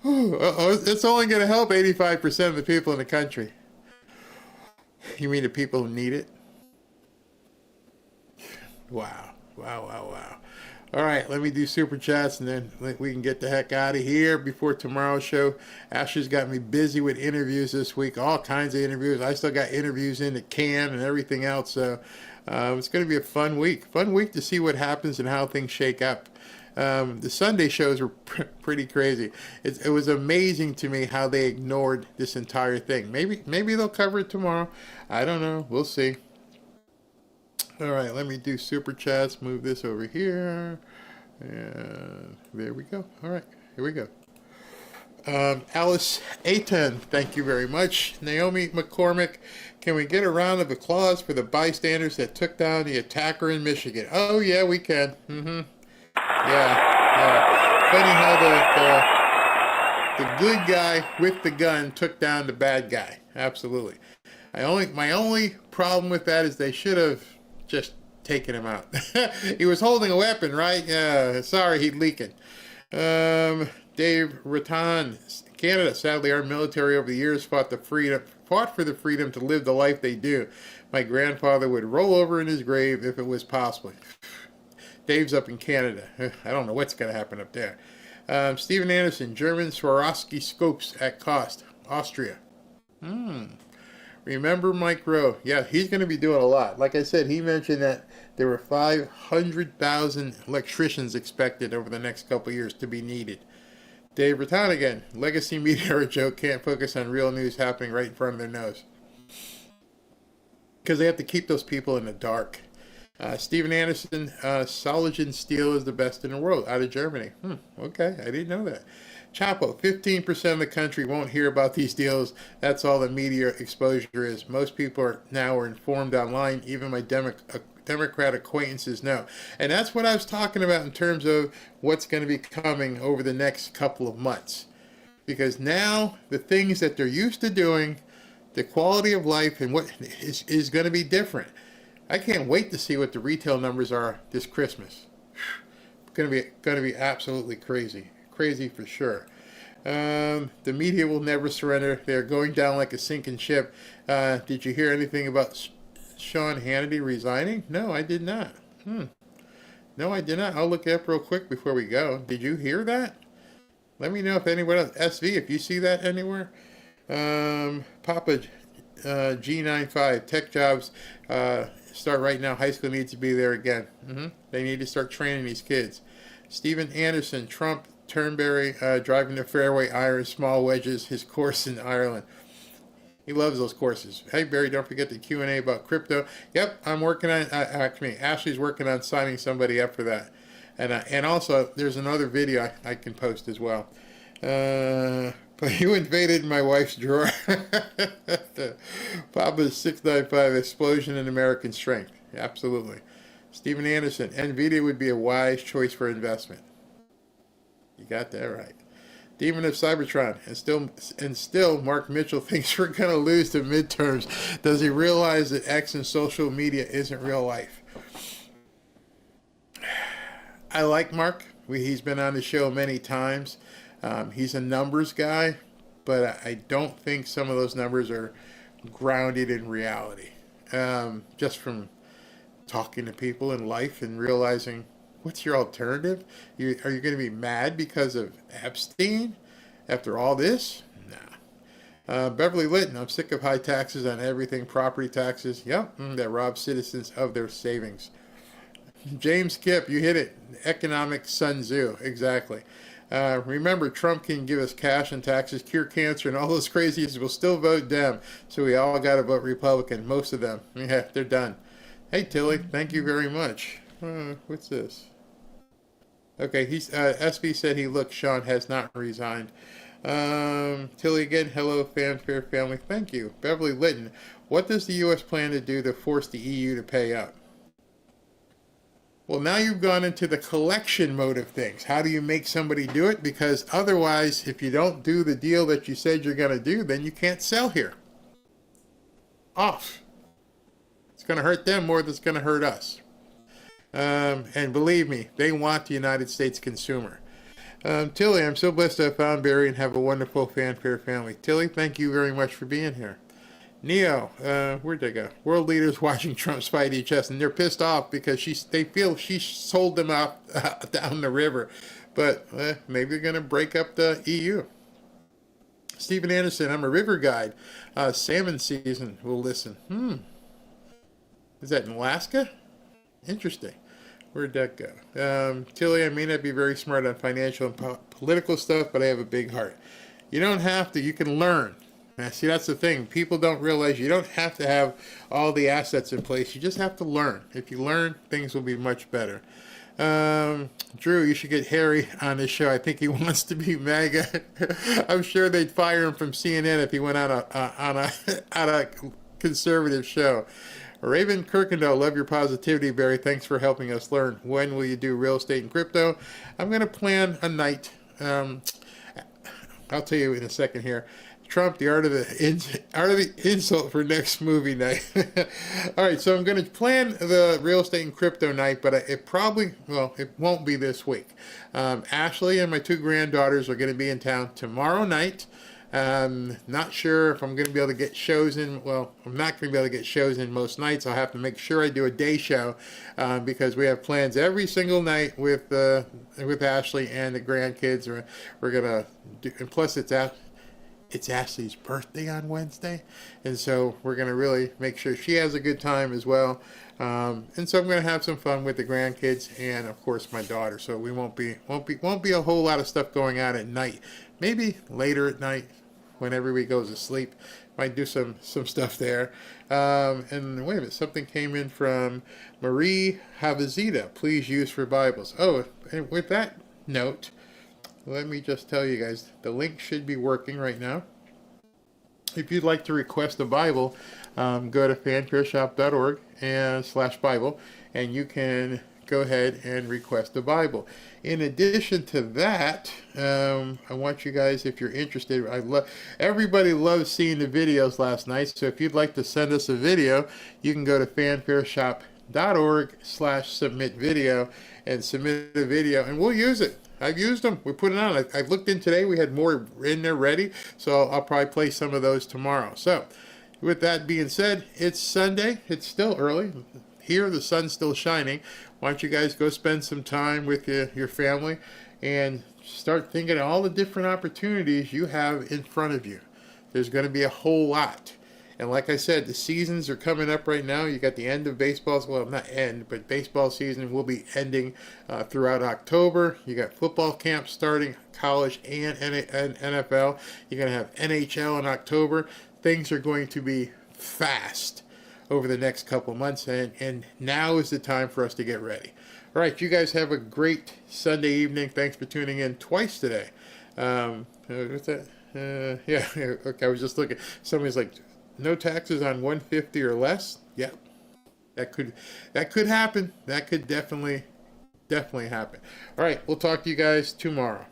It's only going to help 85% of the people in the country. You mean the people who need it? Wow. All right, let me do super chats and then we can get the heck out of here before tomorrow's show. Ashley's got me busy with interviews this week, all kinds of interviews. I still got interviews in the can and everything else. So it's going to be a fun week to see what happens and how things shake up. The Sunday shows were pretty crazy. It was amazing to me how they ignored this entire thing. Maybe they'll cover it tomorrow. I don't know. We'll see. All right, let me do super chats. Move this over here. And there we go. All right, here we go. Alice A10, thank you very much. Naomi McCormick, can we get a round of applause for the bystanders that took down the attacker in Michigan? Oh, yeah, we can. Yeah. Funny how the good guy with the gun took down the bad guy. Absolutely. My only problem with that is they should have just taken him out. He was holding a weapon, right? Yeah. Sorry, he'd leak it. Dave Rattan, Canada. Sadly, our military over the years fought for the freedom to live the life they do. My grandfather would roll over in his grave if it was possible. Dave's up in Canada. I don't know what's going to happen up there. Stephen Anderson, German Swarovski scopes at cost, Austria. Remember Mike Rowe? Yeah, he's going to be doing a lot. Like I said, he mentioned that there were 500,000 electricians expected over the next couple of years to be needed. Dave Rattan again. Legacy media or a joke can't focus on real news happening right in front of their nose. Because they have to keep those people in the dark. Stephen Anderson, Soligen steel is the best in the world, out of Germany. Okay, I didn't know that. Chapo, 15% of the country won't hear about these deals. That's all the media exposure is. Most people are informed online. Even my Democrat acquaintances know. And that's what I was talking about in terms of what's going to be coming over the next couple of months. Because now the things that they're used to doing, the quality of life and what is going to be different. I can't wait to see what the retail numbers are this Christmas. Going to be absolutely crazy. Crazy for sure. The media will never surrender. They're going down like a sinking ship. Did you hear anything about Sean Hannity resigning? No, I did not. No, I did not. I'll look it up real quick before we go. Did you hear that? Let me know if anyone else. SV, if you see that anywhere. Papa G95, tech jobs start right now. High school needs to be there again. They need to start training these kids. Stephen Anderson, Trump, Turnberry, driving the fairway iron, small wedges, his course in Ireland. He loves those courses. Hey, Barry, don't forget the Q&A about crypto. Yep, I'm working on, Ashley's working on signing somebody up for that. And also, there's another video I can post as well. But you invaded my wife's drawer. Papa's 695, explosion in American strength. Absolutely. Stephen Anderson, NVIDIA would be a wise choice for investment. You got that right. Demon of Cybertron, and still Mark Mitchell thinks we're going to lose the midterms. Does he realize that X and social media isn't real life? I like Mark. He's been on the show many times. He's a numbers guy, but I don't think some of those numbers are grounded in reality. Just from talking to people in life and realizing, what's your alternative? Are you going to be mad because of Epstein after all this? Nah. Beverly Litton, I'm sick of high taxes on everything, property taxes. Yep, that rob citizens of their savings. James Kipp, you hit it. Economic Sun Tzu, exactly. Remember, Trump can give us cash and taxes, cure cancer, and all those crazies will still vote Dem. So we all got to vote Republican, most of them. Yeah, they're done. Hey, Tilly, thank you very much. What's this? Okay, SB said Sean has not resigned. Tilly again, hello, fanfare family, thank you. Beverly Litton, what does the U.S. plan to do to force the EU to pay up? Well, now you've gone into the collection mode of things. How do you make somebody do it? Because otherwise, if you don't do the deal that you said you're going to do, then you can't sell here. Off. It's going to hurt them more than it's going to hurt us. And believe me, they want the United States consumer. Tilly, I'm so blessed to have found Barry and have a wonderful fanfare family. Tilly, thank you very much for being here. Neo, where'd they go? World leaders watching Trump fight each other, and they're pissed off because they feel she sold them out down the river. But maybe they're going to break up the EU. Stephen Anderson, I'm a river guide. Salmon season, we'll listen. Is that in Alaska? Interesting. Where'd that go? Tilly, I may not be very smart on financial and political stuff, but I have a big heart. You don't have to. You can learn. Now, see, that's the thing. People don't realize you don't have to have all the assets in place. You just have to learn. If you learn, things will be much better. Drew, you should get Harry on this show. I think he wants to be MAGA. I'm sure they'd fire him from CNN if he went on a conservative show. Raven Kirkendall, love your positivity, Barry. Thanks for helping us learn. When will you do real estate and crypto? I'm going to plan a night. I'll tell you in a second here. Trump, the art of the insult for next movie night. All right, so I'm going to plan the real estate and crypto night, but it won't be this week. Ashley and my 2 granddaughters are going to be in town tomorrow night. Not sure if I'm going to be able to get shows in. Well, I'm not going to be able to get shows in most nights. I'll have to make sure I do a day show because we have plans every single night with Ashley and the grandkids. We're going to do, and plus it's Ashley's birthday on Wednesday, and so we're going to really make sure she has a good time as well. And so I'm going to have some fun with the grandkids and of course my daughter. So we won't be a whole lot of stuff going on at night. Maybe later at night when everybody goes to sleep, might do some stuff there. And wait a minute, something came in from Marie Havazita. Please use for Bibles. Oh, and with that note, let me just tell you guys, the link should be working right now. If you'd like to request a Bible, go to fanfareshop.org /Bible, and you can go ahead and request a Bible. In addition to that, I want you guys, if you're interested, everybody loves seeing the videos last night, so if you'd like to send us a video, you can go to fanfareshop.org /submit video and submit a video, and we'll use it. I've used them. We put it on. I looked in today. We had more in there ready. So I'll probably play some of those tomorrow. So with that being said, it's Sunday. It's still early. Here, the sun's still shining. Why don't you guys go spend some time with your family and start thinking of all the different opportunities you have in front of you. There's going to be a whole lot. And like I said, the seasons are coming up right now. You got the end of baseball. Well, not end, but baseball season will be ending throughout October. You got football camps starting, college and NFL. You're going to have NHL in October. Things are going to be fast over the next couple months, and now is the time for us to get ready. All right, you guys have a great Sunday evening. Thanks for tuning in twice today. What's that? Yeah, okay, I was just looking. Somebody's like, no taxes on 150 or less? Yeah, that could happen. That could definitely happen. All right, we'll talk to you guys tomorrow.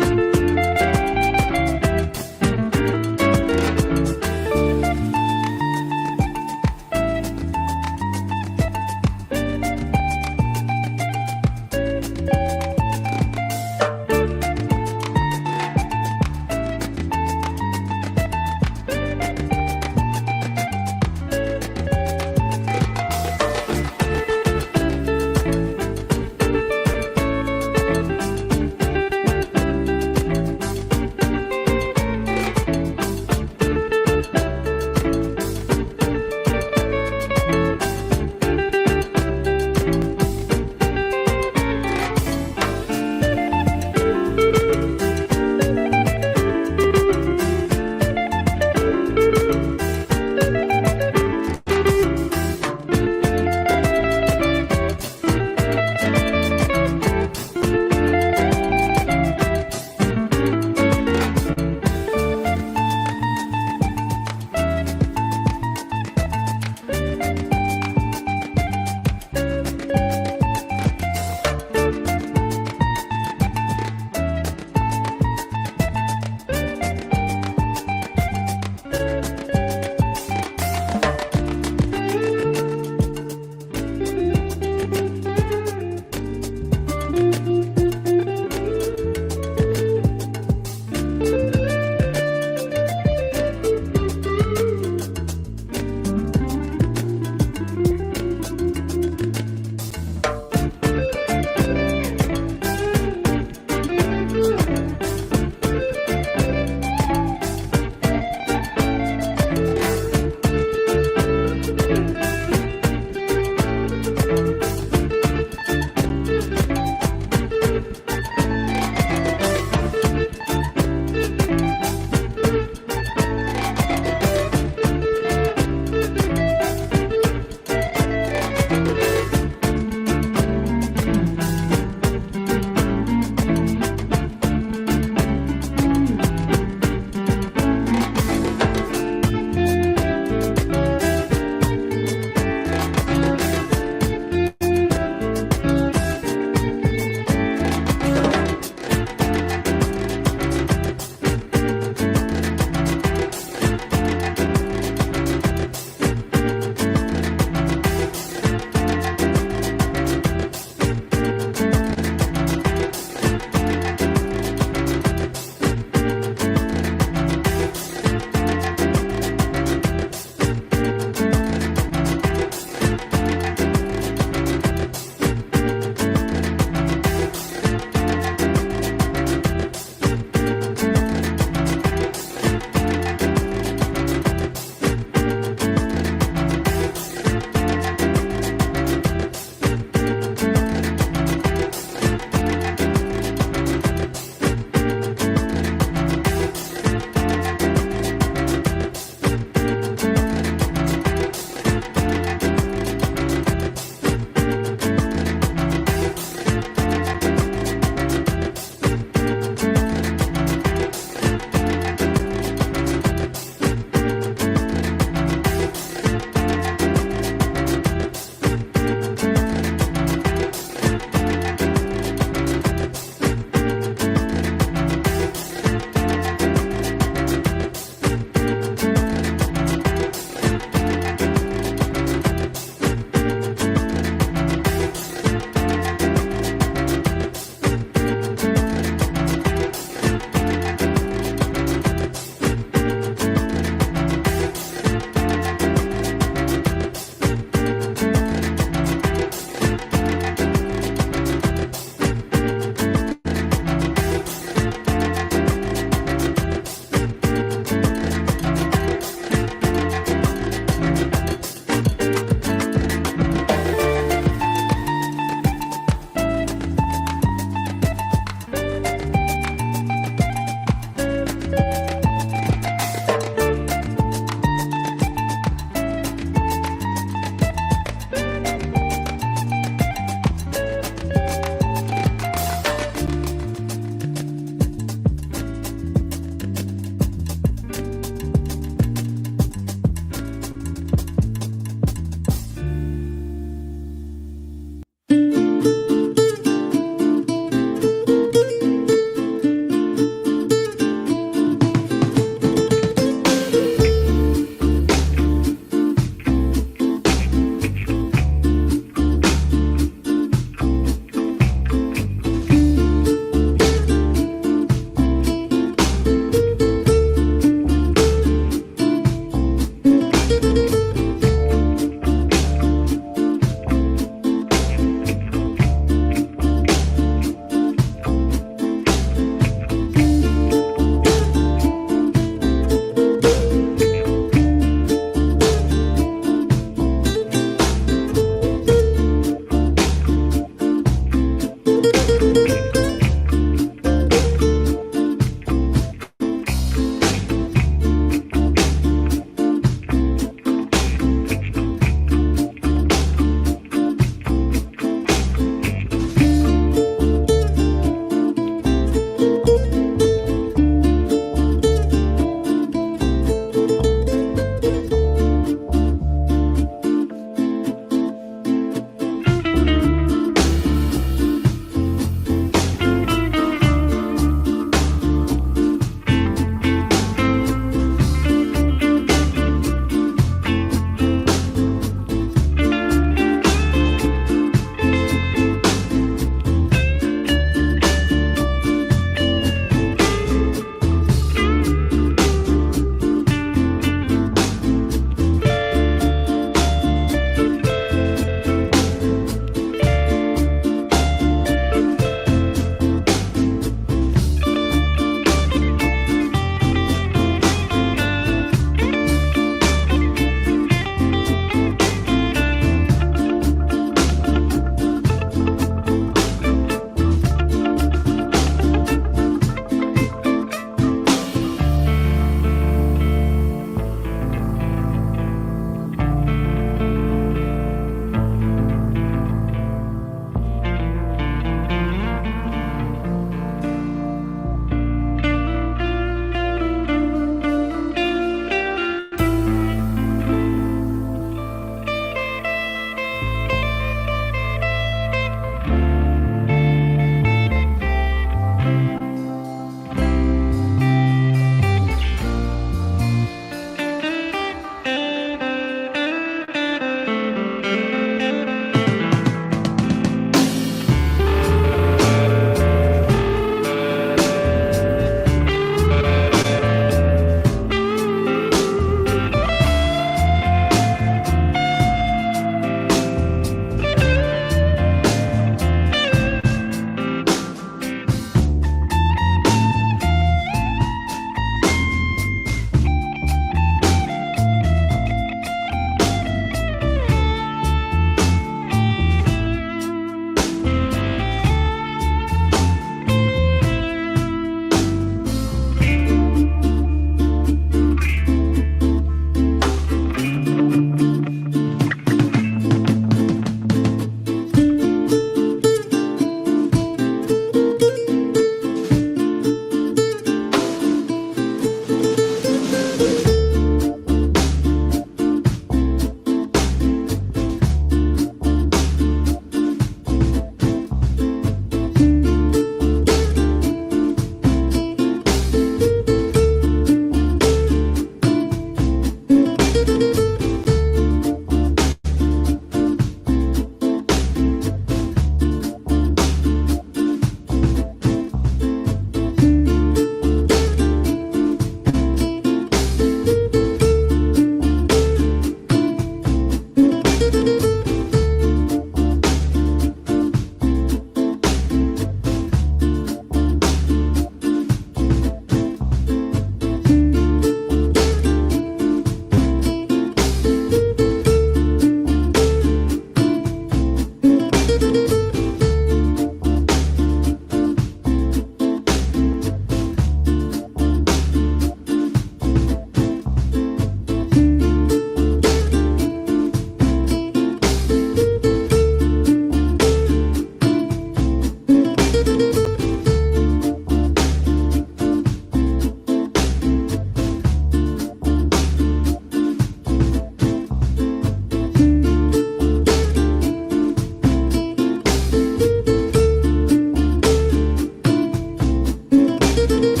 Fan.